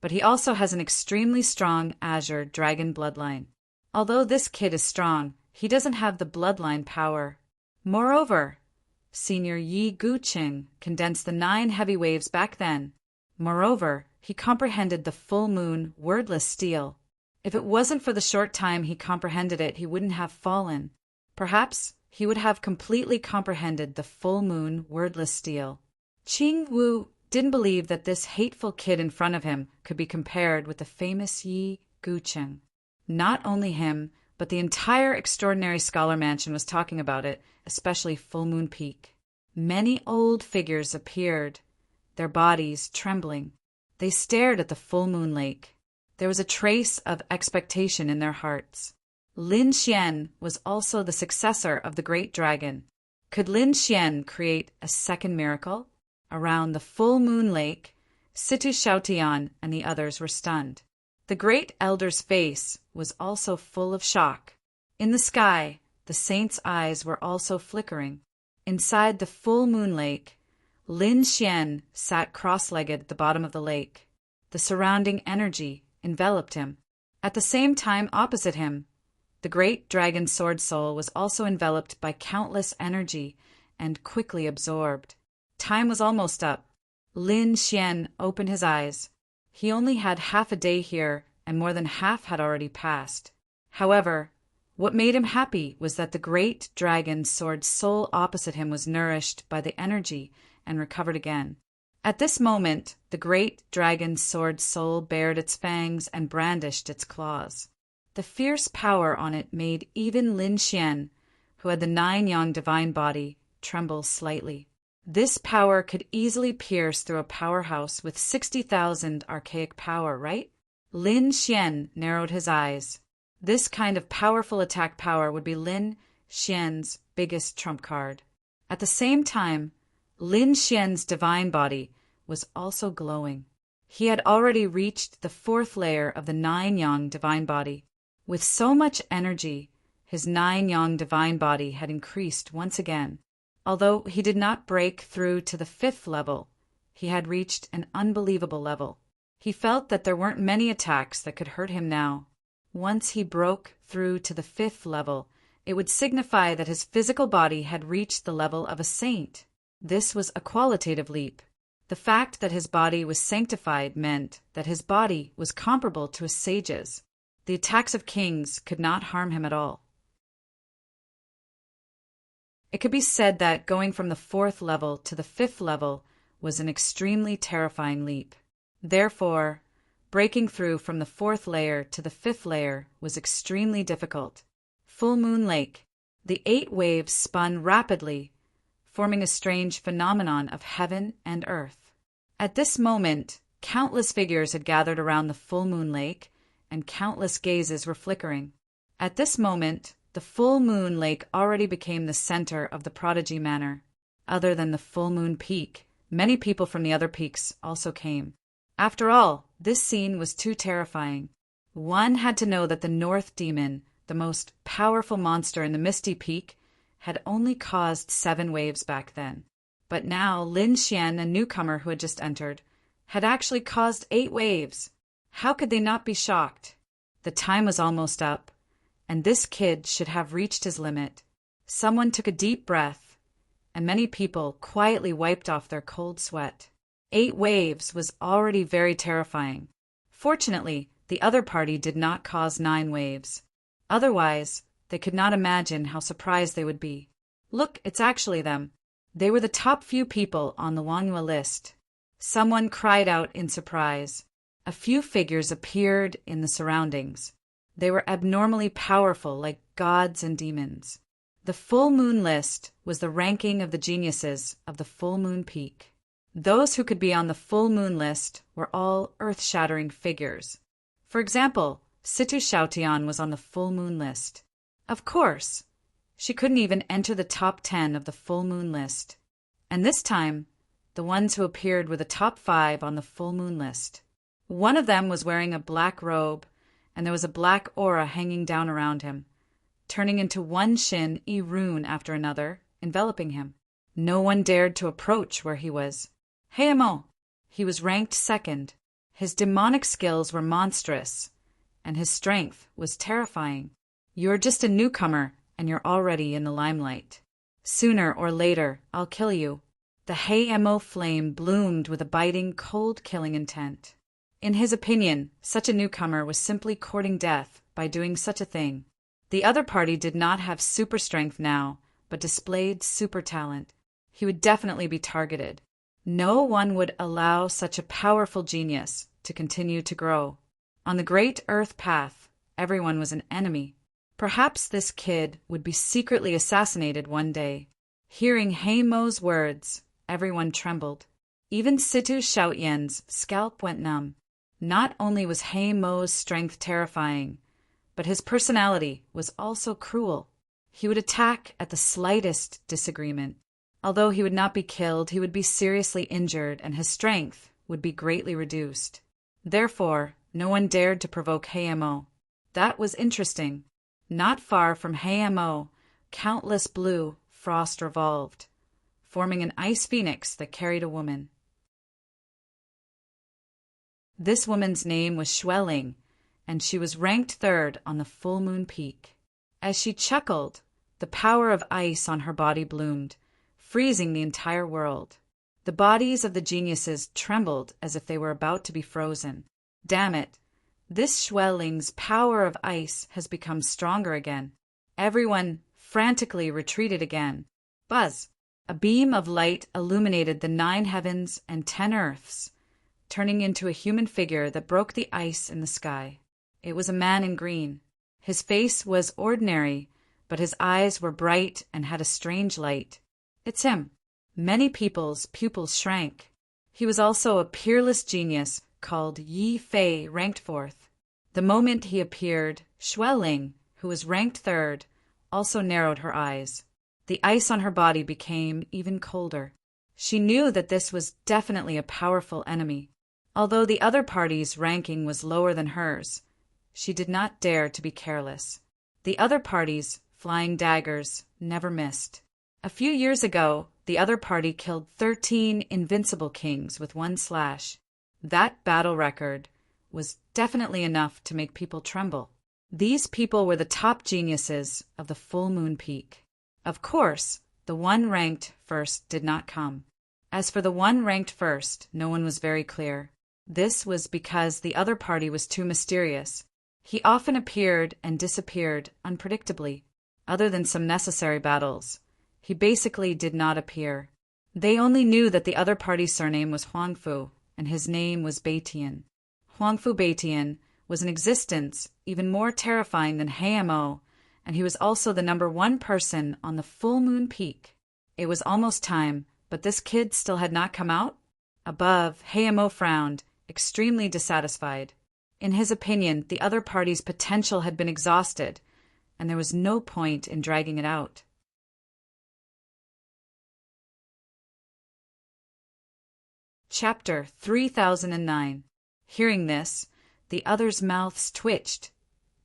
S1: but he also has an extremely strong Azure Dragon bloodline. Although this kid is strong, he doesn't have the bloodline power. Moreover, Senior Yi Gucheng condensed the 9 heavy waves back then. Moreover, he comprehended the full moon wordless steel. If it wasn't for the short time he comprehended it, he wouldn't have fallen. Perhaps he would have completely comprehended the full moon wordless steel." Qing Wu didn't believe that this hateful kid in front of him could be compared with the famous Yi Gucheng. Not only him, but the entire extraordinary scholar mansion was talking about it, especially Full Moon Peak. Many old figures appeared, their bodies trembling. They stared at the full moon lake. There was a trace of expectation in their hearts. Lin Xian was also the successor of the Great Dragon. Could Lin Xian create a second miracle? Around the full moon lake, Situ Xiaotian and the others were stunned. The Great Elder's face was also full of shock. In the sky, the saint's eyes were also flickering. Inside the full moon lake, Lin Xian sat cross-legged at the bottom of the lake. The surrounding energy enveloped him. At the same time, opposite him, the great dragon sword soul was also enveloped by countless energy and quickly absorbed. Time was almost up. Lin Xian opened his eyes. He only had half a day here and more than half had already passed. However, what made him happy was that the great dragon's sword soul opposite him was nourished by the energy and recovered again. At this moment, the great dragon's sword soul bared its fangs and brandished its claws. The fierce power on it made even Lin Xian, who had the 9-yang divine body, tremble slightly. This power could easily pierce through a powerhouse with 60,000 archaic power, right? Lin Xian narrowed his eyes. This kind of powerful attack power would be Lin Xian's biggest trump card. At the same time, Lin Xian's divine body was also glowing. He had already reached the 4th layer of the 9-yang divine body. With so much energy, his 9-yang divine body had increased once again. Although he did not break through to the 5th level, he had reached an unbelievable level. He felt that there weren't many attacks that could hurt him now. Once he broke through to the 5th level, it would signify that his physical body had reached the level of a saint. This was a qualitative leap. The fact that his body was sanctified meant that his body was comparable to a sage's. The attacks of kings could not harm him at all. It could be said that going from the 4th level to the 5th level was an extremely terrifying leap. Therefore, breaking through from the 4th layer to the 5th layer was extremely difficult. Full Moon Lake. The 8 waves spun rapidly, forming a strange phenomenon of heaven and earth. At this moment, countless figures had gathered around the Full Moon Lake, and countless gazes were flickering. At this moment, the Full Moon Lake already became the center of the Prodigy Manor. Other than the Full Moon Peak, many people from the other peaks also came. After all, this scene was too terrifying. One had to know that the North Demon, the most powerful monster in the Misty Peak, had only caused 7 waves back then. But now Lin Xian, a newcomer who had just entered, had actually caused 8 waves. How could they not be shocked? The time was almost up, and this kid should have reached his limit. Someone took a deep breath, and many people quietly wiped off their cold sweat. 8 waves was already very terrifying. Fortunately, the other party did not cause 9 waves. Otherwise, they could not imagine how surprised they would be. Look, it's actually them. They were the top few people on the Wangyue list. Someone cried out in surprise. A few figures appeared in the surroundings. They were abnormally powerful, like gods and demons. The Full Moon list was the ranking of the geniuses of the Full Moon Peak. Those who could be on the Full Moon list were all earth-shattering figures. For example, Situ Xiaotian was on the Full Moon list. Of course, she couldn't even enter the top 10 of the Full Moon list. And this time, the ones who appeared were the top 5 on the Full Moon list. One of them was wearing a black robe, and there was a black aura hanging down around him, turning into one Shin Yi rune after another, enveloping him. No one dared to approach where he was. Heimo! He was ranked 2nd. His demonic skills were monstrous, and his strength was terrifying. You're just a newcomer, and you're already in the limelight. Sooner or later, I'll kill you. The Heimo flame bloomed with a biting, cold-killing intent. In his opinion, such a newcomer was simply courting death by doing such a thing. The other party did not have super strength now, but displayed super talent. He would definitely be targeted. No one would allow such a powerful genius to continue to grow. On the great Earth path, everyone was an enemy. Perhaps this kid would be secretly assassinated one day. Hearing Heimo's words, everyone trembled. Even Situ Xiaotian's scalp went numb. Not only was Heimo's strength terrifying, but his personality was also cruel. He would attack at the slightest disagreement. Although he would not be killed, he would be seriously injured, and his strength would be greatly reduced. Therefore, no one dared to provoke Heimo. That was interesting. Not far from Heimo, countless blue frost revolved, forming an ice phoenix that carried a woman. This woman's name was Xueling, and she was ranked 3rd on the Full Moon Peak. As she chuckled, the power of ice on her body bloomed, freezing the entire world. The bodies of the geniuses trembled as if they were about to be frozen. Damn it! This Schwelling's power of ice has become stronger again. Everyone frantically retreated again. Buzz! A beam of light illuminated the 9 heavens and 10 earths, turning into a human figure that broke the ice in the sky. It was a man in green. His face was ordinary, but his eyes were bright and had a strange light. It's him. Many people's pupils shrank. He was also a peerless genius called Yi Fei, ranked 4th. The moment he appeared, Schwelling, who was ranked 3rd, also narrowed her eyes. The ice on her body became even colder. She knew that this was definitely a powerful enemy. Although the other party's ranking was lower than hers, she did not dare to be careless. The other party's flying daggers never missed. A few years ago, the other party killed 13 invincible kings with 1 slash. That battle record was definitely enough to make people tremble. These people were the top geniuses of the Full Moon Peak. Of course, the one ranked 1st did not come. As for the one ranked 1st, no one was very clear. This was because the other party was too mysterious. He often appeared and disappeared unpredictably. Other than some necessary battles, he basically did not appear. They only knew that the other party's surname was Huangfu, and his name was Beitian. Huangfu Beitian was in existence even more terrifying than Heimo, and he was also the number 1 person on the Full Moon Peak. It was almost time, but this kid still had not come out? Above, Heimo frowned, extremely dissatisfied. In his opinion, the other party's potential had been exhausted, and there was no point in dragging it out. Chapter 3009. Hearing this, the others' mouths twitched,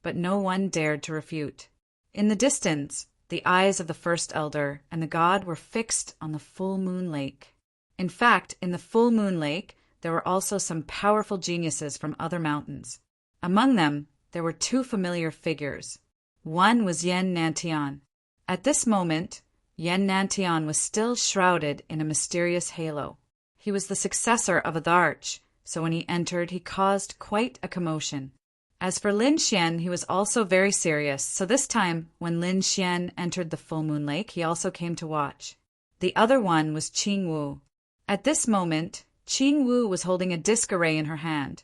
S1: but no one dared to refute. In the distance, the eyes of the first elder and the god were fixed on the Full Moon Lake. In fact, in the Full Moon Lake, there were also some powerful geniuses from other mountains. Among them, there were 2 familiar figures. One was Yen Nantian. At this moment, Yen Nantian was still shrouded in a mysterious halo. He was the successor of Atharch, so when he entered, he caused quite a commotion. As for Lin Xian, he was also very serious, so this time, when Lin Xian entered the Full Moon Lake, he also came to watch. The other one was Qing Wu. At this moment, Qing Wu was holding a disc array in her hand,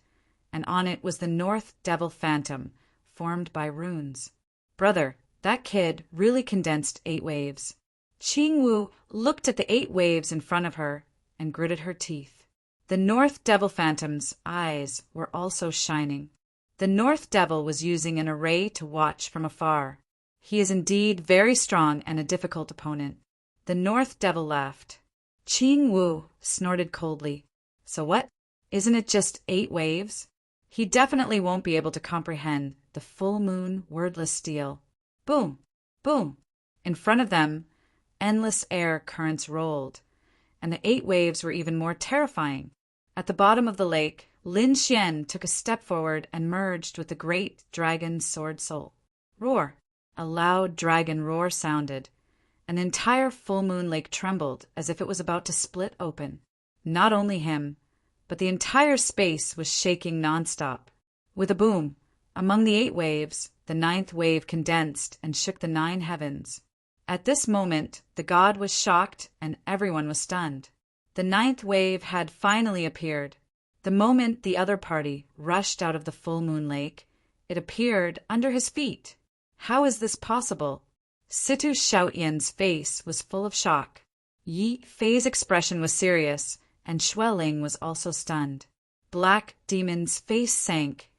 S1: and on it was the North Devil Phantom, formed by runes. Brother, that kid really condensed 8 waves. Qing Wu looked at the 8 waves in front of her and gritted her teeth. The North Devil Phantom's eyes were also shining. The North Devil was using an array to watch from afar. He is indeed very strong and a difficult opponent. The North Devil laughed. Qing Wu snorted coldly. So what? Isn't it just 8 waves? He definitely won't be able to comprehend the full moon wordless steel. Boom! Boom! In front of them, endless air currents rolled, and the 8 waves were even more terrifying. At the bottom of the lake, Lin Xian took a step forward and merged with the great dragon Sword Soul. Roar! A loud dragon roar sounded. An entire full moon lake trembled as if it was about to split open. Not only him, but the entire space was shaking nonstop. With a boom, among the 8 waves, the 9th wave condensed and shook the 9 heavens. At this moment, the god was shocked and everyone was stunned. The 9th wave had finally appeared. The moment the other party rushed out of the full moon lake, it appeared under his feet. How is this possible? Situ Shoutian's face was full of shock. Yi Fei's expression was serious, and Schwelling was also stunned. Black Demon's face sank,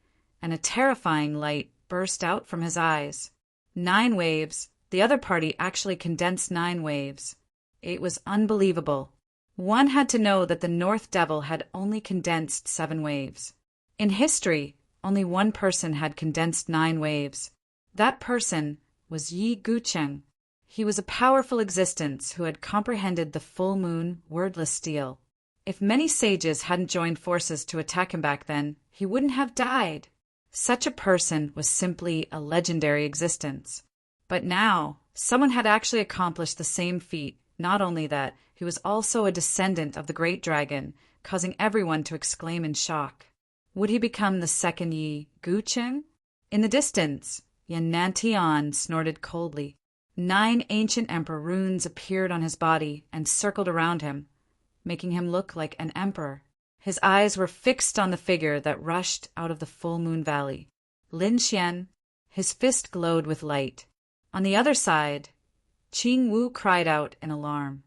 S1: and a terrifying light burst out from his eyes. 9 waves. The other party actually condensed 9 waves. It was unbelievable. One had to know that the North Devil had only condensed 7 waves. In history, only one person had condensed 9 waves. That person was Yi Gucheng. He was a powerful existence who had comprehended the full moon wordless steel. If many sages hadn't joined forces to attack him back then, he wouldn't have died. Such a person was simply a legendary existence. But now, someone had actually accomplished the same feat. Not only that, he was also a descendant of the great dragon, causing everyone to exclaim in shock. Would he become the second Yi Guqing? In the distance, Yantian snorted coldly. 9 ancient emperor runes appeared on his body and circled around him, making him look like an emperor. His eyes were fixed on the figure that rushed out of the full moon valley. Lin Xian, his fist glowed with light. On the other side, Qing Wu cried out in alarm.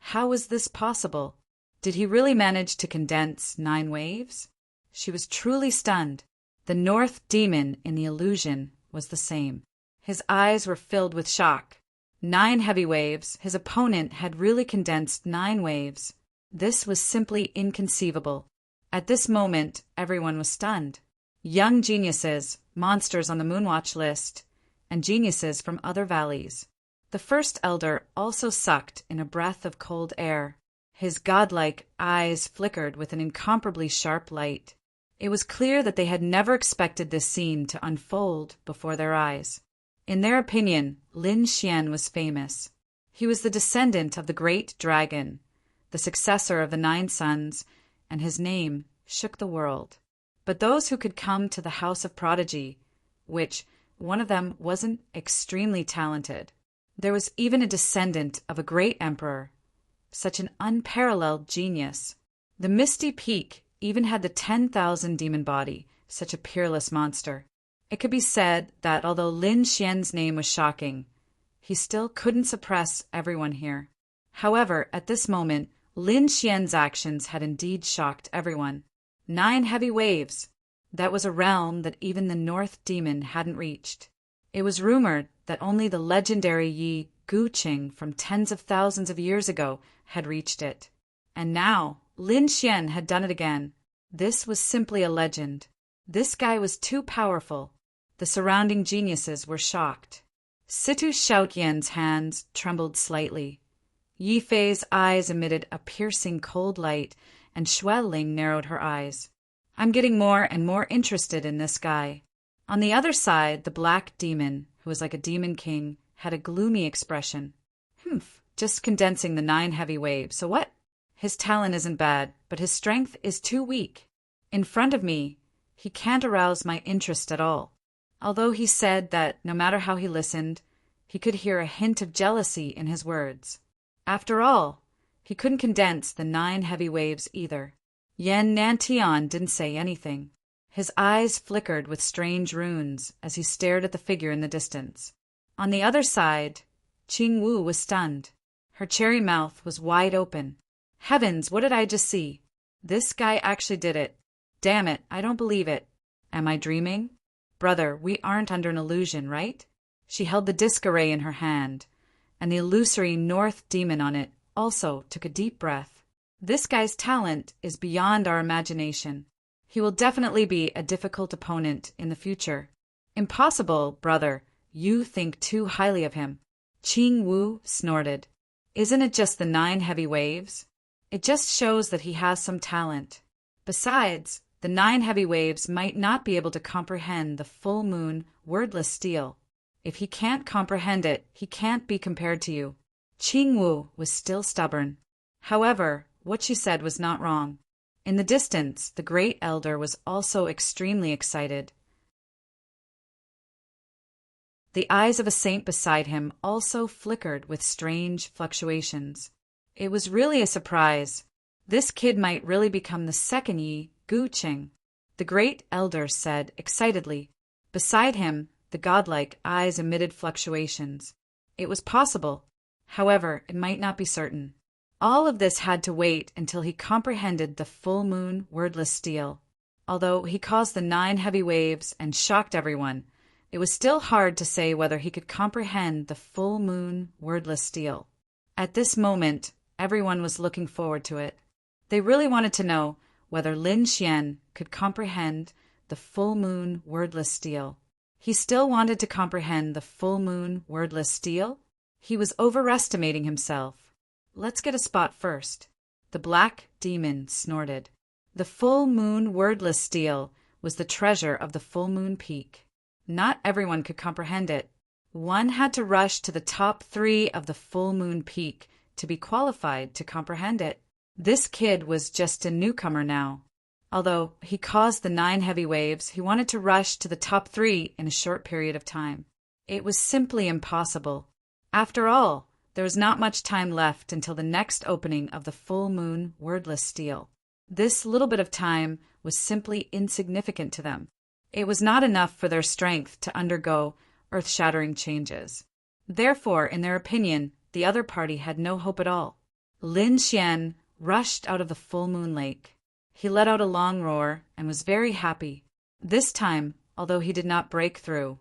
S1: How was this possible? Did he really manage to condense 9 waves? She was truly stunned. The North Demon in the illusion was the same. His eyes were filled with shock. 9 heavy waves. His opponent had really condensed 9 waves. This was simply inconceivable. At this moment, everyone was stunned. Young geniuses, monsters on the Moonwatch list, and geniuses from other valleys. The first elder also sucked in a breath of cold air. His godlike eyes flickered with an incomparably sharp light. It was clear that they had never expected this scene to unfold before their eyes. In their opinion, Lin Xian was famous. He was the descendant of the great dragon, the successor of the 9 sons, and his name shook the world. But those who could come to the House of Prodigy, which one of them wasn't extremely talented. There was even a descendant of a great emperor, such an unparalleled genius. The Misty Peak even had the 10,000 demon body, such a peerless monster. It could be said that although Lin Xian's name was shocking, he still couldn't suppress everyone here. However, at this moment, Lin Xian's actions had indeed shocked everyone. 9 heavy waves. That was a realm that even the North Demon hadn't reached. It was rumored that only the legendary Yi Guqing from tens of thousands of years ago had reached it. And now, Lin Xian had done it again. This was simply a legend. This guy was too powerful. The surrounding geniuses were shocked. Situ Xiaotian's hands trembled slightly. Yi Fei's eyes emitted a piercing cold light, and Xueling narrowed her eyes. I'm getting more and more interested in this guy. On the other side, the black demon, who was like a demon king, had a gloomy expression. Just condensing the 9 heavy waves, so what? His talent isn't bad, but his strength is too weak. In front of me, he can't arouse my interest at all. Although he said that no matter how he listened, he could hear a hint of jealousy in his words. After all, he couldn't condense the 9 heavy waves either. Yantian didn't say anything. His eyes flickered with strange runes as he stared at the figure in the distance. On the other side, Qing Wu was stunned. Her cherry mouth was wide open. Heavens, what did I just see? This guy actually did it. Damn it, I don't believe it. Am I dreaming? Brother, we aren't under an illusion, right? She held the disc array in her hand, and the illusory North Demon on it also took a deep breath. This guy's talent is beyond our imagination. He will definitely be a difficult opponent in the future. Impossible, brother. You think too highly of him. Qing Wu snorted. Isn't it just the 9 heavy waves? It just shows that he has some talent. Besides, the 9 heavy waves might not be able to comprehend the full moon wordless steel. If he can't comprehend it, he can't be compared to you. Qing Wu was still stubborn. However, what she said was not wrong. In the distance, the great elder was also extremely excited. The eyes of a saint beside him also flickered with strange fluctuations. It was really a surprise. This kid might really become the second Yi Guqing, the great elder said excitedly. Beside him, the godlike eyes emitted fluctuations. It was possible. However, it might not be certain. All of this had to wait until he comprehended the full moon wordless steel. Although he caused the 9 heavy waves and shocked everyone, it was still hard to say whether he could comprehend the full moon wordless steel. At this moment, everyone was looking forward to it. They really wanted to know whether Lin Xian could comprehend the full moon wordless steel. He still wanted to comprehend the full moon wordless steel? He was overestimating himself. Let's get a spot first. The black demon snorted. The full moon wordless steel was the treasure of the full moon peak. Not everyone could comprehend it. One had to rush to the top 3 of the full moon peak to be qualified to comprehend it. This kid was just a newcomer now. Although he caused the 9 heavy waves, he wanted to rush to the top 3 in a short period of time. It was simply impossible. After all, there was not much time left until the next opening of the full moon wordless steel. This little bit of time was simply insignificant to them. It was not enough for their strength to undergo earth-shattering changes. Therefore, in their opinion, the other party had no hope at all. Lin Xian rushed out of the full moon lake. He let out a long roar and was very happy. This time, although he did not break through,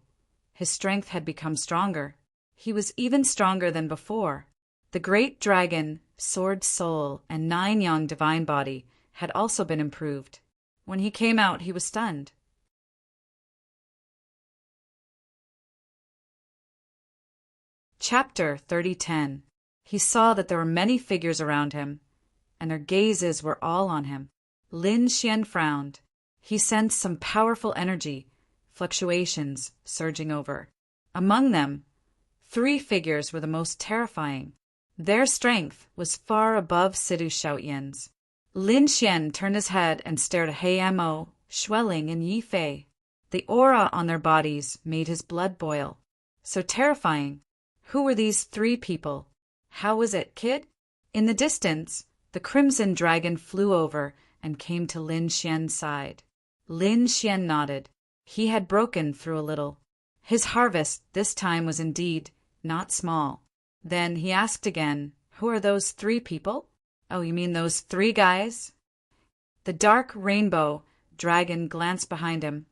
S1: his strength had become stronger. He was even stronger than before. The great dragon, sword soul, and 9 yang divine body had also been improved. When he came out, he was stunned. Chapter 30:10. He saw that there were many figures around him, and their gazes were all on him. Lin Xian frowned. He sensed some powerful energy, fluctuations surging over. Among them, 3 figures were the most terrifying. Their strength was far above Sidu Shaoyan's. Lin Xian turned his head and stared at He Mo, Xueling, and Yi Fei. The aura on their bodies made his blood boil. So terrifying. Who were these 3 people? How was it, kid? In the distance, the crimson dragon flew over and came to Lin Xian's side. Lin Xian nodded. He had broken through a little. His harvest this time was indeed not small. Then he asked again, "Who are those 3 people?" "Oh, you mean those 3 guys?" The dark rainbow dragon glanced behind him,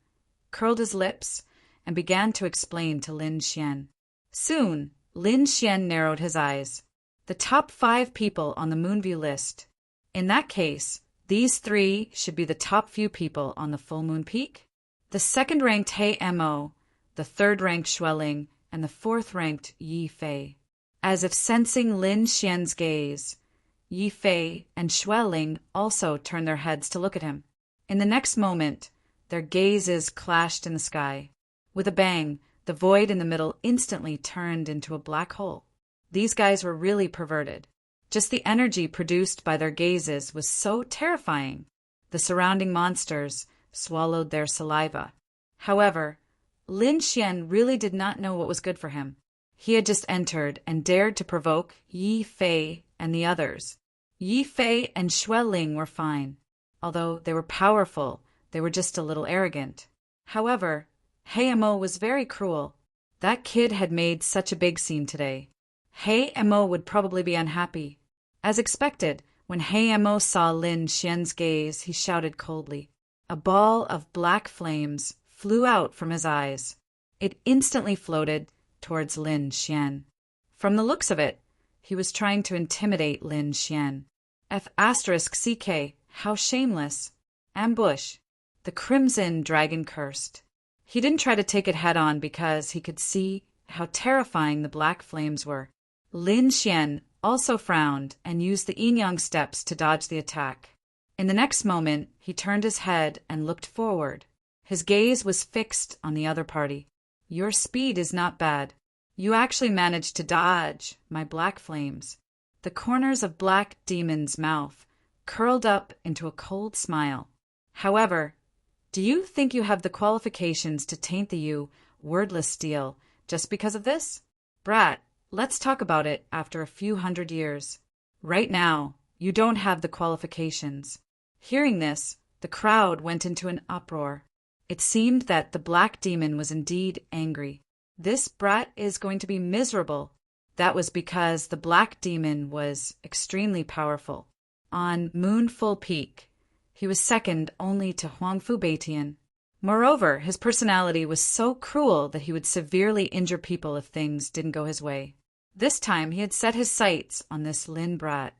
S1: curled his lips, and began to explain to Lin Xian. Soon, Lin Xian narrowed his eyes. The top 5 people on the Moonview list. In that case, these 3 should be the top few people on the full moon peak. The second-ranked He Mo, the third-ranked Xueling, and the fourth-ranked Yi Fei. As if sensing Lin Xian's gaze, Yi Fei and Xueling also turned their heads to look at him. In the next moment, their gazes clashed in the sky. With a bang, the void in the middle instantly turned into a black hole. These guys were really perverted. Just the energy produced by their gazes was so terrifying. The surrounding monsters swallowed their saliva. However, Lin Xian really did not know what was good for him. He had just entered and dared to provoke Yi Fei and the others. Yi Fei and Xueling were fine. Although they were powerful, they were just a little arrogant. However, He Mo was very cruel. That kid had made such a big scene today. He Mo would probably be unhappy. As expected, when He Mo saw Lin Xian's gaze, he shouted coldly. A ball of black flames flew out from his eyes. It instantly floated towards Lin Xian. From the looks of it, he was trying to intimidate Lin Xian. F***CK, how shameless. Ambush. The crimson dragon cursed. He didn't try to take it head-on because he could see how terrifying the black flames were. Lin Xian also frowned and used the yin-yang steps to dodge the attack. In the next moment, he turned his head and looked forward. His gaze was fixed on the other party. Your speed is not bad. You actually managed to dodge my black flames. The corners of Black Demon's mouth curled up into a cold smile. However, do you think you have the qualifications to taint the wordless steel just because of this? Brat, let's talk about it after a few hundred years. Right now, you don't have the qualifications. Hearing this, the crowd went into an uproar. It seemed that the Black Demon was indeed angry. This brat is going to be miserable. That was because the Black Demon was extremely powerful. On Moon Full Peak, he was second only to Huangfu Beitian. Moreover, his personality was so cruel that he would severely injure people if things didn't go his way. This time he had set his sights on this Lin brat.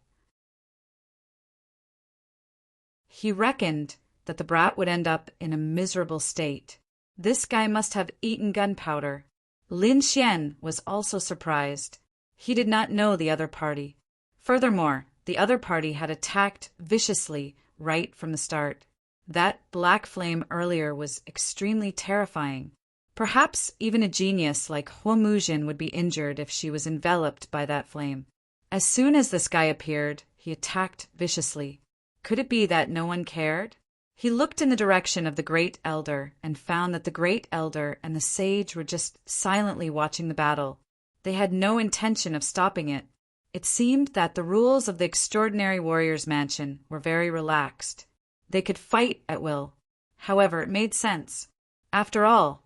S1: He reckoned that the brat would end up in a miserable state. This guy must have eaten gunpowder. Lin Xian was also surprised. He did not know the other party. Furthermore, the other party had attacked viciously right from the start. That black flame earlier was extremely terrifying. Perhaps even a genius like Hua Muzhin would be injured if she was enveloped by that flame. As soon as this guy appeared, he attacked viciously. Could it be that no one cared? He looked in the direction of the Great Elder and found that the Great Elder and the sage were just silently watching the battle. They had no intention of stopping it. It seemed that the rules of the Extraordinary Warrior's Mansion were very relaxed. They could fight at will. However, it made sense. After all,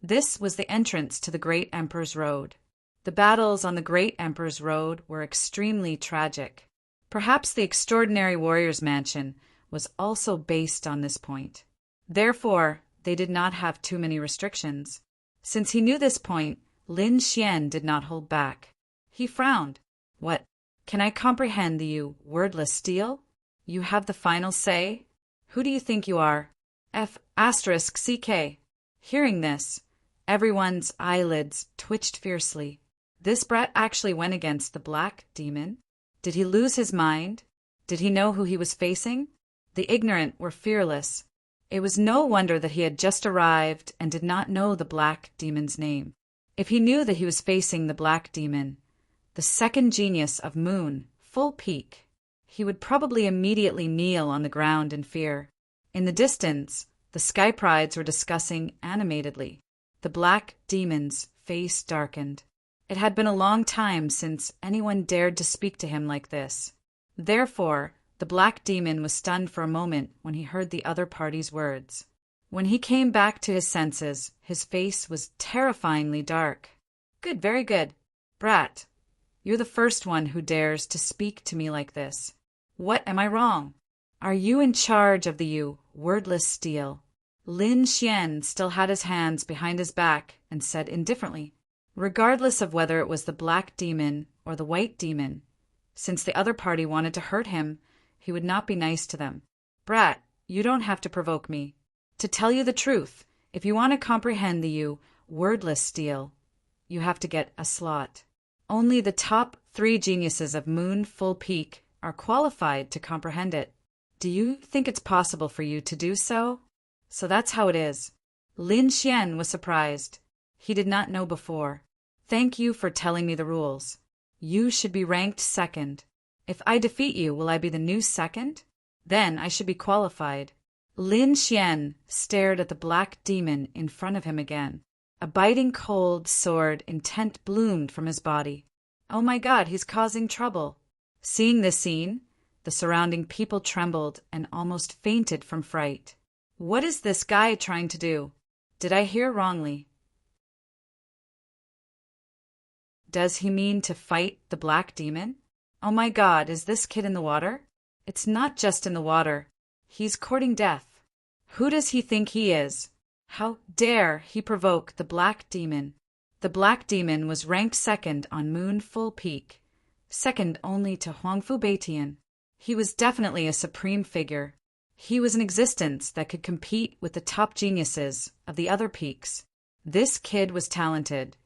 S1: this was the entrance to the Great Emperor's Road. The battles on the Great Emperor's Road were extremely tragic. Perhaps the Extraordinary Warrior's Mansion was also based on this point. Therefore, they did not have too many restrictions. Since he knew this point, Lin Xian did not hold back. He frowned. What? Can I comprehend the you wordless steel? You have the final say? Who do you think you are? F***CK. Hearing this, everyone's eyelids twitched fiercely. This brat actually went against the black demon? Did he lose his mind? Did he know who he was facing? The ignorant were fearless. It was no wonder that he had just arrived and did not know the black demon's name. If he knew that he was facing the black demon, the second genius of Moon, Full Peak, he would probably immediately kneel on the ground in fear. In the distance, the Sky Prides were discussing animatedly. The black demon's face darkened. It had been a long time since anyone dared to speak to him like this. Therefore, the black demon was stunned for a moment when he heard the other party's words. When he came back to his senses, his face was terrifyingly dark. Good, very good. Brat, you're the first one who dares to speak to me like this. What am I wrong? Are you in charge of the you wordless steel? Lin Xian still had his hands behind his back and said indifferently, regardless of whether it was the black demon or the white demon, since the other party wanted to hurt him, he would not be nice to them. Brat, you don't have to provoke me. To tell you the truth, if you want to comprehend the you wordless steel, you have to get a slot. Only the top 3 geniuses of Moon Full Peak are qualified to comprehend it. Do you think it's possible for you to do so? So that's how it is. Lin Xian was surprised. He did not know before. Thank you for telling me the rules. You should be ranked 2nd. If I defeat you, will I be the new 2nd? Then I should be qualified. Lin Xian stared at the black demon in front of him again. A biting cold sword intent bloomed from his body. Oh my God, he's causing trouble. Seeing this scene, the surrounding people trembled and almost fainted from fright. What is this guy trying to do? Did I hear wrongly? Does he mean to fight the black demon? Oh my God, is this kid in the water? It's not just in the water. He's courting death. Who does he think he is? How dare he provoke the black demon? The black demon was ranked 2nd on Moon Full Peak, 2nd only to Huangfu Beitian. He was definitely a supreme figure. He was an existence that could compete with the top geniuses of the other peaks. This kid was talented,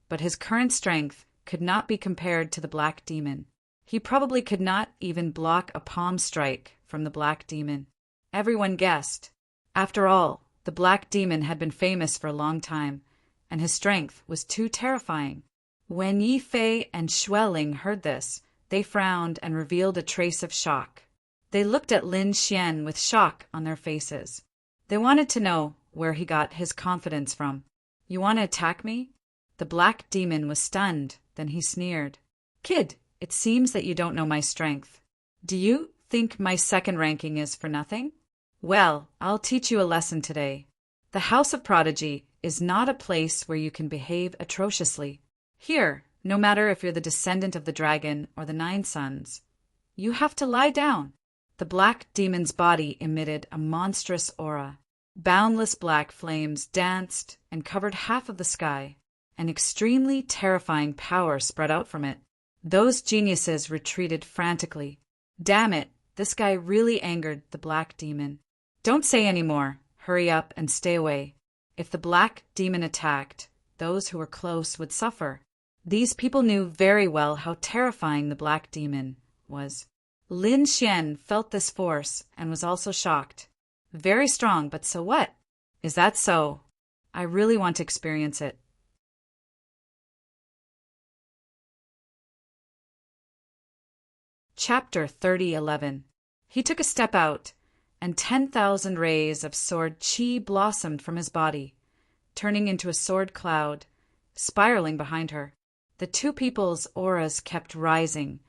S1: but his current strength could not be compared to the black demon. He probably could not even block a palm strike from the black demon. Everyone guessed. After all, the black demon had been famous for a long time, and his strength was too terrifying. When Yi Fei and Xueling heard this, they frowned and revealed a trace of shock. They looked at Lin Xian with shock on their faces. They wanted to know where he got his confidence from. You want to attack me? The black demon was stunned, then he sneered. Kid, it seems that you don't know my strength. Do you think my 2nd ranking is for nothing? Well, I'll teach you a lesson today. The House of Prodigy is not a place where you can behave atrociously. Here, no matter if you're the descendant of the dragon or the 9 sons, you have to lie down. The black demon's body emitted a monstrous aura. Boundless black flames danced and covered half of the sky. An extremely terrifying power spread out from it. Those geniuses retreated frantically. Damn it, this guy really angered the black demon. Don't say any more. Hurry up and stay away. If the black demon attacked, those who were close would suffer. These people knew very well how terrifying the black demon was. Lin Xian felt this force and was also shocked. Very strong, but so what? Is that so? I really want to experience it. Chapter 30:11. He took a step out, and 10,000 rays of sword chi blossomed from his body, turning into a sword cloud, spiraling behind her. The two people's auras kept rising,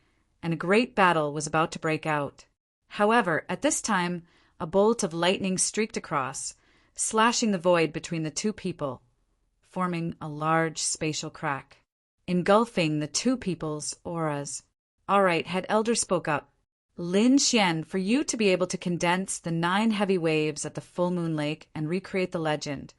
S1: and a great battle was about to break out. However, at this time, a bolt of lightning streaked across, slashing the void between the two people, forming a large spatial crack, engulfing the two people's auras. "All right," Head Elder spoke up. "Lin Xian, for you to be able to condense the 9 heavy waves at the Full Moon Lake and recreate the legend,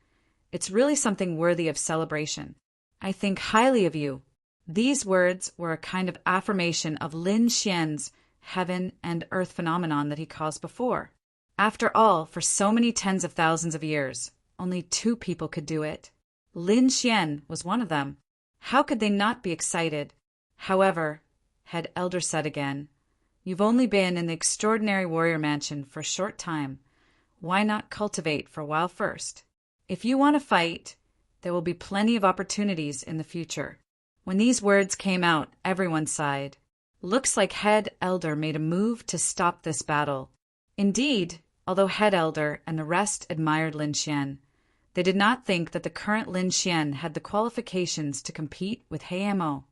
S1: it's really something worthy of celebration. I think highly of you." These words were a kind of affirmation of Lin Xian's heaven and earth phenomenon that he caused before. After all, for so many tens of thousands of years, only 2 people could do it. Lin Xian was one of them. How could they not be excited? However, Head Elder said again, "You've only been in the extraordinary warrior mansion for a short time. Why not cultivate for a while first? If you want to fight, there will be plenty of opportunities in the future." When these words came out, everyone sighed. Looks like Head Elder made a move to stop this battle. Indeed, although Head Elder and the rest admired Lin Xian, they did not think that the current Lin Xian had the qualifications to compete with Heimo.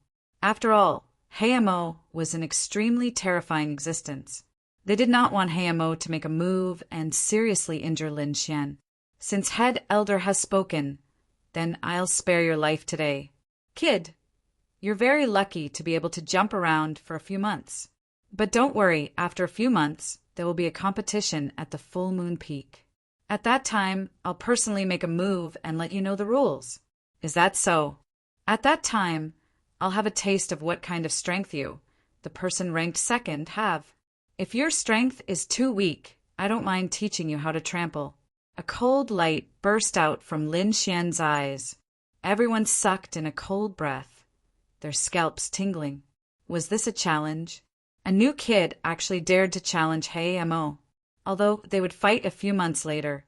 S1: After all, Heimo was an extremely terrifying existence. They did not want Heimo to make a move and seriously injure Lin Xian. "Since Head Elder has spoken, then I'll spare your life today. Kid, you're very lucky to be able to jump around for a few months. But don't worry, after a few months, there will be a competition at the Full Moon Peak. At that time, I'll personally make a move and let you know the rules." "Is that so?" "At that time, I'll have a taste of what kind of strength you, the person ranked second, have. If your strength is too weak, I don't mind teaching you how to trample." A cold light burst out from Lin Xian's eyes. Everyone sucked in a cold breath, their scalps tingling. Was this a challenge? A new kid actually dared to challenge Heimo. Although they would fight a few months later,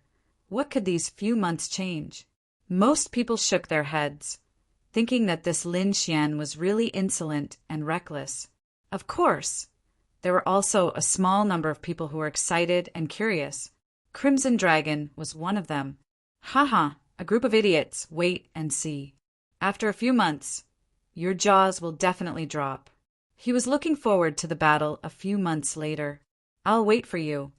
S1: what could these few months change? Most people shook their heads, thinking that this Lin Xian was really insolent and reckless. Of course, there were also a small number of people who were excited and curious. Crimson Dragon was one of them. "Haha, a group of idiots, wait and see. After a few months, your jaws will definitely drop." He was looking forward to the battle a few months later. "I'll wait for you."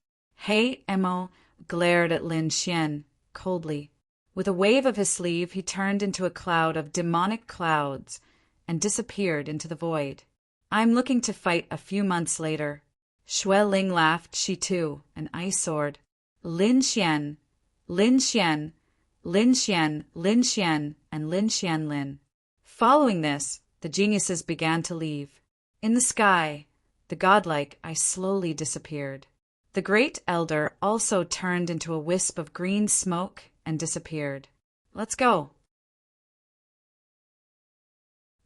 S1: Heimo glared at Lin Xian coldly. With a wave of his sleeve, he turned into a cloud of demonic clouds and disappeared into the void. "I'm looking to fight a few months later." Xue Ling laughed, she too, an ice sword. "Lin Xian, Lin Xian, Lin Xian, Lin Xian, and Lin Xian Lin." Following this, the geniuses began to leave. In the sky, the godlike ice slowly disappeared. The Great Elder also turned into a wisp of green smoke and disappeared. "Let's go."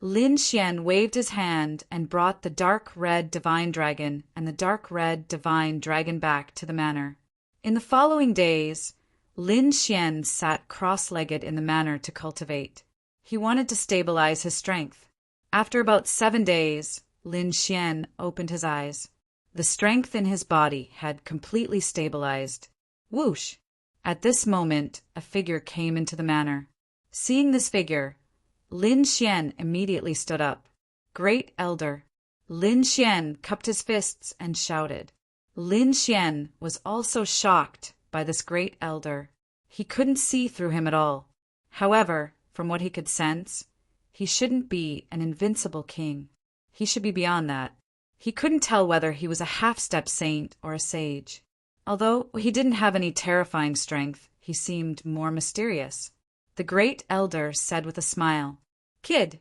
S1: Lin Xian waved his hand and brought the dark red divine dragon and the dark red divine dragon back to the manor. In the following days, Lin Xian sat cross-legged in the manor to cultivate. He wanted to stabilize his strength. After about 7 days, Lin Xian opened his eyes. The strength in his body had completely stabilized. Whoosh! At this moment, a figure came into the manor. Seeing this figure, Lin Xian immediately stood up. "Great Elder." Lin Xian cupped his fists and shouted. Lin Xian was also shocked by this Great Elder. He couldn't see through him at all. However, from what he could sense, he shouldn't be an invincible king. He should be beyond that. He couldn't tell whether he was a half-step saint or a sage. Although he didn't have any terrifying strength, he seemed more mysterious. The Great Elder said with a smile, "Kid,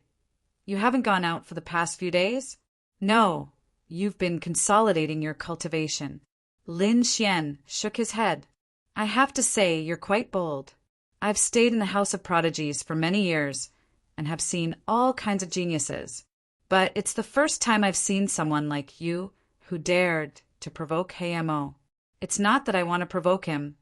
S1: you haven't gone out for the past few days?" "No, you've been consolidating your cultivation." Lin Xian shook his head. "I have to say you're quite bold. I've stayed in the House of Prodigies for many years and have seen all kinds of geniuses. But it's the first time I've seen someone like you who dared to provoke Heimo. It's not that I want to provoke him,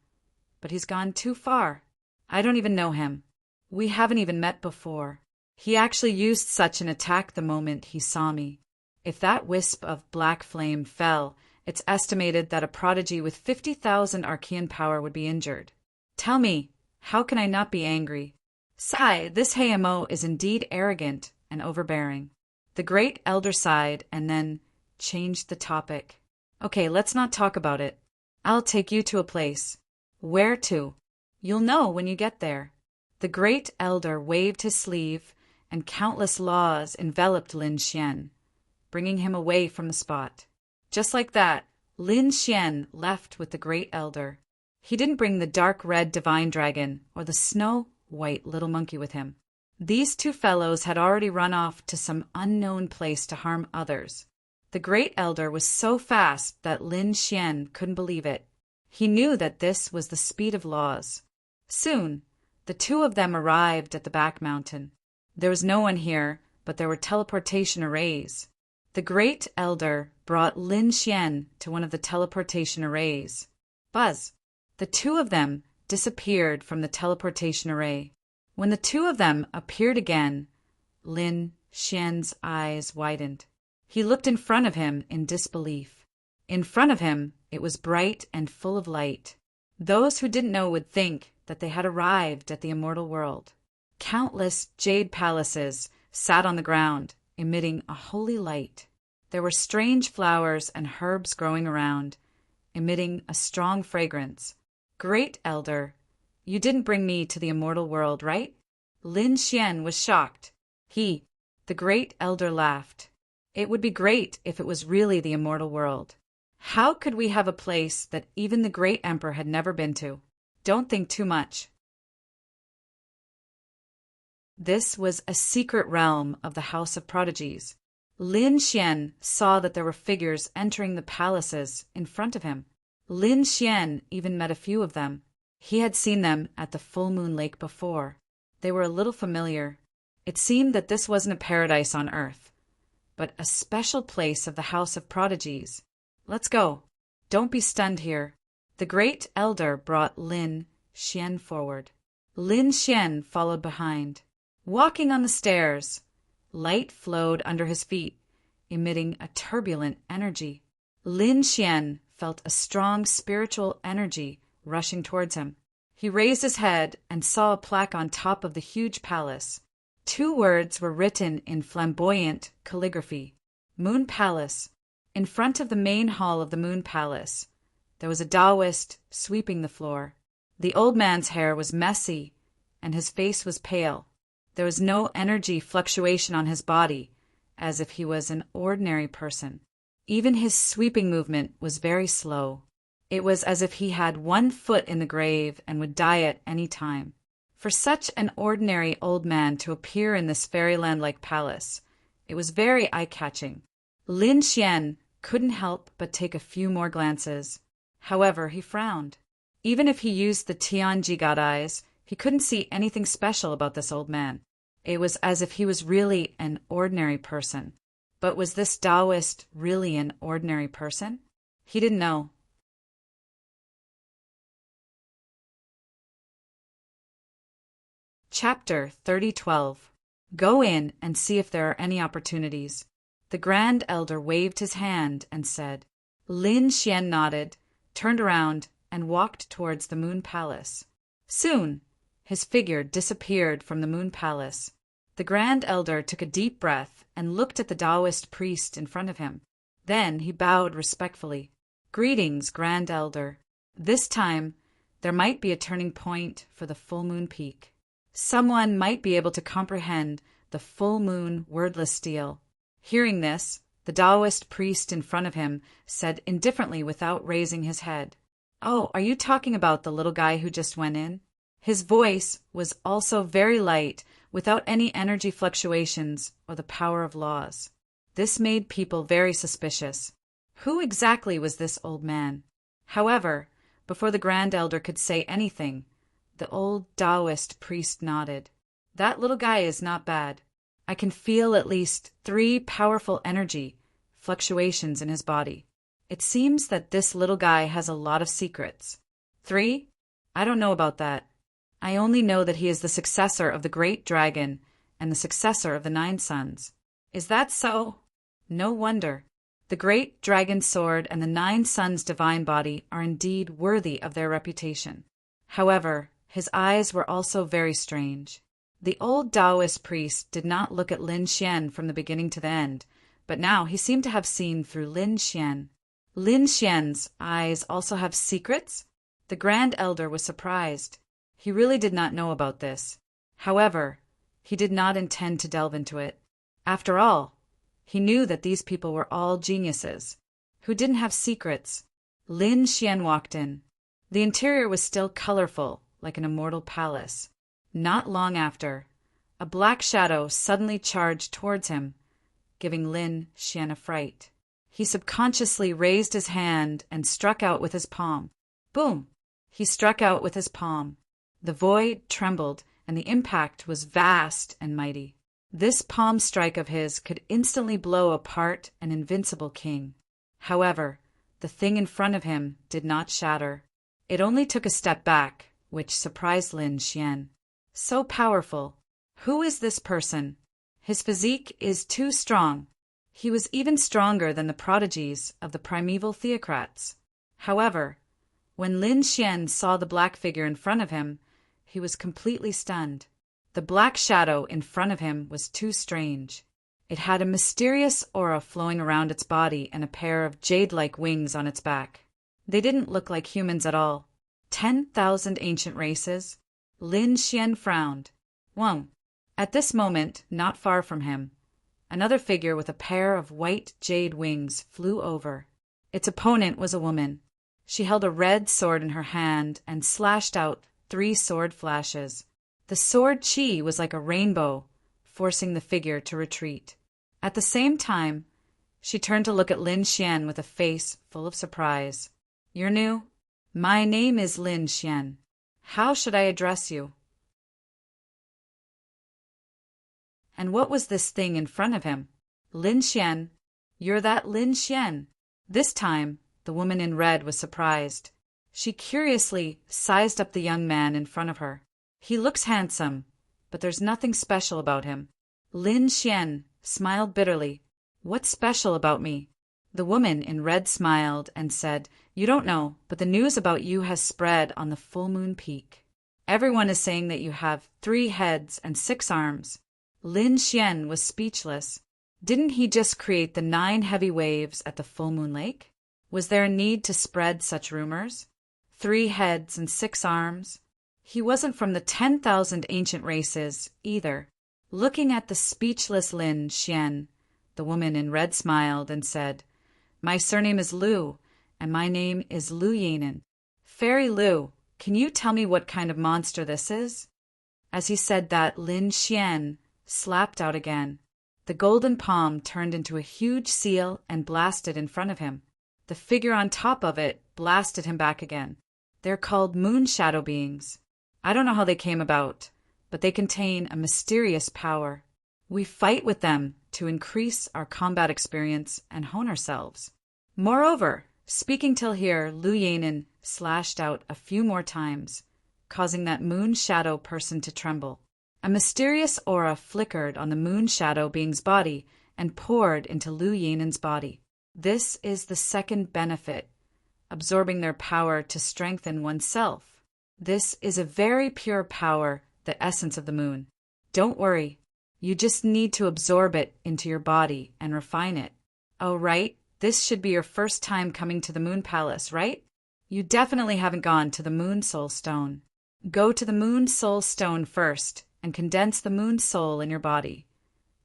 S1: but he's gone too far. I don't even know him. We haven't even met before. He actually used such an attack the moment he saw me. If that wisp of black flame fell, it's estimated that a prodigy with 50,000 Archean power would be injured. Tell me, how can I not be angry? Sigh, this Hayamo is indeed arrogant and overbearing. The great elder sighed and then changed the topic. Okay, let's not talk about it. I'll take you to a place. Where to? You'll know when you get there. The great elder waved his sleeve, and countless laws enveloped Lin Xian, bringing him away from the spot. Just like that, Lin Xian left with the great elder. He didn't bring the dark red divine dragon or the snow-white little monkey with him. These two fellows had already run off to some unknown place to harm others. The great elder was so fast that Lin Xian couldn't believe it. He knew that this was the speed of laws. Soon, the two of them arrived at the back mountain. There was no one here, but there were teleportation arrays. The great elder brought Lin Xian to one of the teleportation arrays. Buzz! The two of them disappeared from the teleportation array. When the two of them appeared again, Lin Xian's eyes widened. He looked in front of him in disbelief. In front of him, it was bright and full of light. Those who didn't know would think that they had arrived at the immortal world. Countless jade palaces sat on the ground, emitting a holy light. There were strange flowers and herbs growing around, emitting a strong fragrance. Great elder, you didn't bring me to the immortal world, right? Lin Xian was shocked. The great elder laughed. It would be great if it was really the immortal world. How could we have a place that even the great emperor had never been to? Don't think too much. This was a secret realm of the House of Prodigies. Lin Xian saw that there were figures entering the palaces in front of him. Lin Xian even met a few of them. He had seen them at the full moon lake before. They were a little familiar. It seemed that this wasn't a paradise on earth, but a special place of the House of Prodigies. Let's go. Don't be stunned here. The great elder brought Lin Xian forward. Lin Xian followed behind. Walking on the stairs, light flowed under his feet, emitting a turbulent energy. Lin Xian felt a strong spiritual energy rushing towards him. He raised his head and saw a plaque on top of the huge palace. 2 words were written in flamboyant calligraphy. Moon Palace. In front of the main hall of the Moon Palace, there was a Taoist sweeping the floor. The old man's hair was messy, and his face was pale. There was no energy fluctuation on his body, as if he was an ordinary person. Even his sweeping movement was very slow. It was as if he had 1 foot in the grave and would die at any time. For such an ordinary old man to appear in this fairyland-like palace, it was very eye-catching. Lin Xian couldn't help but take a few more glances. However, he frowned. Even if he used the Tianji God eyes, he couldn't see anything special about this old man. It was as if he was really an ordinary person. But was this Taoist really an ordinary person? He didn't know. Chapter 30:12. Go in and see if there are any opportunities. The Grand Elder waved his hand and said. Lin Xian nodded, turned around, and walked towards the Moon Palace. Soon, his figure disappeared from the Moon Palace. The Grand Elder took a deep breath and looked at the Taoist priest in front of him. Then he bowed respectfully. Greetings, Grand Elder. This time, there might be a turning point for the full moon peak. Someone might be able to comprehend the full moon wordless stele. Hearing this, the Taoist priest in front of him said indifferently without raising his head, Oh, are you talking about the little guy who just went in? His voice was also very light, without any energy fluctuations or the power of laws. This made people very suspicious. Who exactly was this old man? However, before the Grand Elder could say anything, the old Taoist priest nodded. That little guy is not bad. I can feel at least 3 powerful energy fluctuations in his body. It seems that this little guy has a lot of secrets. 3? I don't know about that. I only know that he is the successor of the great dragon and the successor of the 9 sons. Is that so? No wonder. The great dragon sword and the 9 suns' divine body are indeed worthy of their reputation. However, his eyes were also very strange. The old Taoist priest did not look at Lin Xian from the beginning to the end, but now he seemed to have seen through Lin Xian. Lin Xian's eyes also have secrets? The Grand Elder was surprised. He really did not know about this. However, he did not intend to delve into it. After all, he knew that these people were all geniuses, who didn't have secrets. Lin Xian walked in. The interior was still colorful, like an immortal palace. Not long after, a black shadow suddenly charged towards him, giving Lin Xian a fright. He subconsciously raised his hand and struck out with his palm. Boom! He struck out with his palm. The void trembled, and the impact was vast and mighty. This palm strike of his could instantly blow apart an invincible king. However, the thing in front of him did not shatter. It only took a step back, which surprised Lin Xian. So powerful. Who is this person? His physique is too strong. He was even stronger than the prodigies of the primeval theocrats. However, when Lin Xian saw the black figure in front of him, he was completely stunned. The black shadow in front of him was too strange. It had a mysterious aura flowing around its body and a pair of jade-like wings on its back. They didn't look like humans at all. 10,000 ancient races? Lin Xian frowned. Whoa. At this moment, not far from him, another figure with a pair of white jade wings flew over. Its opponent was a woman. She held a red sword in her hand and slashed out 3 sword flashes. The sword chi was like a rainbow, forcing the figure to retreat. At the same time, she turned to look at Lin Xian with a face full of surprise. You're new? My name is Lin Xian. How should I address you? And what was this thing in front of him? Lin Xian. You're that Lin Xian. This time, the woman in red was surprised. She curiously sized up the young man in front of her. He looks handsome, but there's nothing special about him. Lin Xian smiled bitterly. What's special about me? The woman in red smiled and said, You don't know, but the news about you has spread on the full moon peak. Everyone is saying that you have 3 heads and 6 arms. Lin Xian was speechless. Didn't he just create the 9 heavy waves at the full moon lake? Was there a need to spread such rumors? 3 heads and 6 arms? He wasn't from the 10,000 ancient races, either. Looking at the speechless Lin Xian, the woman in red smiled and said, My surname is Lu, and my name is Lu Yanin. Fairy Lu, can you tell me what kind of monster this is? As he said that, Lin Xian slapped out again. The golden palm turned into a huge seal and blasted in front of him. The figure on top of it blasted him back again. They're called moon shadow beings. I don't know how they came about, but they contain a mysterious power. We fight with them to increase our combat experience and hone ourselves. Moreover, speaking till here, Lu Yanin slashed out a few more times, causing that moon shadow person to tremble. A mysterious aura flickered on the moon shadow being's body and poured into Lu Yanin's body. This is the second benefit, absorbing their power to strengthen oneself. This is a very pure power, the essence of the moon. Don't worry, you just need to absorb it into your body and refine it. Oh, right, this should be your first time coming to the Moon Palace, right? You definitely haven't gone to the Moon Soul Stone. Go to the Moon Soul Stone first and condense the Moon Soul in your body.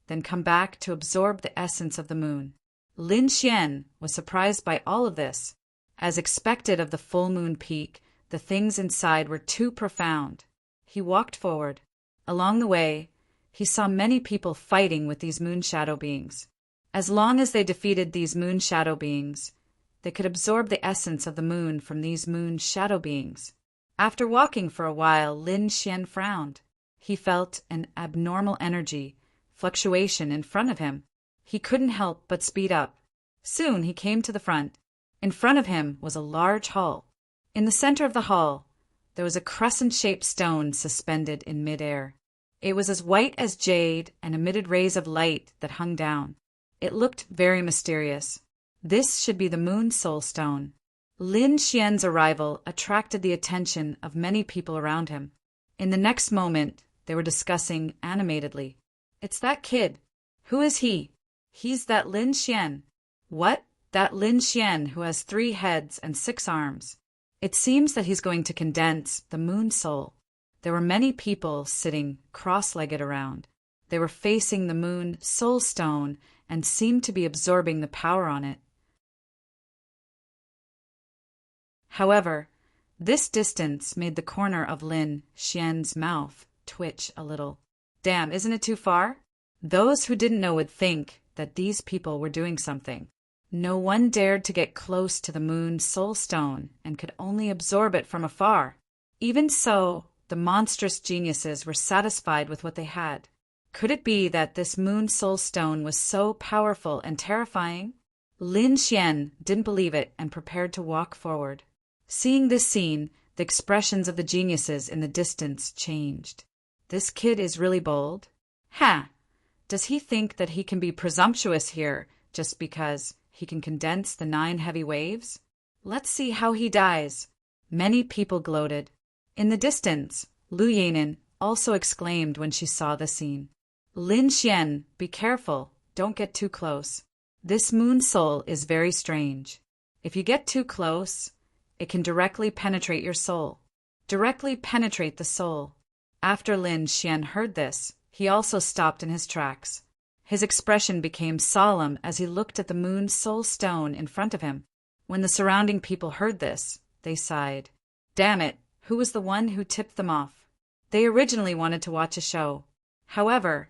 S1: Then come back to absorb the essence of the moon. Lin Xian was surprised by all of this. As expected of the full moon peak, the things inside were too profound. He walked forward. Along the way, he saw many people fighting with these moon shadow beings. As long as they defeated these moon shadow beings, they could absorb the essence of the moon from these moon shadow beings. After walking for a while, Lin Xian frowned. He felt an abnormal energy, fluctuation in front of him. He couldn't help but speed up. Soon he came to the front. In front of him was a large hall. In the center of the hall, there was a crescent-shaped stone suspended in midair. It was as white as jade and emitted rays of light that hung down. It looked very mysterious. This should be the Moon Soul Stone. Lin Xian's arrival attracted the attention of many people around him. In the next moment, they were discussing animatedly. It's that kid. Who is he? He's that Lin Xian. What? That Lin Xian who has 3 heads and 6 arms. It seems that he's going to condense the Moon Soul. There were many people sitting cross-legged around. They were facing the Moon Soul Stone and seemed to be absorbing the power on it. However, this distance made the corner of Lin Xian's mouth twitch a little. Damn, isn't it too far? Those who didn't know would think that these people were doing something. No one dared to get close to the Moon Soul Stone and could only absorb it from afar. Even so, the monstrous geniuses were satisfied with what they had. Could it be that this Moon Soul Stone was so powerful and terrifying? Lin Xian didn't believe it and prepared to walk forward. Seeing this scene, the expressions of the geniuses in the distance changed. This kid is really bold. Ha! Does he think that he can be presumptuous here just because he can condense the 9 heavy waves? Let's see how he dies. Many people gloated. In the distance, Lu Yanin also exclaimed when she saw the scene. Lin Xian, be careful, don't get too close. This Moon Soul is very strange. If you get too close, it can directly penetrate your soul. Directly penetrate the soul. After Lin Xian heard this, he also stopped in his tracks. His expression became solemn as he looked at the Moon Soul Stone in front of him. When the surrounding people heard this, they sighed. Damn it, who was the one who tipped them off? They originally wanted to watch a show. However,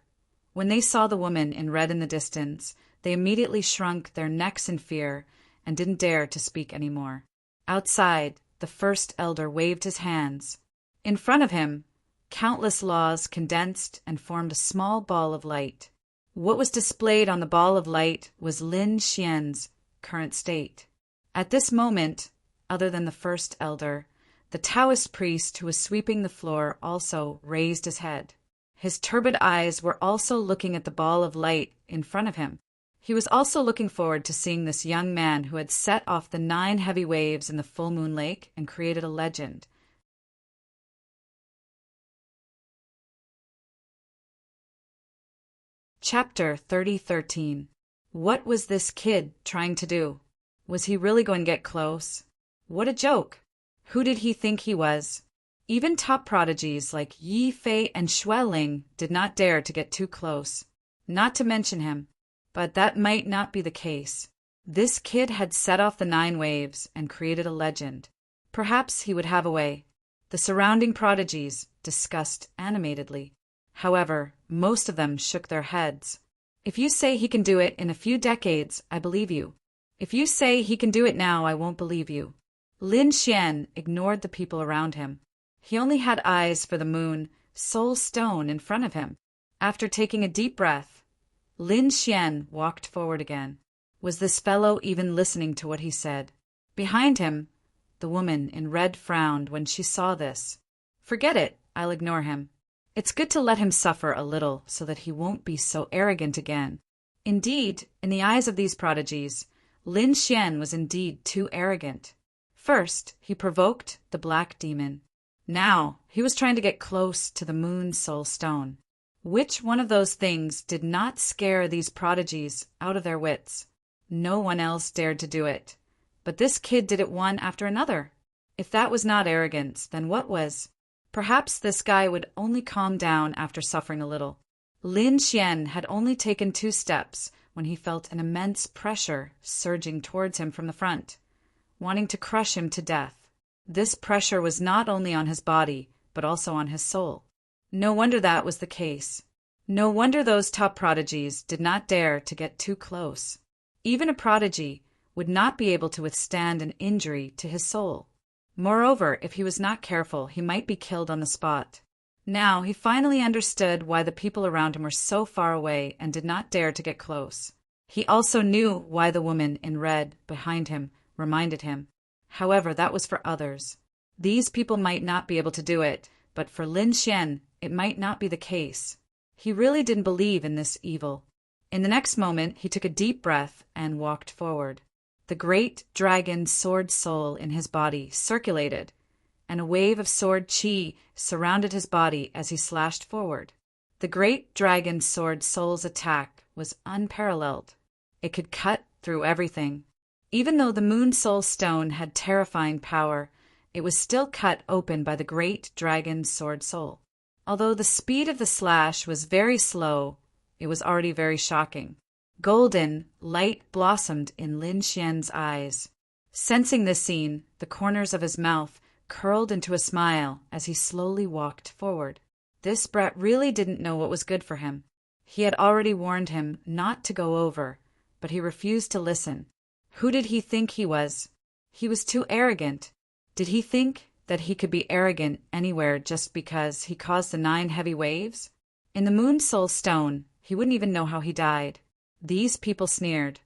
S1: when they saw the woman in red in the distance, they immediately shrunk their necks in fear and didn't dare to speak anymore. Outside, the first elder waved his hands. In front of him, countless laws condensed and formed a small ball of light. What was displayed on the ball of light was Lin Xian's current state. At this moment, other than the first elder, the Taoist priest who was sweeping the floor also raised his head. His turbid eyes were also looking at the ball of light in front of him. He was also looking forward to seeing this young man who had set off the 9 heavy waves in the full moon lake and created a legend. Chapter 30:13. What was this kid trying to do? Was he really going to get close? What a joke! Who did he think he was? Even top prodigies like Yi Fei and Xueling did not dare to get too close, not to mention him. But that might not be the case. This kid had set off the 9 waves and created a legend. Perhaps he would have a way. The surrounding prodigies discussed animatedly. However, most of them shook their heads. If you say he can do it in a few decades, I believe you. If you say he can do it now, I won't believe you. Lin Xian ignored the people around him. He only had eyes for the Moon Soul Stone in front of him. After taking a deep breath, Lin Xian walked forward again. Was this fellow even listening to what he said? Behind him, the woman in red frowned when she saw this. Forget it, I'll ignore him. It's good to let him suffer a little so that he won't be so arrogant again. Indeed, in the eyes of these prodigies, Lin Xian was indeed too arrogant. First, he provoked the black demon. Now, he was trying to get close to the Moon Soul Stone. Which one of those things did not scare these prodigies out of their wits? No one else dared to do it. But this kid did it one after another. If that was not arrogance, then what was? Perhaps this guy would only calm down after suffering a little. Lin Xian had only taken 2 steps when he felt an immense pressure surging towards him from the front, wanting to crush him to death. This pressure was not only on his body, but also on his soul. No wonder that was the case. No wonder those top prodigies did not dare to get too close. Even a prodigy would not be able to withstand an injury to his soul. Moreover, if he was not careful, he might be killed on the spot. Now he finally understood why the people around him were so far away and did not dare to get close. He also knew why the woman in red behind him reminded him. However, that was for others. These people might not be able to do it, but for Lin Xian, it might not be the case. He really didn't believe in this evil. In the next moment, he took a deep breath and walked forward. The great dragon's sword soul in his body circulated, and a wave of sword chi surrounded his body as he slashed forward. The great dragon's sword soul's attack was unparalleled. It could cut through everything. Even though the Moon Soul Stone had terrifying power, it was still cut open by the great dragon's sword soul. Although the speed of the slash was very slow, it was already very shocking. Golden light blossomed in Lin Xian's eyes. Sensing this scene, the corners of his mouth curled into a smile as he slowly walked forward. This brat really didn't know what was good for him. He had already warned him not to go over, but he refused to listen. Who did he think he was? He was too arrogant. Did he think that he could be arrogant anywhere just because he caused the 9 heavy waves? In the Moon Soul Stone, he wouldn't even know how he died. These people sneered.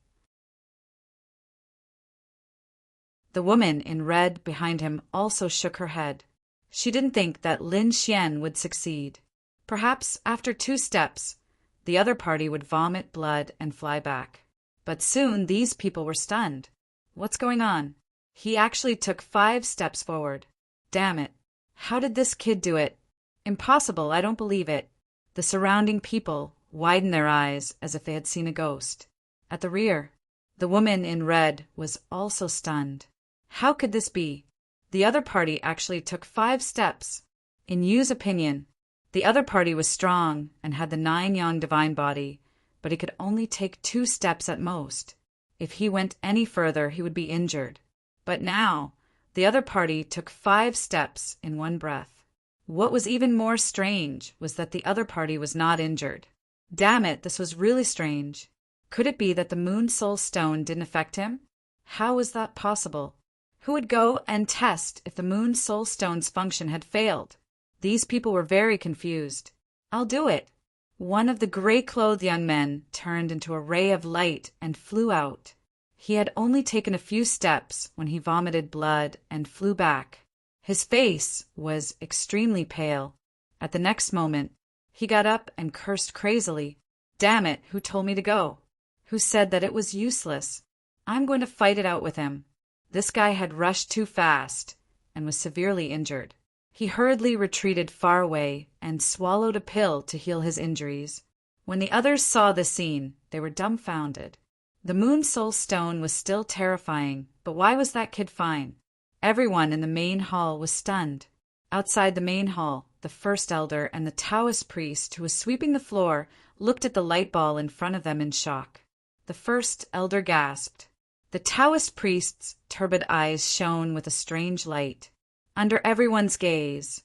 S1: The woman in red behind him also shook her head. She didn't think that Lin Xian would succeed. Perhaps after 2 steps, the other party would vomit blood and fly back. But soon these people were stunned. What's going on? He actually took 5 steps forward. Damn it. How did this kid do it? Impossible, I don't believe it. The surrounding people widened their eyes as if they had seen a ghost. At the rear, the woman in red was also stunned. How could this be? The other party actually took 5 steps. In Yu's opinion, the other party was strong and had the 9-yang divine body, but he could only take 2 steps at most. If he went any further, he would be injured. But now, the other party took 5 steps in one breath. What was even more strange was that the other party was not injured. Damn it, this was really strange. Could it be that the Moon Soul Stone didn't affect him? How was that possible? Who would go and test if the Moon Soul Stone's function had failed? These people were very confused. I'll do it. One of the gray-clothed young men turned into a ray of light and flew out. He had only taken a few steps when he vomited blood and flew back. His face was extremely pale. At the next moment, he got up and cursed crazily. Damn it, who told me to go? Who said that it was useless? I'm going to fight it out with him. This guy had rushed too fast and was severely injured. He hurriedly retreated far away and swallowed a pill to heal his injuries. When the others saw the scene, they were dumbfounded. The Moon Soul Stone was still terrifying, but why was that kid fine? Everyone in the main hall was stunned. Outside the main hall, the first elder and the Taoist priest who was sweeping the floor looked at the light ball in front of them in shock. The first elder gasped. The Taoist priest's turbid eyes shone with a strange light. Under everyone's gaze,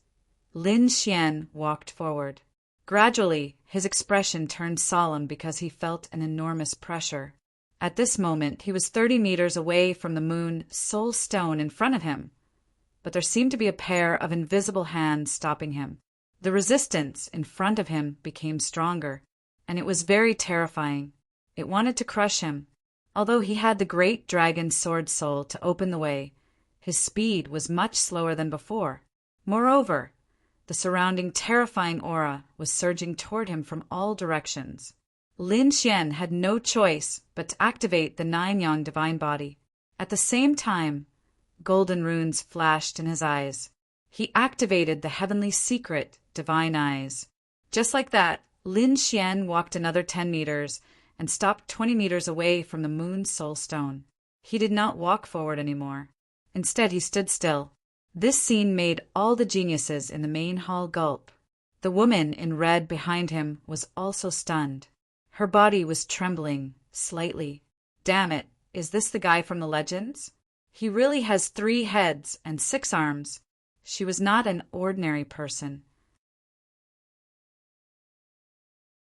S1: Lin Xian walked forward. Gradually, his expression turned solemn because he felt an enormous pressure. At this moment, he was 30 meters away from the Moon Soul Stone in front of him, but there seemed to be a pair of invisible hands stopping him. The resistance in front of him became stronger, and it was very terrifying. It wanted to crush him. Although he had the great dragon sword soul to open the way, his speed was much slower than before. Moreover, the surrounding terrifying aura was surging toward him from all directions. Lin Xian had no choice but to activate the 9-yang divine body. At the same time, golden runes flashed in his eyes. He activated the heavenly secret divine eyes. Just like that, Lin Xian walked another 10 meters and stopped 20 meters away from the Moon Soul Stone. He did not walk forward anymore. Instead, he stood still. This scene made all the geniuses in the main hall gulp. The woman in red behind him was also stunned. Her body was trembling slightly. Damn it, is this the guy from the legends? He really has 3 heads and 6 arms. She was not an ordinary person.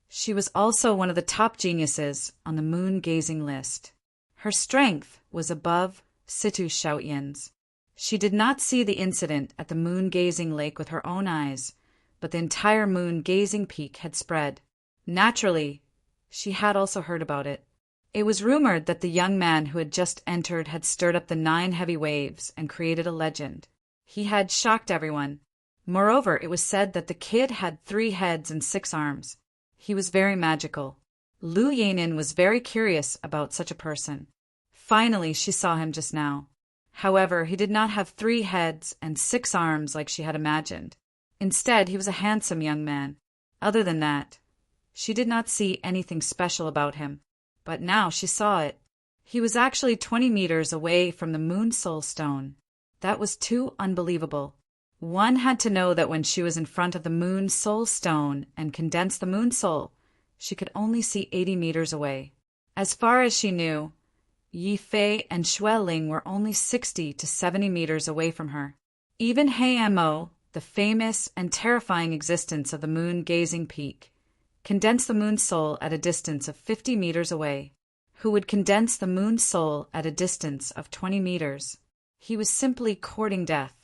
S1: She was also one of the top geniuses on the moon-gazing list. Her strength was above Situ Xiaoyan's. She did not see the incident at the moon-gazing lake with her own eyes, but the entire moon-gazing peak had spread. Naturally, she had also heard about it. It was rumored that the young man who had just entered had stirred up the 9 heavy waves and created a legend. He had shocked everyone. Moreover, it was said that the kid had 3 heads and 6 arms. He was very magical. Lu Yanin was very curious about such a person. Finally, she saw him just now. However, he did not have 3 heads and 6 arms like she had imagined. Instead, he was a handsome young man. Other than that, she did not see anything special about him. But now she saw it. He was actually 20 meters away from the Moon Soul Stone. That was too unbelievable. One had to know that when she was in front of the Moon Soul Stone and condensed the Moon Soul, she could only see 80 meters away. As far as she knew, Yi Fei and Xue Ling were only 60 to 70 meters away from her. Even He Mo, the famous and terrifying existence of the moon-gazing peak, condensed the Moon Soul at a distance of 50 meters away. Who would condense the Moon Soul at a distance of 20 meters? He was simply courting death.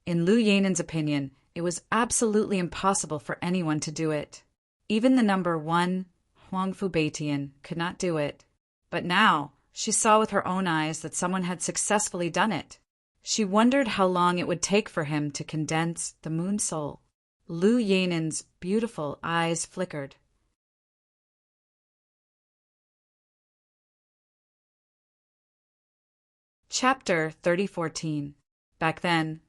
S1: In Lu Yanin's opinion, it was absolutely impossible for anyone to do it. Even the number 1, Huangfu Beitian, could not do it. But now, she saw with her own eyes that someone had successfully done it. She wondered how long it would take for him to condense the Moon Soul. Lu Yanin's beautiful eyes flickered. Chapter 3014. Back then,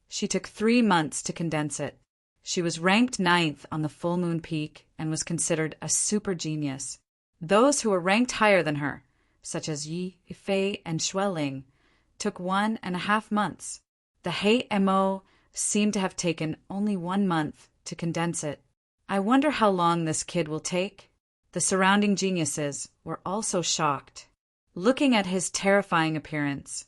S1: she took 3 months to condense it. She was ranked 9th on the full moon peak and was considered a super genius. Those who were ranked higher than her, such as Yi Fei and Xue Ling, took 1.5 months. The He Mo seemed to have taken only 1 month to condense it. I wonder how long this kid will take? The surrounding geniuses were also shocked. Looking at his terrifying appearance,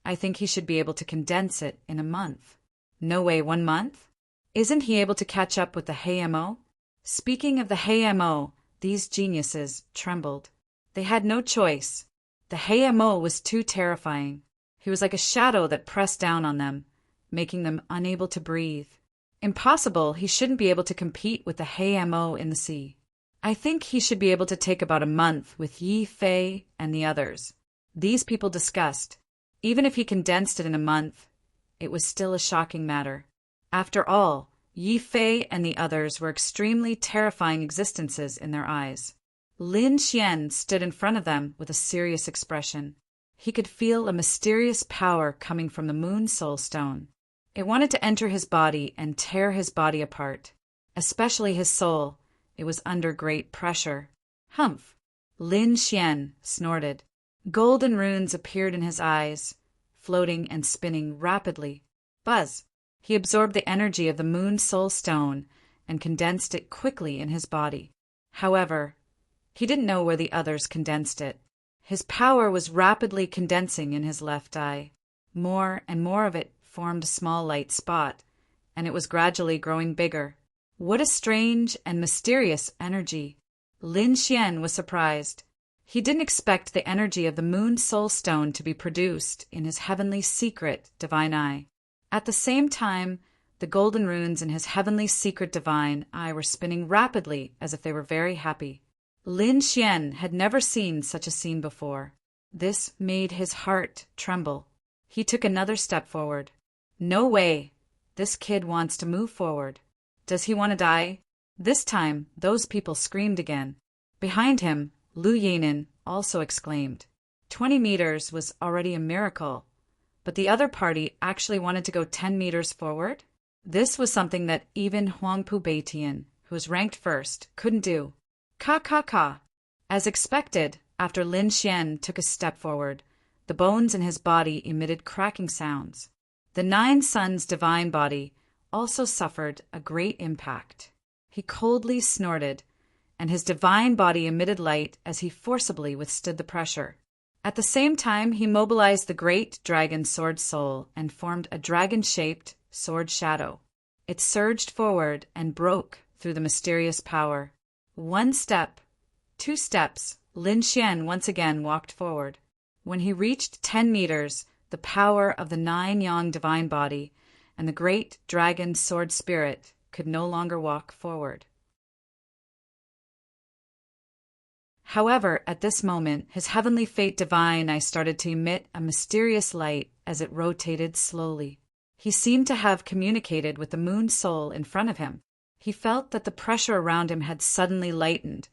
S1: I think he should be able to condense it in a month. No way, 1 month? Isn't he able to catch up with the He Mo? Speaking of the He Mo, these geniuses trembled. They had no choice. The He Mo was too terrifying. He was like a shadow that pressed down on them, making them unable to breathe. Impossible, he shouldn't be able to compete with the He Mo in the sea. I think he should be able to take about a month with Yi Fei and the others. These people discussed. Even if he condensed it in a month, it was still a shocking matter. After all, Yi Fei and the others were extremely terrifying existences in their eyes. Lin Xian stood in front of them with a serious expression. He could feel a mysterious power coming from the Moon Soul Stone. It wanted to enter his body and tear his body apart, especially his soul. It was under great pressure. Humph! Lin Xian snorted. Golden runes appeared in his eyes, floating and spinning rapidly. Buzz! He absorbed the energy of the Moon Soul Stone and condensed it quickly in his body. However, he didn't know where the others condensed it. His power was rapidly condensing in his left eye. More and more of it formed a small light spot, and it was gradually growing bigger. What a strange and mysterious energy! Lin Xian was surprised. He didn't expect the energy of the Moon Soul Stone to be produced in his heavenly secret divine eye. At the same time, the golden runes in his heavenly secret divine eye were spinning rapidly as if they were very happy. Lin Xian had never seen such a scene before. This made his heart tremble. He took another step forward. No way! This kid wants to move forward. Does he want to die? This time, those people screamed again. Behind him, Lu Yanin also exclaimed. 20 meters was already a miracle, but the other party actually wanted to go 10 meters forward? This was something that even Huangfu Beitian, who was ranked first, couldn't do. Ka. As expected, after Lin Xian took a step forward, the bones in his body emitted cracking sounds. The 9 Suns' divine body also suffered a great impact. He coldly snorted, and his divine body emitted light as he forcibly withstood the pressure. At the same time, he mobilized the great dragon sword soul and formed a dragon-shaped sword shadow. It surged forward and broke through the mysterious power. 1 step, 2 steps, Lin Xian once again walked forward. When he reached 10 meters, the power of the 9 Yang divine body and the great dragon sword spirit could no longer walk forward. However, at this moment, his heavenly fate divine eye started to emit a mysterious light as it rotated slowly. He seemed to have communicated with the Moon Soul in front of him. He felt that the pressure around him had suddenly lightened,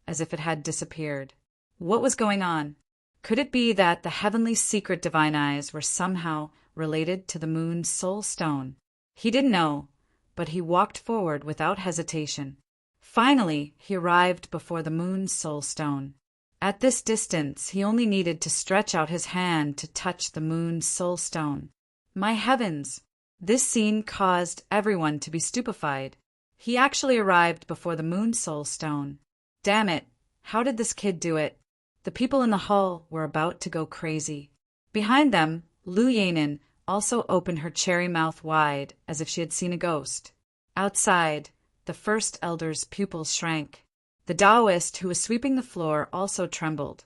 S1: as if it had disappeared. What was going on? Could it be that the heavenly secret divine eyes were somehow related to the moon's soul stone? He didn't know, but he walked forward without hesitation. Finally, he arrived before the moon's soul stone. At this distance, he only needed to stretch out his hand to touch the moon's soul stone. My heavens! This scene caused everyone to be stupefied. He actually arrived before the moon's soul stone. Damn it! How did this kid do it? The people in the hall were about to go crazy. Behind them, Lu Yanin also opened her cherry mouth wide as if she had seen a ghost. Outside, the first elder's pupils shrank. The Taoist who was sweeping the floor also trembled,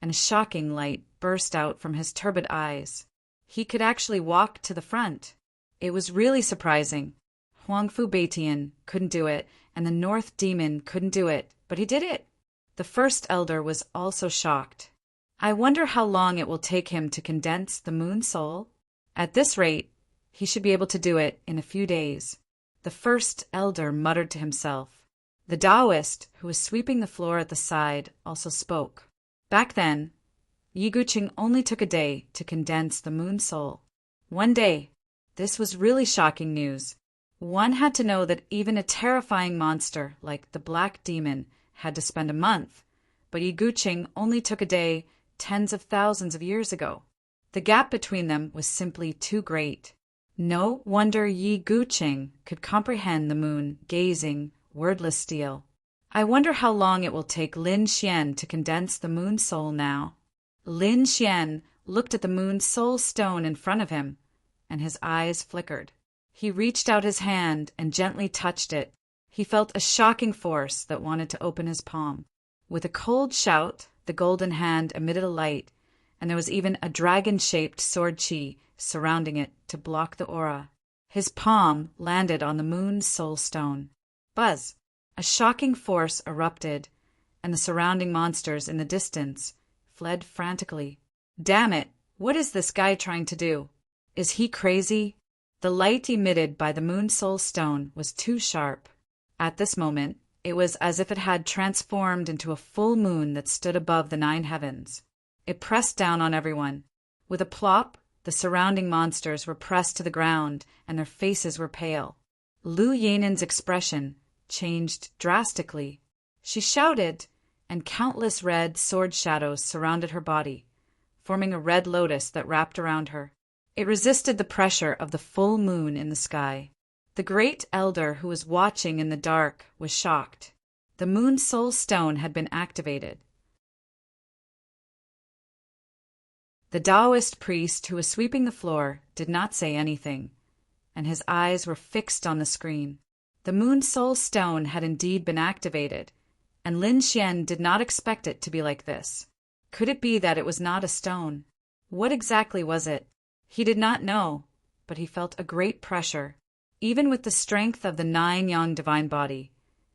S1: and a shocking light burst out from his turbid eyes. He could actually walk to the front. It was really surprising. Huangfu Beitian couldn't do it, and the North Demon couldn't do it, but he did it. The first elder was also shocked. I wonder how long it will take him to condense the moon soul? At this rate, he should be able to do it in a few days. The first elder muttered to himself. The Taoist, who was sweeping the floor at the side, also spoke. Back then, Yi Guqing only took a day to condense the moon soul. 1 day. This was really shocking news. One had to know that even a terrifying monster like the Black Demon had to spend a month, but Yi Guqing only took a day tens of thousands of years ago. The gap between them was simply too great. No wonder Yi Guqing could comprehend the moon gazing, wordless steel. I wonder how long it will take Lin Xian to condense the moon soul now. Lin Xian looked at the moon soul stone in front of him, and his eyes flickered. He reached out his hand and gently touched it. He felt a shocking force that wanted to open his palm. With a cold shout, the golden hand emitted a light, and there was even a dragon-shaped sword chi surrounding it to block the aura. His palm landed on the moon's soul stone. Buzz! A shocking force erupted, and the surrounding monsters in the distance fled frantically. Damn it! What is this guy trying to do? Is he crazy? The light emitted by the moon soul stone was too sharp. At this moment, it was as if it had transformed into a full moon that stood above the 9 heavens. It pressed down on everyone. With a plop, the surrounding monsters were pressed to the ground, and their faces were pale. Lu Yanin's expression changed drastically. She shouted, and countless red sword shadows surrounded her body, forming a red lotus that wrapped around her. It resisted the pressure of the full moon in the sky. The great elder who was watching in the dark was shocked. The moon soul stone had been activated. The Taoist priest who was sweeping the floor did not say anything, and his eyes were fixed on the screen. The moon soul stone had indeed been activated, and Lin Xian did not expect it to be like this. Could it be that it was not a stone? What exactly was it? He did not know, but he felt a great pressure. Even with the strength of the 9 yang divine body,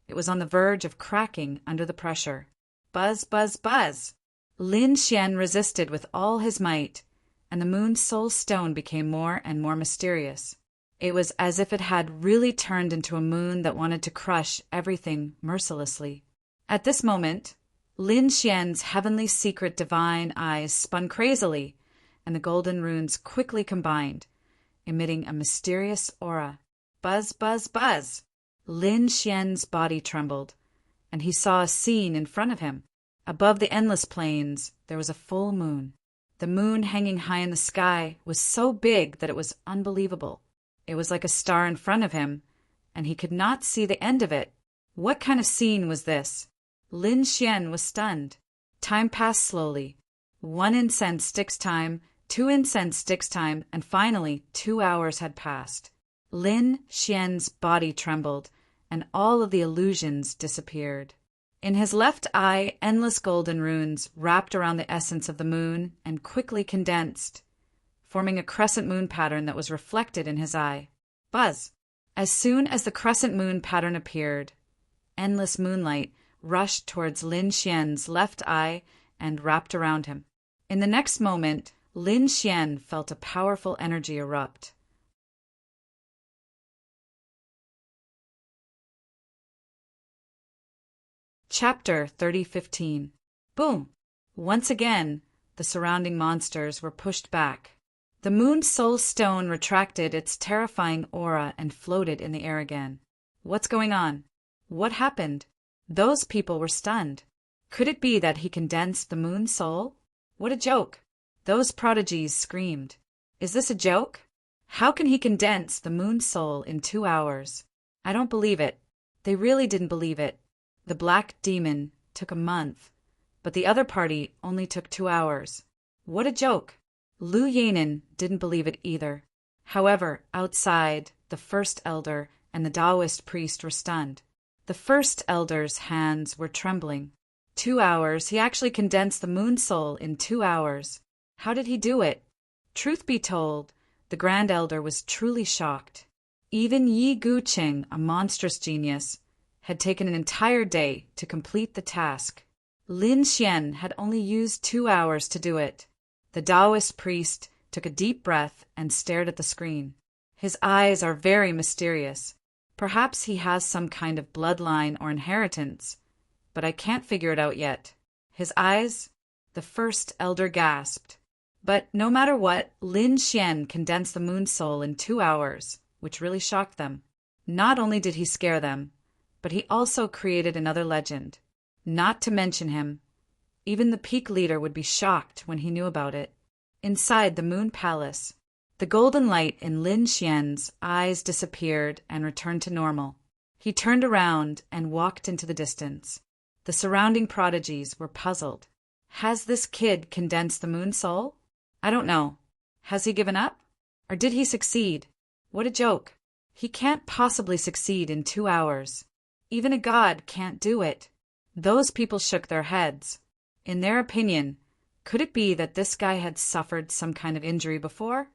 S1: it was on the verge of cracking under the pressure. Buzz, buzz, buzz! Lin Xian resisted with all his might, and the moon's soul stone became more and more mysterious. It was as if it had really turned into a moon that wanted to crush everything mercilessly. At this moment, Lin Xian's heavenly secret divine eyes spun crazily, and the golden runes quickly combined, emitting a mysterious aura. Buzz, buzz, buzz! Lin Xian's body trembled, and he saw a scene in front of him. Above the endless plains, there was a full moon. The moon hanging high in the sky was so big that it was unbelievable. It was like a star in front of him, and he could not see the end of it. What kind of scene was this? Lin Xian was stunned. Time passed slowly. 1 incense sticks time, 2 incense sticks time, and finally 2 hours had passed. Lin Xian's body trembled, and all of the illusions disappeared. In his left eye, endless golden runes wrapped around the essence of the moon and quickly condensed, forming a crescent moon pattern that was reflected in his eye. Buzz! As soon as the crescent moon pattern appeared, endless moonlight rushed towards Lin Xian's left eye and wrapped around him. In the next moment, Lin Xian felt a powerful energy erupt. Chapter 30:15. Boom! Once again, the surrounding monsters were pushed back. The Moon Soul Stone retracted its terrifying aura and floated in the air again. What's going on? What happened? Those people were stunned. Could it be that he condensed the Moon Soul? What a joke! Those prodigies screamed. Is this a joke? How can he condense the Moon Soul in 2 hours? I don't believe it. They really didn't believe it. The Black Demon took a month, but the other party only took 2 hours. What a joke! Lu Yanin didn't believe it either. However, outside, the First Elder and the Taoist priest were stunned. The First Elder's hands were trembling. 2 hours? He actually condensed the Moon Soul in 2 hours. How did he do it? Truth be told, the Grand Elder was truly shocked. Even Yi Guqing, a monstrous genius, had taken an entire day to complete the task. Lin Xian had only used 2 hours to do it. The Taoist priest took a deep breath and stared at the screen. His eyes are very mysterious. Perhaps he has some kind of bloodline or inheritance, but I can't figure it out yet. His eyes? The First Elder gasped. But no matter what, Lin Xian condensed the Moon Soul in 2 hours, which really shocked them. Not only did he scare them, but he also created another legend. Not to mention him, even the peak leader would be shocked when he knew about it. Inside the Moon Palace, the golden light in Lin Xian's eyes disappeared and returned to normal. He turned around and walked into the distance. The surrounding prodigies were puzzled. Has this kid condensed the Moon Soul? I don't know. Has he given up? Or did he succeed? What a joke. He can't possibly succeed in 2 hours. Even a god can't do it. Those people shook their heads. In their opinion, could it be that this guy had suffered some kind of injury before?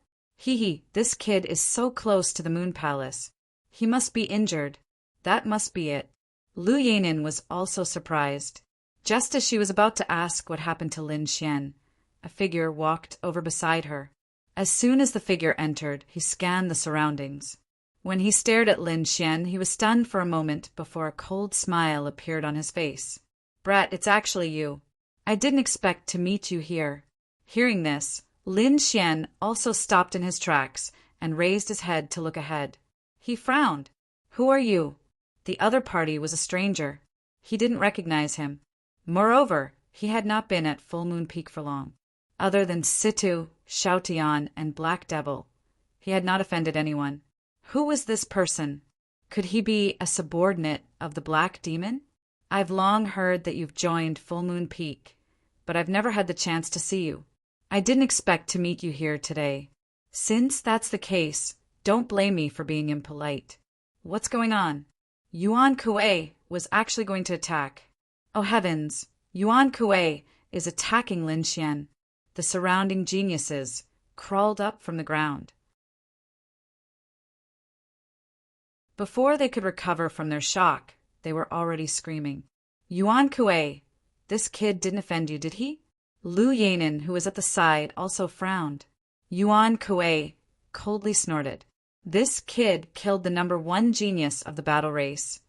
S1: This kid is so close to the Moon Palace. He must be injured. That must be it. Lu Yanin was also surprised. Just as she was about to ask what happened to Lin Xian, a figure walked over beside her. As soon as the figure entered, he scanned the surroundings. When he stared at Lin Xian, he was stunned for a moment before a cold smile appeared on his face. Brat, it's actually you. I didn't expect to meet you here. Hearing this, Lin Xian also stopped in his tracks and raised his head to look ahead. He frowned. Who are you? The other party was a stranger. He didn't recognize him. Moreover, he had not been at Full Moon Peak for long. Other than Situ, Xiaotian, and Black Devil, he had not offended anyone. Who was this person? Could he be a subordinate of the Black Demon? I've long heard that you've joined Full Moon Peak, but I've never had the chance to see you. I didn't expect to meet you here today. Since that's the case, don't blame me for being impolite. What's going on? Yuan Kuei was actually going to attack. Oh heavens, Yuan Kuei is attacking Lin Xian. The surrounding geniuses crawled up from the ground. Before they could recover from their shock, they were already screaming. Yuan Kuei, this kid didn't offend you, did he? Lu Yanin, who was at the side, also frowned. Yuan Kuei coldly snorted. This kid killed the #1 genius of the battle race,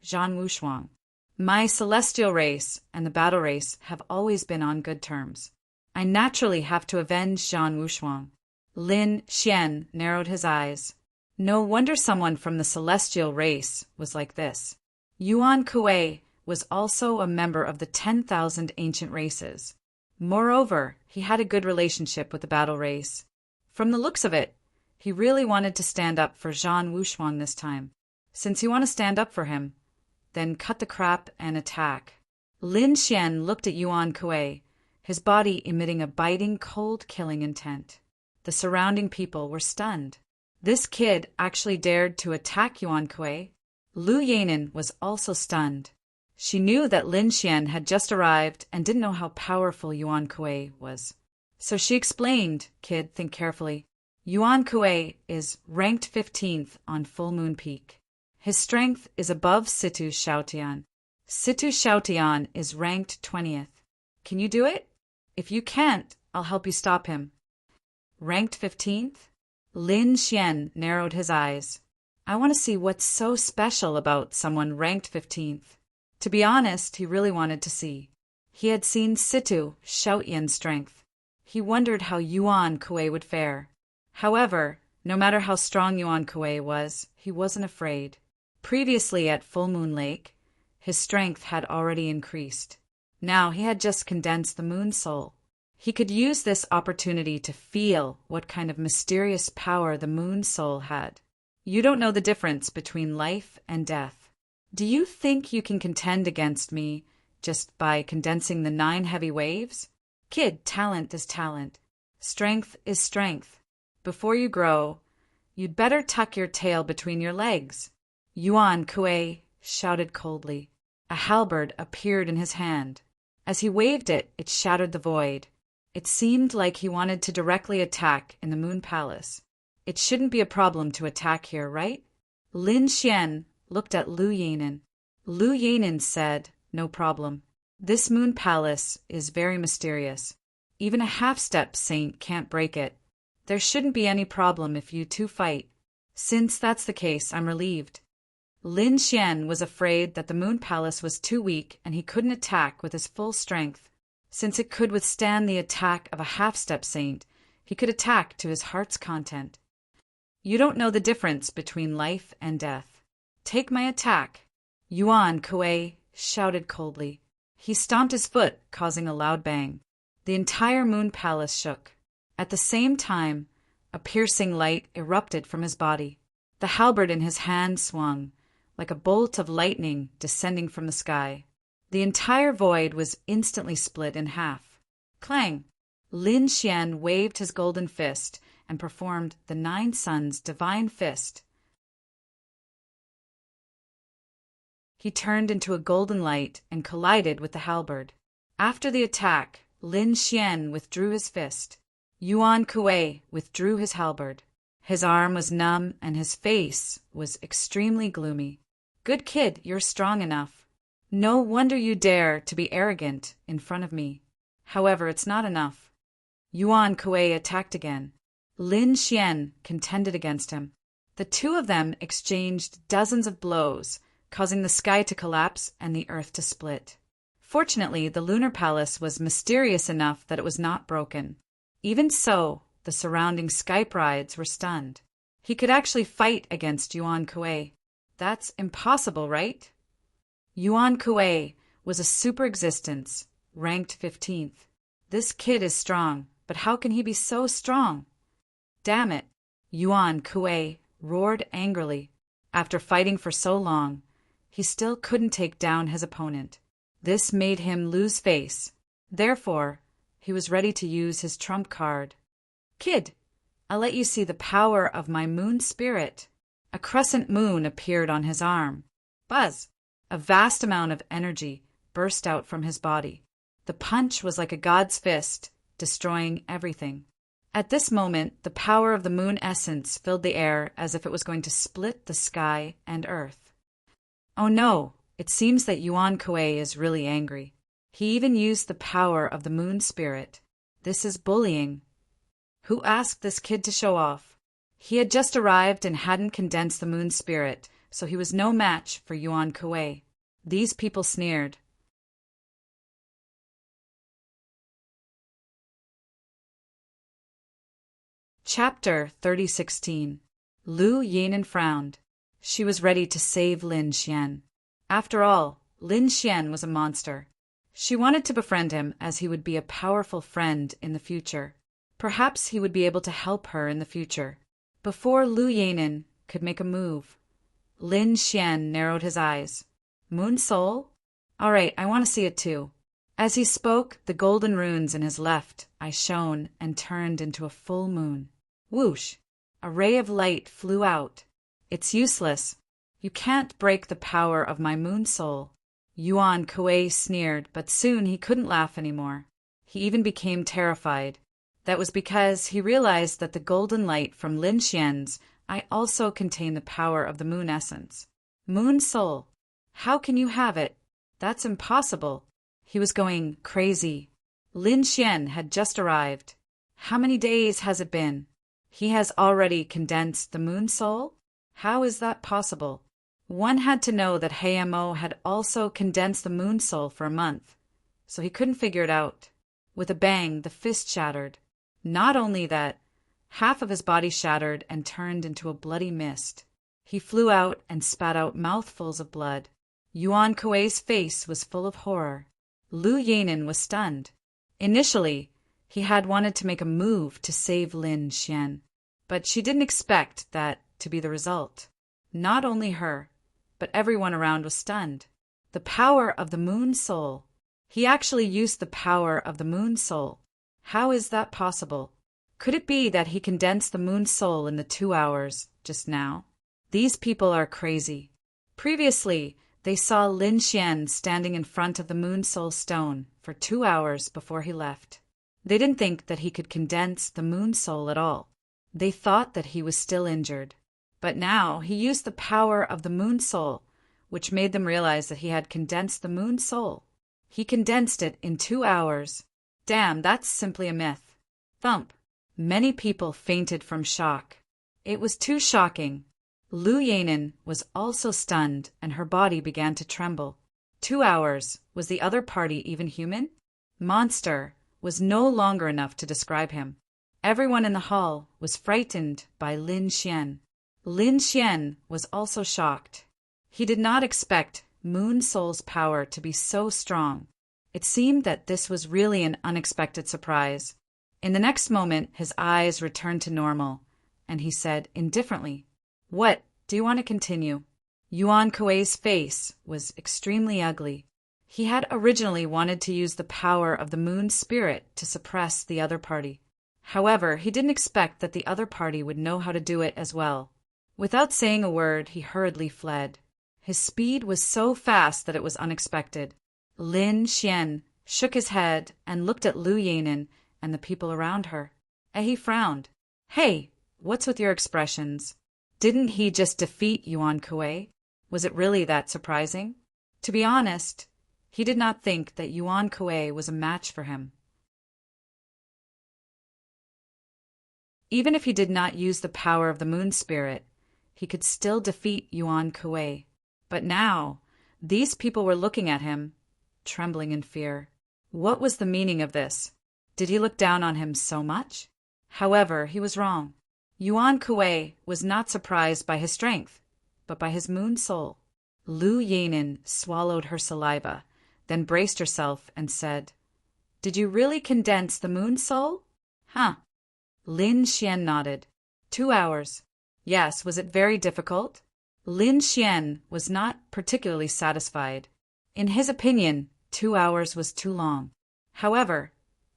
S1: Zhan Wushuang. My celestial race and the battle race have always been on good terms. I naturally have to avenge Zhan Wushuang. Lin Xian narrowed his eyes. No wonder someone from the celestial race was like this. Yuan Kuei was also a member of the 10,000 ancient races. Moreover, he had a good relationship with the battle race. From the looks of it, he really wanted to stand up for Zhan Wushuang this time. Since you want to stand up for him, then cut the crap and attack. Lin Xian looked at Yuan Kuei, his body emitting a biting, cold-killing intent. The surrounding people were stunned. This kid actually dared to attack Yuan Kuei. Lu Yanin was also stunned. She knew that Lin Xian had just arrived and didn't know how powerful Yuan Kuei was. So she explained, kid, think carefully. Yuan Kuei is ranked 15th on Full Moon Peak. His strength is above Situ Xiaotian. Situ Xiaotian is ranked 20th. Can you do it? If you can't, I'll help you stop him. Ranked 15th? Lin Xian narrowed his eyes. I want to see what's so special about someone ranked 15th. To be honest, he really wanted to see. He had seen Situ shout Yin's strength. He wondered how Yuan Kuei would fare. However, no matter how strong Yuan Kuei was, he wasn't afraid. Previously at Full Moon Lake, his strength had already increased. Now he had just condensed the moon soul. He could use this opportunity to feel what kind of mysterious power the moon soul had. You don't know the difference between life and death. Do you think you can contend against me just by condensing the 9 heavy waves? Kid, talent is talent. Strength is strength. Before you grow, you'd better tuck your tail between your legs. Yuan Kuei shouted coldly. A halberd appeared in his hand. As he waved it, it shattered the void. It seemed like he wanted to directly attack in the Moon Palace. It shouldn't be a problem to attack here, right? Lin Xian looked at Lu Yanin. Lu Yanin said, "No problem. This Moon Palace is very mysterious. Even a half-step saint can't break it. There shouldn't be any problem if you two fight. Since that's the case, I'm relieved." Lin Xian was afraid that the Moon Palace was too weak and he couldn't attack with his full strength. Since it could withstand the attack of a half-step saint, he could attack to his heart's content. You don't know the difference between life and death. Take my attack. Yuan Kuei shouted coldly. He stomped his foot, causing a loud bang. The entire Moon Palace shook. At the same time, a piercing light erupted from his body. The halberd in his hand swung, like a bolt of lightning descending from the sky. The entire void was instantly split in half. Clang! Lin Xian waved his golden fist and performed the 9 Suns' divine fist. He turned into a golden light and collided with the halberd. After the attack, Lin Xian withdrew his fist. Yuan Kuei withdrew his halberd. His arm was numb and his face was extremely gloomy. Good kid, you're strong enough. No wonder you dare to be arrogant in front of me. However, it's not enough. Yuan Kuei attacked again. Lin Xian contended against him. The two of them exchanged dozens of blows, causing the sky to collapse and the earth to split. Fortunately, the lunar palace was mysterious enough that it was not broken. Even so, the surrounding sky brides were stunned. He could actually fight against Yuan Kuei. That's impossible, right? Yuan Kuei was a super existence, ranked 15th. This kid is strong, but how can he be so strong? Damn it! Yuan Kuei roared angrily. After fighting for so long, he still couldn't take down his opponent. This made him lose face. Therefore, he was ready to use his trump card. Kid, I'll let you see the power of my moon spirit. A crescent moon appeared on his arm. Buzz! A vast amount of energy burst out from his body. The punch was like a god's fist, destroying everything. At this moment, the power of the moon essence filled the air as if it was going to split the sky and earth. Oh no, it seems that Yuan Kuei is really angry. He even used the power of the moon spirit. This is bullying. Who asked this kid to show off? He had just arrived and hadn't condensed the moon spirit, so he was no match for Yuan Kuei. These people sneered. Chapter 3016. Lu Yanin frowned. She was ready to save Lin Xian. After all, Lin Xian was a monster. She wanted to befriend him as he would be a powerful friend in the future. Perhaps he would be able to help her in the future. Before Lu Yanin could make a move, Lin Xian narrowed his eyes. Moon Soul? All right, I want to see it too. As he spoke, the golden runes in his left eye shone and turned into a full moon. Whoosh! A ray of light flew out. It's useless. You can't break the power of my moon soul. Yuan Kuei sneered, but soon he couldn't laugh anymore. He even became terrified. That was because he realized that the golden light from Lin Xian's eye also contained the power of the moon essence. Moon soul! How can you have it? That's impossible. He was going crazy. Lin Xian had just arrived. How many days has it been? He has already condensed the moon soul? How is that possible? One had to know that Hamo had also condensed the moon soul for a month, so he couldn't figure it out. With a bang, the fist shattered. Not only that, half of his body shattered and turned into a bloody mist. He flew out and spat out mouthfuls of blood. Yuan Kuei's face was full of horror. Lu Yanin was stunned. Initially, he had wanted to make a move to save Lin Xian, but she didn't expect that to be the result. Not only her, but everyone around was stunned. The power of the moon soul. He actually used the power of the moon soul. How is that possible? Could it be that he condensed the moon soul in the 2 hours just now? These people are crazy. Previously, they saw Lin Xian standing in front of the moon soul stone for 2 hours before he left. They didn't think that he could condense the moon soul at all. They thought that he was still injured. But now he used the power of the moon soul, which made them realize that he had condensed the moon soul. He condensed it in 2 hours. Damn, that's simply a myth. Thump. Many people fainted from shock. It was too shocking. Lu Yanin was also stunned, and her body began to tremble. 2 hours. Was the other party even human? Monster was no longer enough to describe him. Everyone in the hall was frightened by Lin Xian. Lin Xian was also shocked. He did not expect Moon Soul's power to be so strong. It seemed that this was really an unexpected surprise. In the next moment, his eyes returned to normal, and he said indifferently, "What? Do you want to continue?" Yuan Kuei's face was extremely ugly. He had originally wanted to use the power of the moon spirit to suppress the other party. However, he didn't expect that the other party would know how to do it as well. Without saying a word, he hurriedly fled. His speed was so fast that it was unexpected. Lin Xian shook his head and looked at Lu Yanin and the people around her. And he frowned. "Hey, what's with your expressions? Didn't he just defeat Yuan Kuei? Was it really that surprising?" To be honest, he did not think that Yuan Kuei was a match for him. Even if he did not use the power of the moon spirit, he could still defeat Yuan Kuei. But now, these people were looking at him, trembling in fear. What was the meaning of this? Did he look down on him so much? However, he was wrong. Yuan Kuei was not surprised by his strength, but by his moon soul. Lu Yanin swallowed her saliva, then braced herself and said, "Did you really condense the moon soul?" "Huh." Lin Xian nodded. 2 hours. Yes, was it very difficult? Lin Xian was not particularly satisfied. In his opinion, 2 hours was too long. However,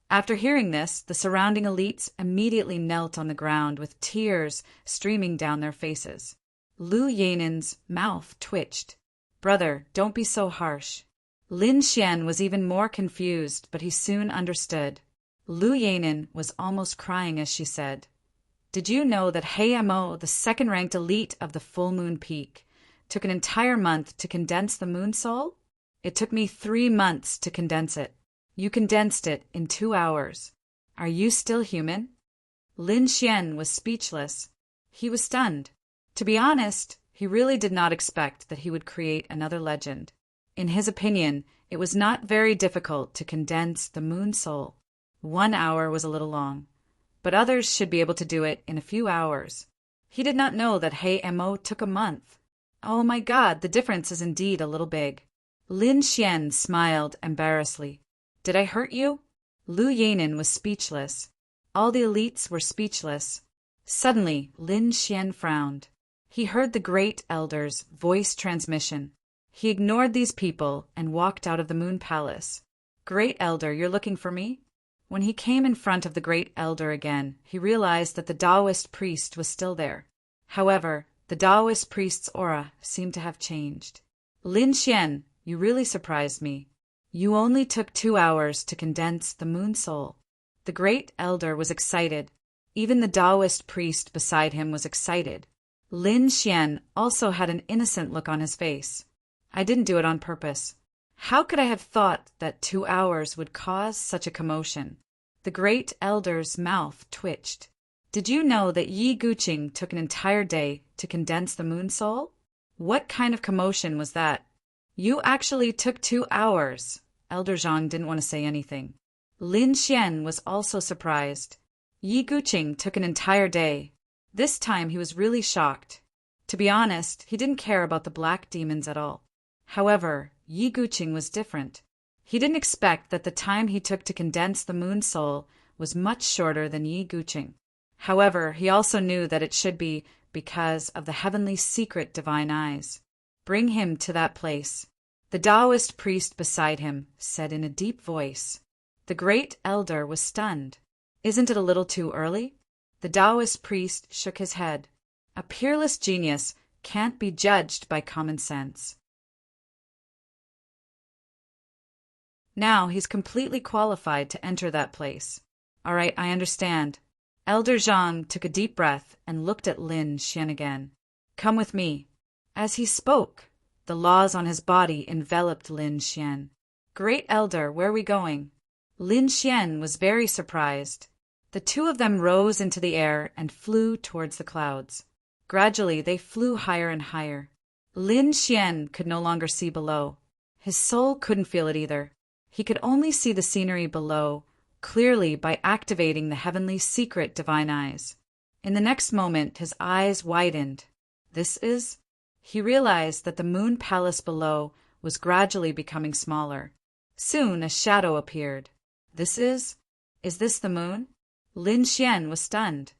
S1: after hearing this, the surrounding elites immediately knelt on the ground with tears streaming down their faces. Lu Yanin's mouth twitched. "Brother, don't be so harsh." Lin Xian was even more confused, but he soon understood. Lu Yanin was almost crying as she said, "Did you know that Hamo, the second-ranked elite of the Full Moon Peak, took an entire month to condense the moon soul? It took me 3 months to condense it. You condensed it in 2 hours. Are you still human?" Lin Xian was speechless. He was stunned. To be honest, he really did not expect that he would create another legend. In his opinion, it was not very difficult to condense the moon soul. 1 hour was a little long, but others should be able to do it in a few hours. He did not know that Hamo took a month. Oh my God, the difference is indeed a little big. Lin Xian smiled embarrassedly. "Did I hurt you?" Lu Yanin was speechless. All the elites were speechless. Suddenly, Lin Xian frowned. He heard the Great Elder's voice transmission. He ignored these people and walked out of the Moon Palace. "Great Elder, you're looking for me?" When he came in front of the Great Elder again, he realized that the Taoist priest was still there. However, the Taoist priest's aura seemed to have changed. "Lin Xian, you really surprised me. You only took 2 hours to condense the moon soul." The Great Elder was excited. Even the Taoist priest beside him was excited. Lin Xian also had an innocent look on his face. "I didn't do it on purpose. How could I have thought that 2 hours would cause such a commotion?" The Great Elder's mouth twitched. "Did you know that Yi Guqing took an entire day to condense the moon soul?" What kind of commotion was that? You actually took 2 hours. Elder Zhang didn't want to say anything. Lin Xian was also surprised. Yi Guqing took an entire day. This time he was really shocked. To be honest, he didn't care about the black demons at all. However, Yi Guqing was different. He didn't expect that the time he took to condense the moon soul was much shorter than Yi Guqing. However, he also knew that it should be because of the heavenly secret divine eyes. Bring him to that place. The Taoist priest beside him said in a deep voice. The great elder was stunned. Isn't it a little too early? The Taoist priest shook his head. A peerless genius can't be judged by common sense. Now he's completely qualified to enter that place. All right, I understand. Elder Zhang took a deep breath and looked at Lin Xian again. Come with me. As he spoke, the laws on his body enveloped Lin Xian. Great Elder, where are we going? Lin Xian was very surprised. The two of them rose into the air and flew towards the clouds. Gradually, they flew higher and higher. Lin Xian could no longer see below. His soul couldn't feel it either. He could only see the scenery below clearly by activating the heavenly secret divine eyes. In the next moment, his eyes widened. He realized that the moon palace below was gradually becoming smaller. Soon a shadow appeared. Is this the moon? Lin Xian was stunned.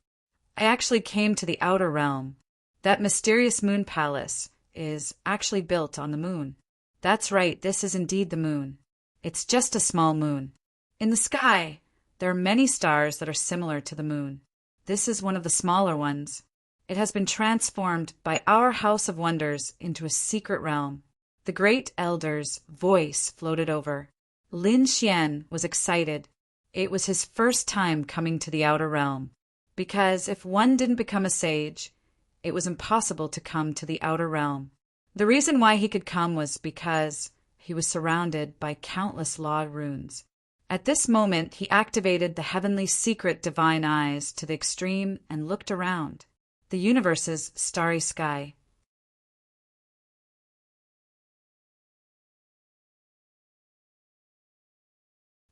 S1: I actually came to the outer realm. That mysterious moon palace is actually built on the moon. That's right, this is indeed the moon. It's just a small moon. In the sky, there are many stars that are similar to the moon. This is one of the smaller ones. It has been transformed by our House of Wonders into a secret realm. The great elder's voice floated over. Lin Xian was excited. It was his first time coming to the outer realm. Because if one didn't become a sage, it was impossible to come to the outer realm. The reason why he could come was because he was surrounded by countless law runes. At this moment, he activated the heavenly secret divine eyes to the extreme and looked around. The universe's starry sky.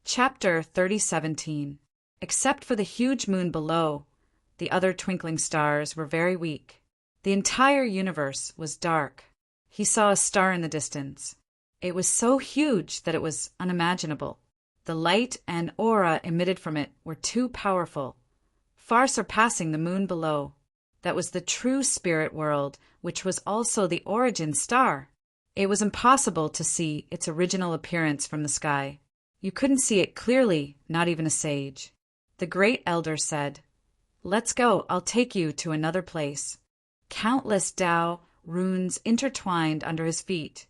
S1: Chapter 30:17. Except for the huge moon below, the other twinkling stars were very weak. The entire universe was dark. He saw a star in the distance. It was so huge that it was unimaginable. The light and aura emitted from it were too powerful, far surpassing the moon below. That was the true spirit world, which was also the origin star. It was impossible to see its original appearance from the sky. You couldn't see it clearly, not even a sage. The great elder said, "Let's go, I'll take you to another place." Countless Tao runes intertwined under his feet,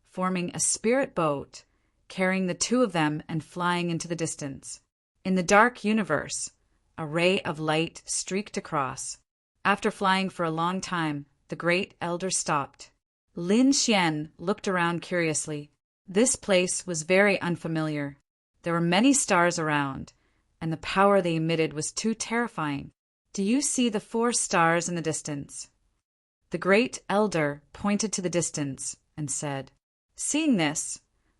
S1: forming a spirit boat, carrying the two of them and flying into the distance. In the dark universe, a ray of light streaked across. After flying for a long time, the great elder stopped. Lin Xian looked around curiously. This place was very unfamiliar. There were many stars around, and the power they emitted was too terrifying. Do you see the 4 stars in the distance? The great elder pointed to the distance and said. Seeing this,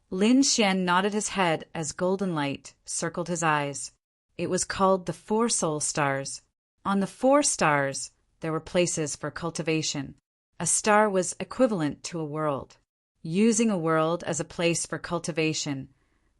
S1: Lin Xian nodded his head as golden light circled his eyes. It was called the 4 soul stars. On the 4 stars, there were places for cultivation. A star was equivalent to a world. Using a world as a place for cultivation,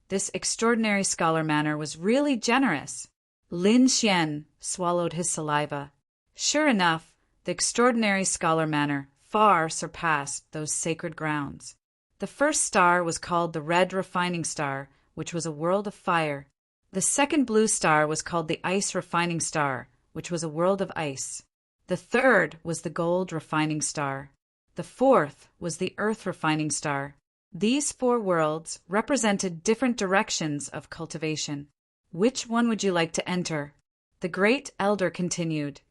S1: this extraordinary scholar manner was really generous. Lin Xian swallowed his saliva. Sure enough, the extraordinary scholar manner far surpassed those sacred grounds. The first star was called the red refining star, which was a world of fire. The second blue star was called the ice refining star, which was a world of ice. The third was the gold refining star. The fourth was the earth refining star. These 4 worlds represented different directions of cultivation. Which one would you like to enter? The great elder continued.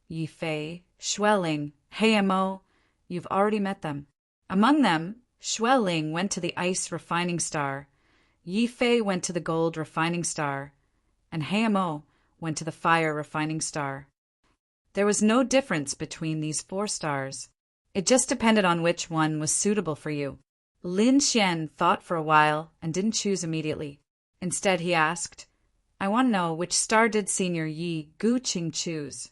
S1: Yi Fei, Xueling, Heimo, you've already met them. Among them, Xueling went to the ice refining star, Yi Fei went to the gold refining star, and Heimo went to the fire refining star. There was no difference between these 4 stars. It just depended on which one was suitable for you. Lin Xian thought for a while and didn't choose immediately. Instead, he asked, I want to know which star did Senior Yi Guqing choose?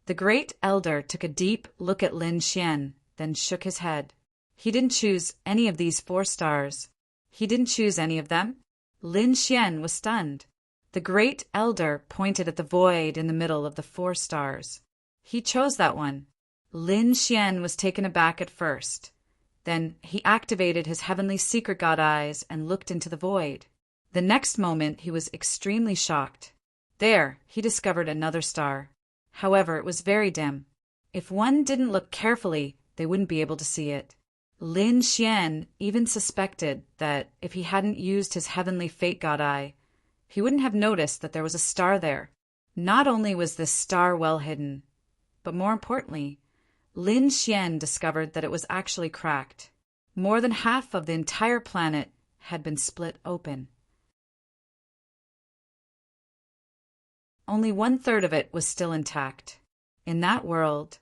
S1: The great elder took a deep look at Lin Xian, then shook his head. He didn't choose any of these 4 stars. He didn't choose any of them? Lin Xian was stunned. The great elder pointed at the void in the middle of the 4 stars. He chose that one. Lin Xian was taken aback at first. Then he activated his heavenly secret god eyes and looked into the void. The next moment he was extremely shocked. There, he discovered another star. However, it was very dim. If one didn't look carefully, they wouldn't be able to see it. Lin Xian even suspected that if he hadn't used his heavenly fate god eye, he wouldn't have noticed that there was a star there. Not only was this star well hidden, but more importantly, Lin Xian discovered that it was actually cracked. More than half of the entire planet had been split open. Only 1/3 of it was still intact. In that world,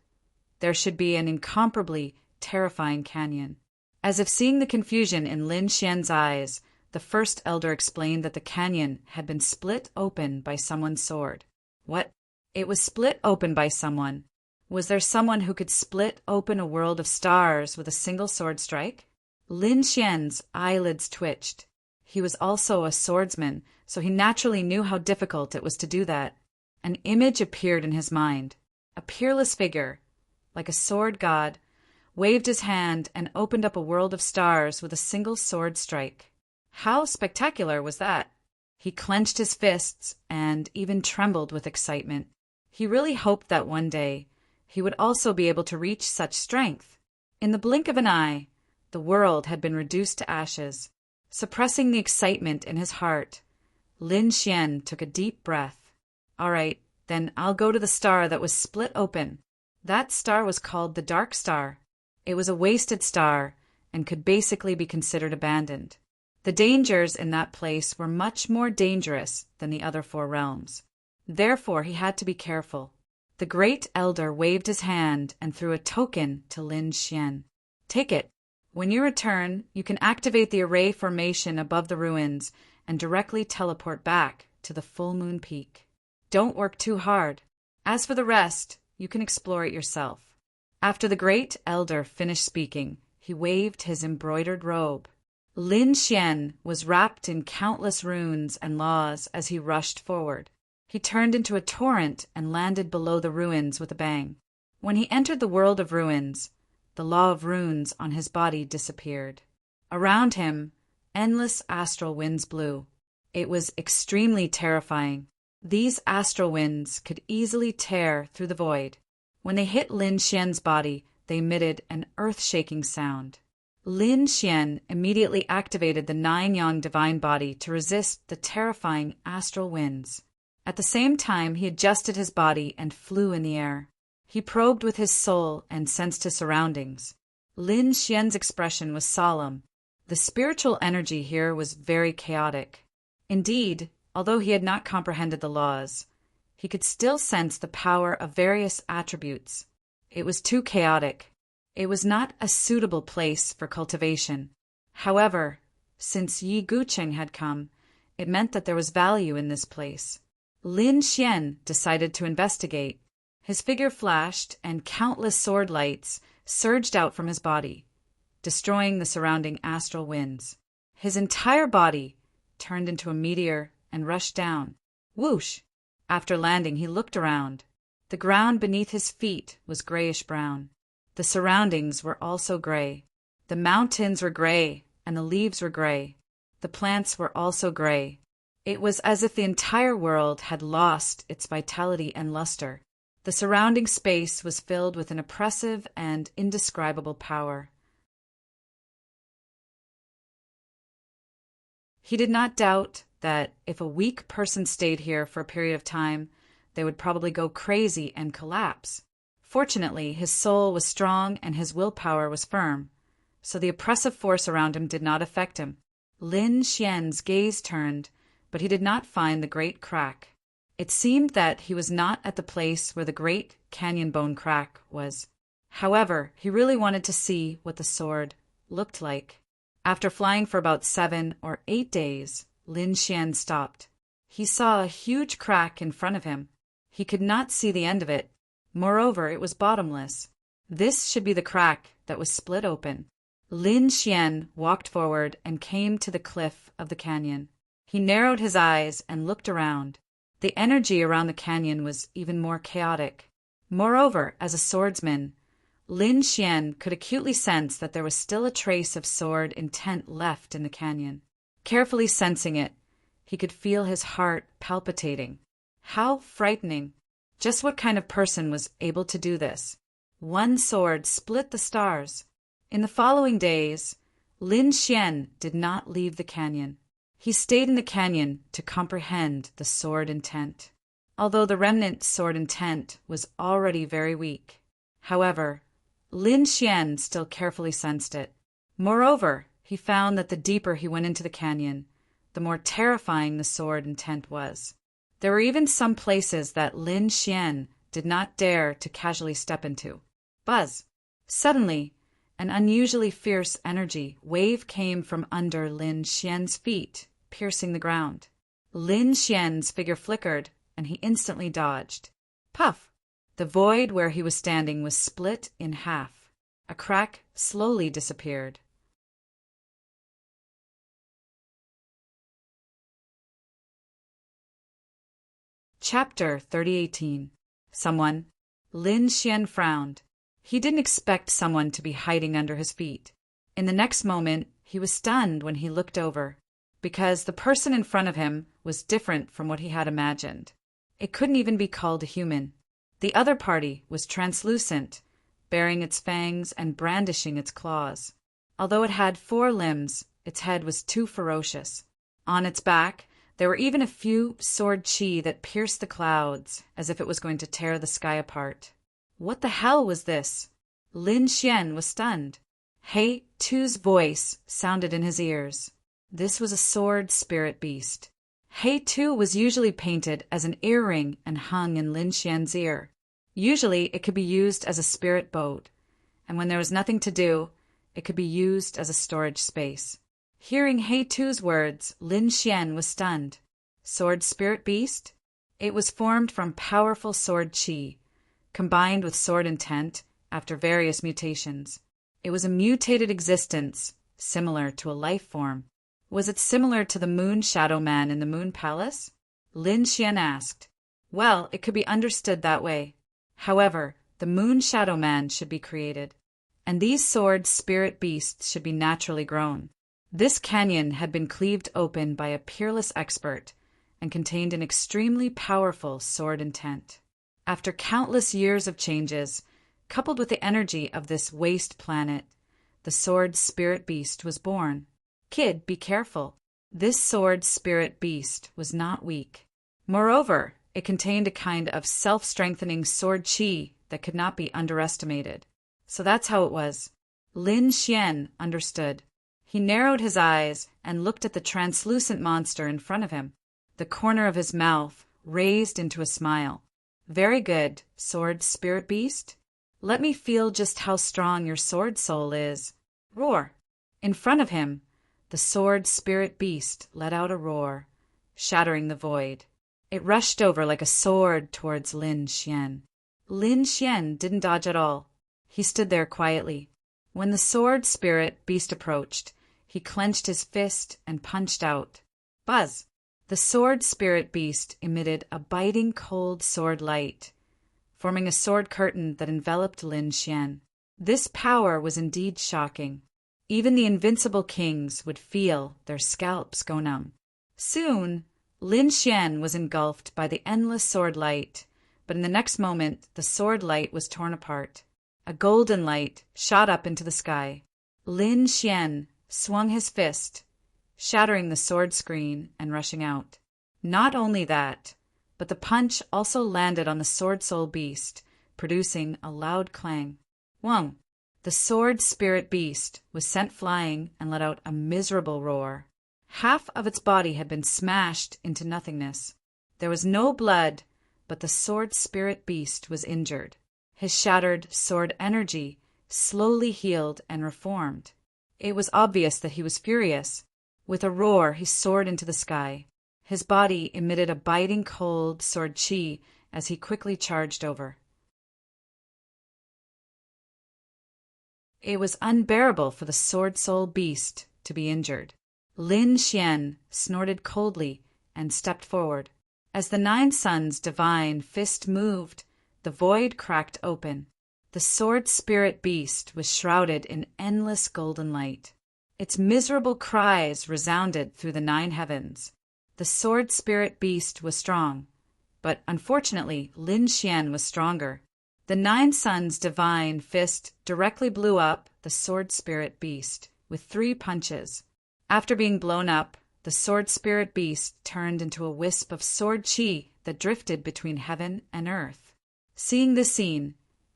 S1: there should be an incomparably terrifying canyon. As if seeing the confusion in Lin Xian's eyes, the first elder explained that the canyon had been split open by someone's sword. What? It was split open by someone. Was there someone who could split open a world of stars with a single sword strike? Lin Xian's eyelids twitched. He was also a swordsman, so he naturally knew how difficult it was to do that. An image appeared in his mind. A peerless figure, like a sword god, waved his hand and opened up a world of stars with a single sword strike. How spectacular was that? He clenched his fists and even trembled with excitement. He really hoped that one day he would also be able to reach such strength. In the blink of an eye, the world had been reduced to ashes. Suppressing the excitement in his heart, Lin Xian took a deep breath. All right, then I'll go to the star that was split open. That star was called the Dark Star. It was a wasted star and could basically be considered abandoned. The dangers in that place were much more dangerous than the other 4 realms. Therefore, he had to be careful. The great elder waved his hand and threw a token to Lin Xian. Take it. When you return, you can activate the array formation above the ruins and directly teleport back to the full moon peak. Don't work too hard. As for the rest, you can explore it yourself. After the great elder finished speaking, he waved his embroidered robe. Lin Xian was wrapped in countless runes and laws as he rushed forward. He turned into a torrent and landed below the ruins with a bang. When he entered the world of ruins, the law of runes on his body disappeared. Around him, endless astral winds blew. It was extremely terrifying. These astral winds could easily tear through the void. When they hit Lin Xian's body, they emitted an earth-shaking sound. Lin Xian immediately activated the 9-yang divine body to resist the terrifying astral winds. At the same time, he adjusted his body and flew in the air. He probed with his soul and sensed his surroundings. Lin Xian's expression was solemn. The spiritual energy here was very chaotic. Indeed, although he had not comprehended the laws, he could still sense the power of various attributes. It was too chaotic. It was not a suitable place for cultivation. However, since Yi Guqing had come, it meant that there was value in this place. Lin Xian decided to investigate. His figure flashed, and countless sword lights surged out from his body, destroying the surrounding astral winds. His entire body turned into a meteor and rushed down. Whoosh! After landing, he looked around. The ground beneath his feet was grayish-brown. The surroundings were also gray. The mountains were gray, and the leaves were gray. The plants were also gray. It was as if the entire world had lost its vitality and luster. The surrounding space was filled with an oppressive and indescribable power. He did not doubt that if a weak person stayed here for a period of time, they would probably go crazy and collapse. Fortunately, his soul was strong and his willpower was firm, so the oppressive force around him did not affect him. Lin Xian's gaze turned, but he did not find the great crack. It seemed that he was not at the place where the great canyon bone crack was. However, he really wanted to see what the sword looked like. After flying for about 7 or 8 days, Lin Xian stopped. He saw a huge crack in front of him. He could not see the end of it. Moreover, it was bottomless. This should be the crack that was split open. Lin Xian walked forward and came to the cliff of the canyon. He narrowed his eyes and looked around. The energy around the canyon was even more chaotic. Moreover, as a swordsman, Lin Xian could acutely sense that there was still a trace of sword intent left in the canyon. Carefully sensing it, he could feel his heart palpitating. How frightening! Just what kind of person was able to do this? One sword split the stars. In the following days, Lin Xian did not leave the canyon. He stayed in the canyon to comprehend the sword intent. Although the remnant sword intent was already very weak. However, Lin Xian still carefully sensed it. Moreover, he found that the deeper he went into the canyon, the more terrifying the sword intent was. There were even some places that Lin Xian did not dare to casually step into. Buzz! Suddenly, an unusually fierce energy wave came from under Lin Xian's feet, piercing the ground. Lin Xian's figure flickered, and he instantly dodged. Puff! The void where he was standing was split in half. A crack slowly disappeared. Chapter 3018. Someone. Lin Xian frowned. He didn't expect someone to be hiding under his feet. In the next moment, he was stunned when he looked over, because the person in front of him was different from what he had imagined. It couldn't even be called a human. The other party was translucent, baring its fangs and brandishing its claws. Although it had 4 limbs, its head was too ferocious. On its back, there were even a few sword chi that pierced the clouds, as if it was going to tear the sky apart. What the hell was this? Lin Xian was stunned. He Tu's voice sounded in his ears. This was a sword spirit beast. He Tu was usually painted as an earring and hung in Lin Xian's ear. Usually it could be used as a spirit boat, and when there was nothing to do, it could be used as a storage space. Hearing He Tu's words, Lin Xian was stunned. Sword spirit beast? It was formed from powerful sword chi, combined with sword intent after various mutations. It was a mutated existence, similar to a life form. Was it similar to the Moon Shadow Man in the Moon Palace? Lin Xian asked. Well, it could be understood that way. However, the Moon Shadow Man should be created, and these sword spirit beasts should be naturally grown. This canyon had been cleaved open by a peerless expert and contained an extremely powerful sword intent. After countless years of changes, coupled with the energy of this waste planet, the sword spirit beast was born. Kid, be careful. This sword spirit beast was not weak. Moreover, it contained a kind of self-strengthening sword chi that could not be underestimated. So that's how it was. Lin Xian understood. He narrowed his eyes and looked at the translucent monster in front of him. The corner of his mouth raised into a smile. Very good, sword spirit beast. Let me feel just how strong your sword soul is. Roar. In front of him, the sword spirit beast let out a roar, shattering the void. It rushed over like a sword towards Lin Xian. Lin Xian didn't dodge at all. He stood there quietly. When the sword spirit beast approached, he clenched his fist and punched out. Buzz! The sword spirit beast emitted a biting cold sword light, forming a sword curtain that enveloped Lin Xian. This power was indeed shocking. Even the invincible kings would feel their scalps go numb. Soon, Lin Xian was engulfed by the endless sword light, but in the next moment the sword light was torn apart. A golden light shot up into the sky. Lin Xian swung his fist, shattering the sword screen and rushing out. Not only that, but the punch also landed on the sword soul beast, producing a loud clang. Wong! The sword spirit beast was sent flying and let out a miserable roar. Half of its body had been smashed into nothingness. There was no blood, but the sword spirit beast was injured. His shattered sword energy slowly healed and reformed. It was obvious that he was furious. With a roar, he soared into the sky. His body emitted a biting cold sword chi as he quickly charged over. It was unbearable for the sword soul beast to be injured. Lin Xian snorted coldly and stepped forward. As the Nine Suns' divine fist moved, the void cracked open. The sword spirit beast was shrouded in endless golden light. Its miserable cries resounded through the nine heavens. The sword spirit beast was strong, but unfortunately Lin Xian was stronger. The Nine Suns' divine fist directly blew up the sword spirit beast with 3 punches. After being blown up, the sword spirit beast turned into a wisp of sword chi that drifted between heaven and earth. Seeing this scene,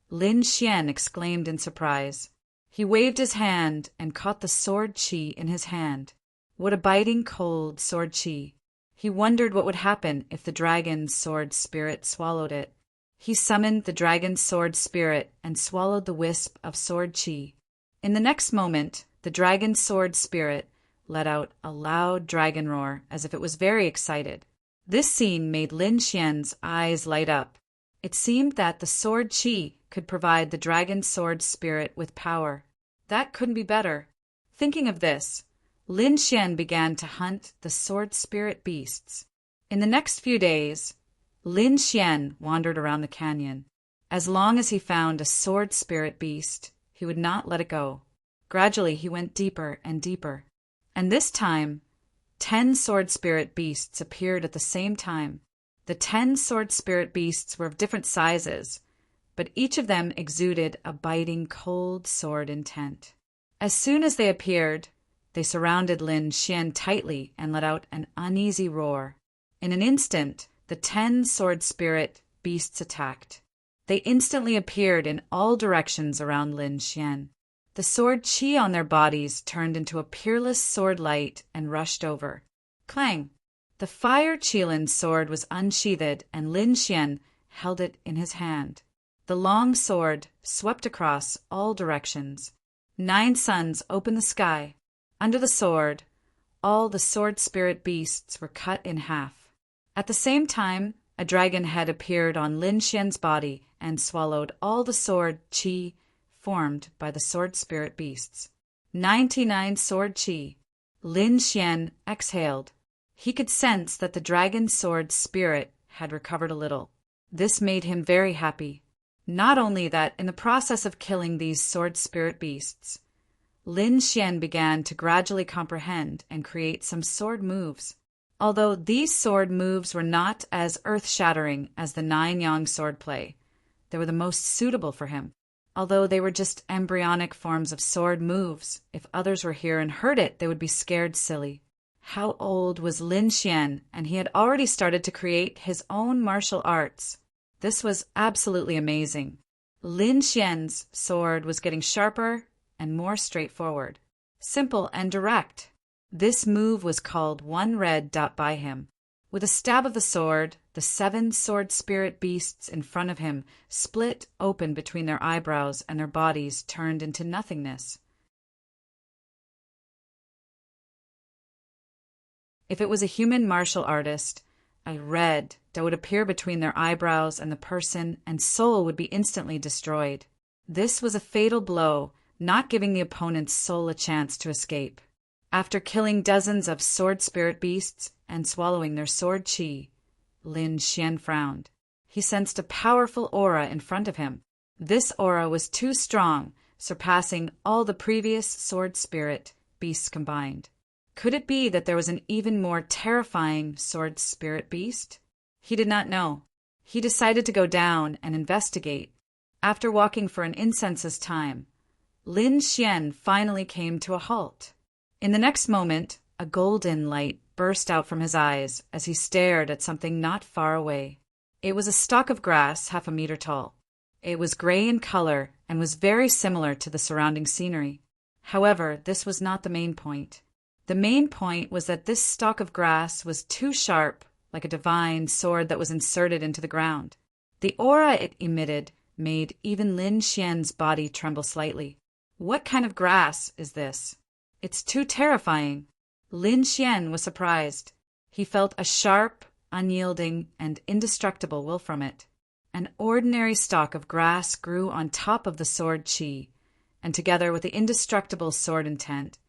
S1: Lin Xian exclaimed in surprise. He waved his hand and caught the sword chi in his hand. What a biting cold sword chi! He wondered what would happen if the dragon's sword spirit swallowed it. He summoned the dragon's sword spirit and swallowed the wisp of sword chi. In the next moment, the dragon's sword spirit let out a loud dragon roar as if it was very excited. This scene made Lin Xian's eyes light up. It seemed that the sword chi could provide the dragon sword spirit with power. That couldn't be better. Thinking of this, Lin Xian began to hunt the sword spirit beasts. In the next few days, Lin Xian wandered around the canyon. As long as he found a sword spirit beast, he would not let it go. Gradually, he went deeper and deeper. And this time, 10 sword spirit beasts appeared at the same time. The 10 sword spirit beasts were of different sizes, but each of them exuded a biting cold sword intent. As soon as they appeared, they surrounded Lin Xian tightly and let out an uneasy roar. In an instant, the 10 sword spirit beasts attacked. They instantly appeared in all directions around Lin Xian. The sword chi on their bodies turned into a peerless sword light and rushed over. Clang! The fire Qilin's sword was unsheathed and Lin Xian held it in his hand. The long sword swept across all directions. 9 suns opened the sky. Under the sword, all the sword spirit beasts were cut in half. At the same time, a dragon head appeared on Lin Xian's body and swallowed all the sword chi formed by the sword spirit beasts. 99 sword chi. Lin Xian exhaled. He could sense that the dragon sword spirit had recovered a little. This made him very happy. Not only that, in the process of killing these sword spirit beasts, Lin Xian began to gradually comprehend and create some sword moves. Although these sword moves were not as earth-shattering as the 9-yang sword play, they were the most suitable for him. Although they were just embryonic forms of sword moves, if others were here and heard it, they would be scared silly. How old was Lin Xian, and he had already started to create his own martial arts. This was absolutely amazing. Lin Xian's sword was getting sharper and more straightforward. Simple and direct. This move was called one red dot by him. With a stab of the sword, the 7 sword spirit beasts in front of him split open between their eyebrows and their bodies turned into nothingness. If it was a human martial artist, a red that would appear between their eyebrows and the person and soul would be instantly destroyed. This was a fatal blow, not giving the opponent's soul a chance to escape. After killing dozens of sword spirit beasts and swallowing their sword chi, Lin Xian frowned. He sensed a powerful aura in front of him. This aura was too strong, surpassing all the previous sword spirit beasts combined. Could it be that there was an even more terrifying sword spirit beast? He did not know. He decided to go down and investigate. After walking for an incense's time, Lin Xian finally came to a halt. In the next moment, a golden light burst out from his eyes as he stared at something not far away. It was a stalk of grass 1/2 meter tall. It was gray in color and was very similar to the surrounding scenery. However, this was not the main point. The main point was that this stalk of grass was too sharp, like a divine sword that was inserted into the ground. The aura it emitted made even Lin Xian's body tremble slightly. What kind of grass is this? It's too terrifying. Lin Xian was surprised. He felt a sharp, unyielding, and indestructible will from it. An ordinary stalk of grass grew on top of the sword qi, and together with the indestructible sword intent,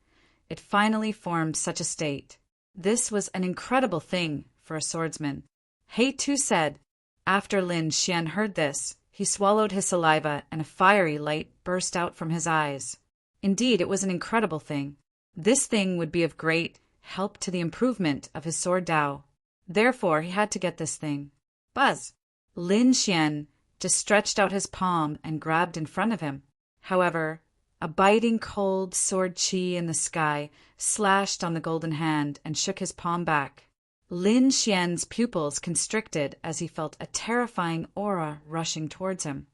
S1: it finally formed such a state. This was an incredible thing for a swordsman. He Tu said. After Lin Xian heard this, he swallowed his saliva and a fiery light burst out from his eyes. Indeed, it was an incredible thing. This thing would be of great help to the improvement of his sword Dao. Therefore, he had to get this thing. Buzz! Lin Xian just stretched out his palm and grabbed in front of him. However, a biting cold sword qi in the sky slashed on the golden hand and shook his palm back. Lin Xian's pupils constricted as he felt a terrifying aura rushing towards him.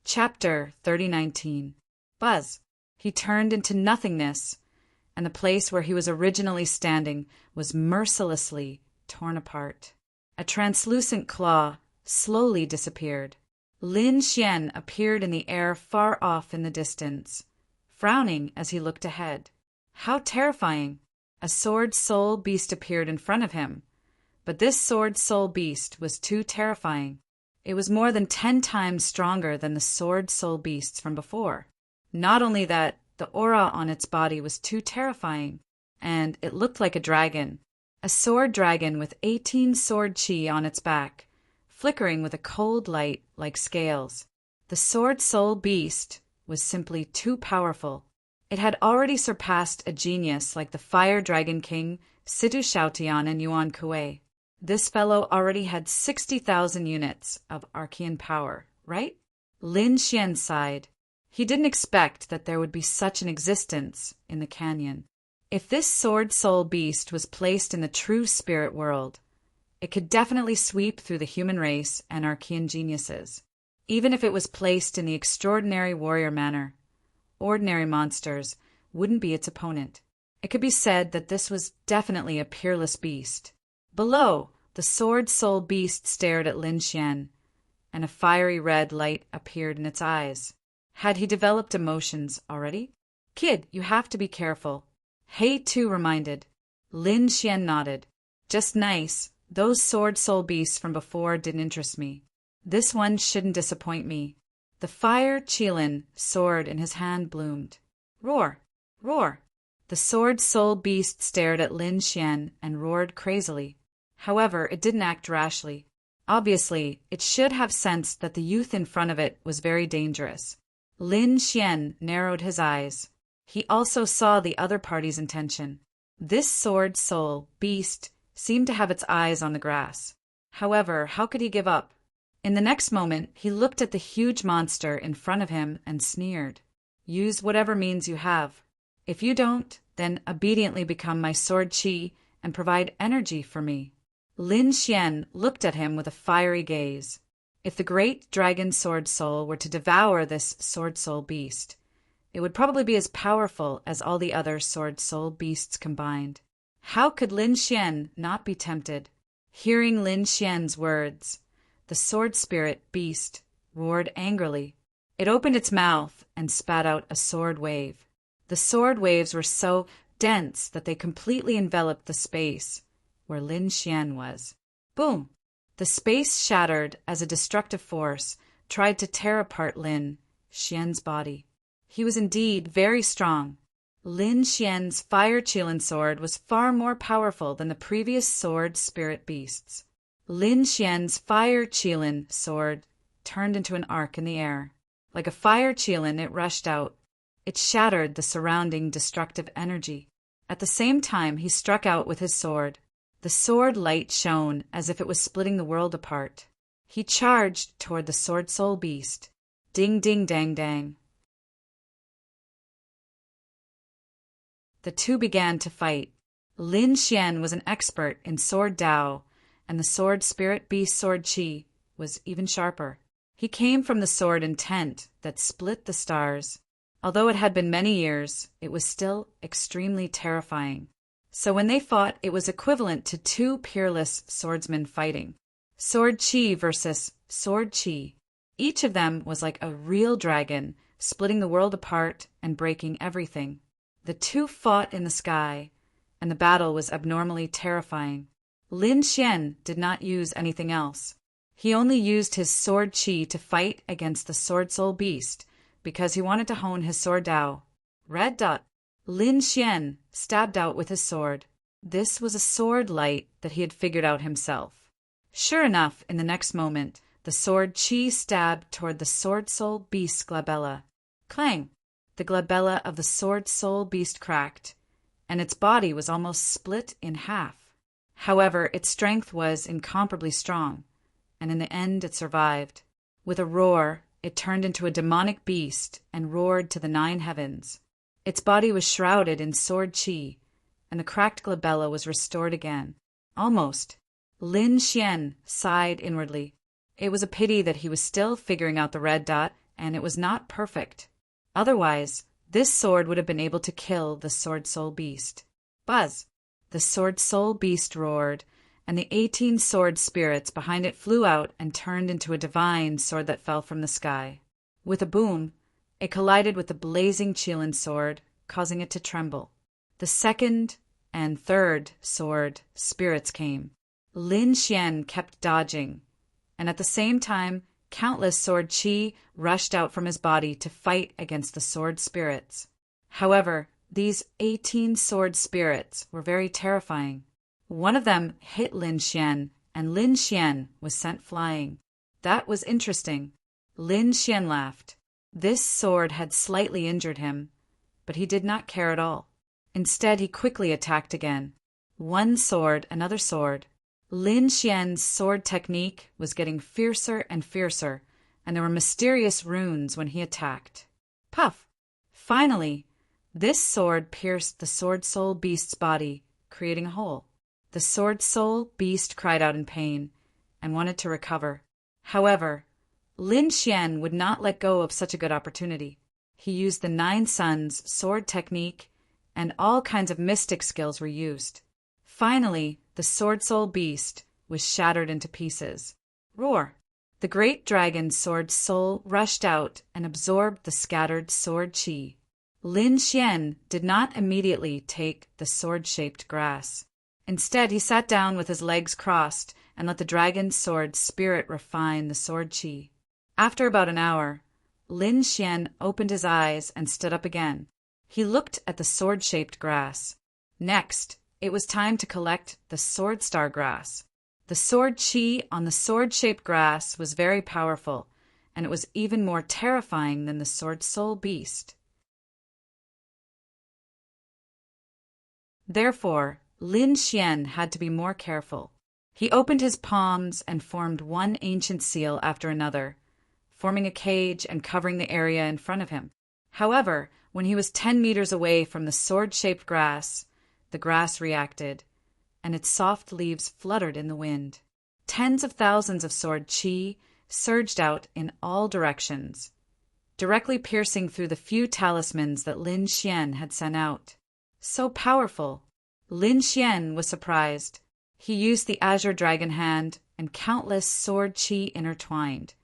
S1: Chapter 3019. Buzz. He turned into nothingness, and the place where he was originally standing was mercilessly torn apart. A translucent claw slowly disappeared. Lin Xian appeared in the air far off in the distance, frowning as he looked ahead. How terrifying! A sword soul beast appeared in front of him, but this sword soul beast was too terrifying. It was more than 10 times stronger than the sword soul beasts from before. Not only that, the aura on its body was too terrifying, and it looked like a dragon. A sword dragon with 18 sword qi on its back, flickering with a cold light like scales. The sword soul beast was simply too powerful. It had already surpassed a genius like the fire dragon king Sidu Shaotian and Yuan Kuei. This fellow already had 60,000 units of arcane power, right? Lin Xian sighed. He didn't expect that there would be such an existence in the canyon. If this sword soul beast was placed in the true spirit world, it could definitely sweep through the human race and arcane geniuses. Even if it was placed in the extraordinary warrior manner, ordinary monsters wouldn't be its opponent. It could be said that this was definitely a peerless beast. Below, the sword soul beast stared at Lin Xian, and a fiery red light appeared in its eyes. Had he developed emotions already? Kid, you have to be careful. He Tu reminded. Lin Xian nodded. Just nice. Those sword soul beasts from before didn't interest me. This one shouldn't disappoint me. The fire Qilin sword in his hand bloomed. Roar! Roar! The sword soul beast stared at Lin Xian and roared crazily. However, it didn't act rashly. Obviously, it should have sensed that the youth in front of it was very dangerous. Lin Xian narrowed his eyes. He also saw the other party's intention. This sword soul beast seemed to have its eyes on the grass. However, how could he give up? In the next moment, he looked at the huge monster in front of him and sneered. Use whatever means you have. If you don't, then obediently become my sword qi and provide energy for me. Lin Xian looked at him with a fiery gaze. If the great dragon sword soul were to devour this sword soul beast, it would probably be as powerful as all the other sword soul beasts combined. How could Lin Xian not be tempted? Hearing Lin Xian's words, the sword spirit beast roared angrily. It opened its mouth and spat out a sword wave. The sword waves were so dense that they completely enveloped the space where Lin Xian was. Boom! The space shattered as a destructive force tried to tear apart Lin Xian's body. He was indeed very strong. Lin Xian's fire Qilin sword was far more powerful than the previous sword spirit beasts. Lin Xian's fire Qilin sword turned into an arc in the air. Like a fire Qilin, it rushed out. It shattered the surrounding destructive energy. At the same time, he struck out with his sword. The sword light shone as if it was splitting the world apart. He charged toward the sword soul beast. Ding ding dang dang. The two began to fight. Lin Xian was an expert in sword Dao, and the sword spirit beast sword Qi was even sharper. He came from the sword intent that split the stars. Although it had been many years, it was still extremely terrifying. So when they fought, it was equivalent to two peerless swordsmen fighting. Sword chi versus sword chi. Each of them was like a real dragon, splitting the world apart and breaking everything. The two fought in the sky, and the battle was abnormally terrifying. Lin Xian did not use anything else. He only used his sword chi to fight against the sword soul beast, because he wanted to hone his sword Dao. Red dot. Lin Xian stabbed out with his sword. This was a sword light that he had figured out himself. Sure enough, in the next moment, the sword chi stabbed toward the sword soul beast's glabella. Clang! The glabella of the sword soul beast cracked, and its body was almost split in half. However, its strength was incomparably strong, and in the end it survived. With a roar, it turned into a demonic beast and roared to the 9 heavens. Its body was shrouded in sword chi, and the cracked glabella was restored again. Almost. Lin Xian sighed inwardly. It was a pity that he was still figuring out the red dot, and it was not perfect. Otherwise, this sword would have been able to kill the sword soul beast. Buzz! The sword soul beast roared, and the 18 sword spirits behind it flew out and turned into a divine sword that fell from the sky. With a boom, it collided with the blazing Qilin sword, causing it to tremble. The second and third sword spirits came. Lin Xian kept dodging, and at the same time, countless sword chi rushed out from his body to fight against the sword spirits. However, these 18 sword spirits were very terrifying. One of them hit Lin Xian, and Lin Xian was sent flying. That was interesting. Lin Xian laughed. This sword had slightly injured him, but he did not care at all. Instead, he quickly attacked again. One sword, another sword. Lin Xian's sword technique was getting fiercer and fiercer, and there were mysterious runes when he attacked. Puff! Finally, this sword pierced the sword soul beast's body, creating a hole. The sword soul beast cried out in pain and wanted to recover. However, Lin Xian would not let go of such a good opportunity. He used the 9 suns sword technique, and all kinds of mystic skills were used. Finally, the sword soul beast was shattered into pieces. Roar! The great dragon's sword soul rushed out and absorbed the scattered sword chi. Lin Xian did not immediately take the sword-shaped grass. Instead, he sat down with his legs crossed and let the dragon's sword spirit refine the sword chi. After about an hour, Lin Xian opened his eyes and stood up again. He looked at the sword-shaped grass. Next, it was time to collect the sword star grass. The sword chi on the sword-shaped grass was very powerful, and it was even more terrifying than the sword soul beast. Therefore, Lin Xian had to be more careful. He opened his palms and formed one ancient seal after another, forming a cage and covering the area in front of him. However, when he was 10 meters away from the sword-shaped grass, the grass reacted, and its soft leaves fluttered in the wind. Tens of thousands of sword chi surged out in all directions, directly piercing through the few talismans that Lin Xian had sent out. So powerful! Lin Xian was surprised. He used the azure dragon hand, and countless sword chi intertwined,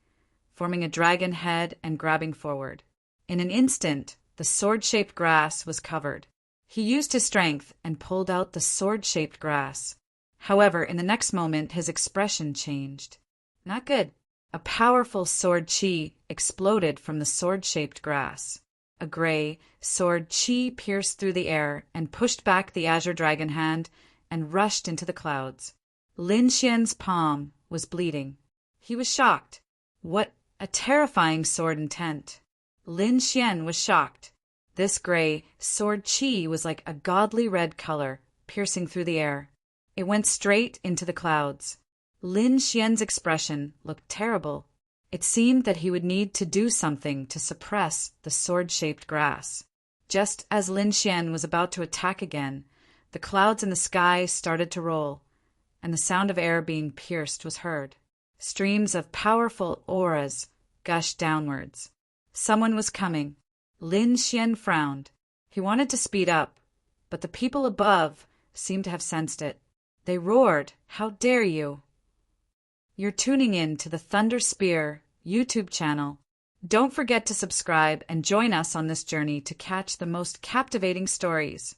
S1: forming a dragon head and grabbing forward. In an instant, the sword-shaped grass was covered. He used his strength and pulled out the sword-shaped grass. However, in the next moment, his expression changed. Not good. A powerful sword chi exploded from the sword-shaped grass. A gray sword chi pierced through the air and pushed back the azure dragon hand and rushed into the clouds. Lin Xian's palm was bleeding. He was shocked. What a terrifying sword intent! Lin Xian was shocked. This gray sword chi was like a godly red color, piercing through the air. It went straight into the clouds. Lin Xian's expression looked terrible. It seemed that he would need to do something to suppress the sword-shaped grass. Just as Lin Xian was about to attack again, the clouds in the sky started to roll, and the sound of air being pierced was heard. Streams of powerful auras gushed downwards. Someone was coming. Lin Xian frowned. He wanted to speed up, but the people above seemed to have sensed it. They roared, "How dare you!" You're tuning in to the Thunder Spear YouTube channel. Don't forget to subscribe and join us on this journey to catch the most captivating stories.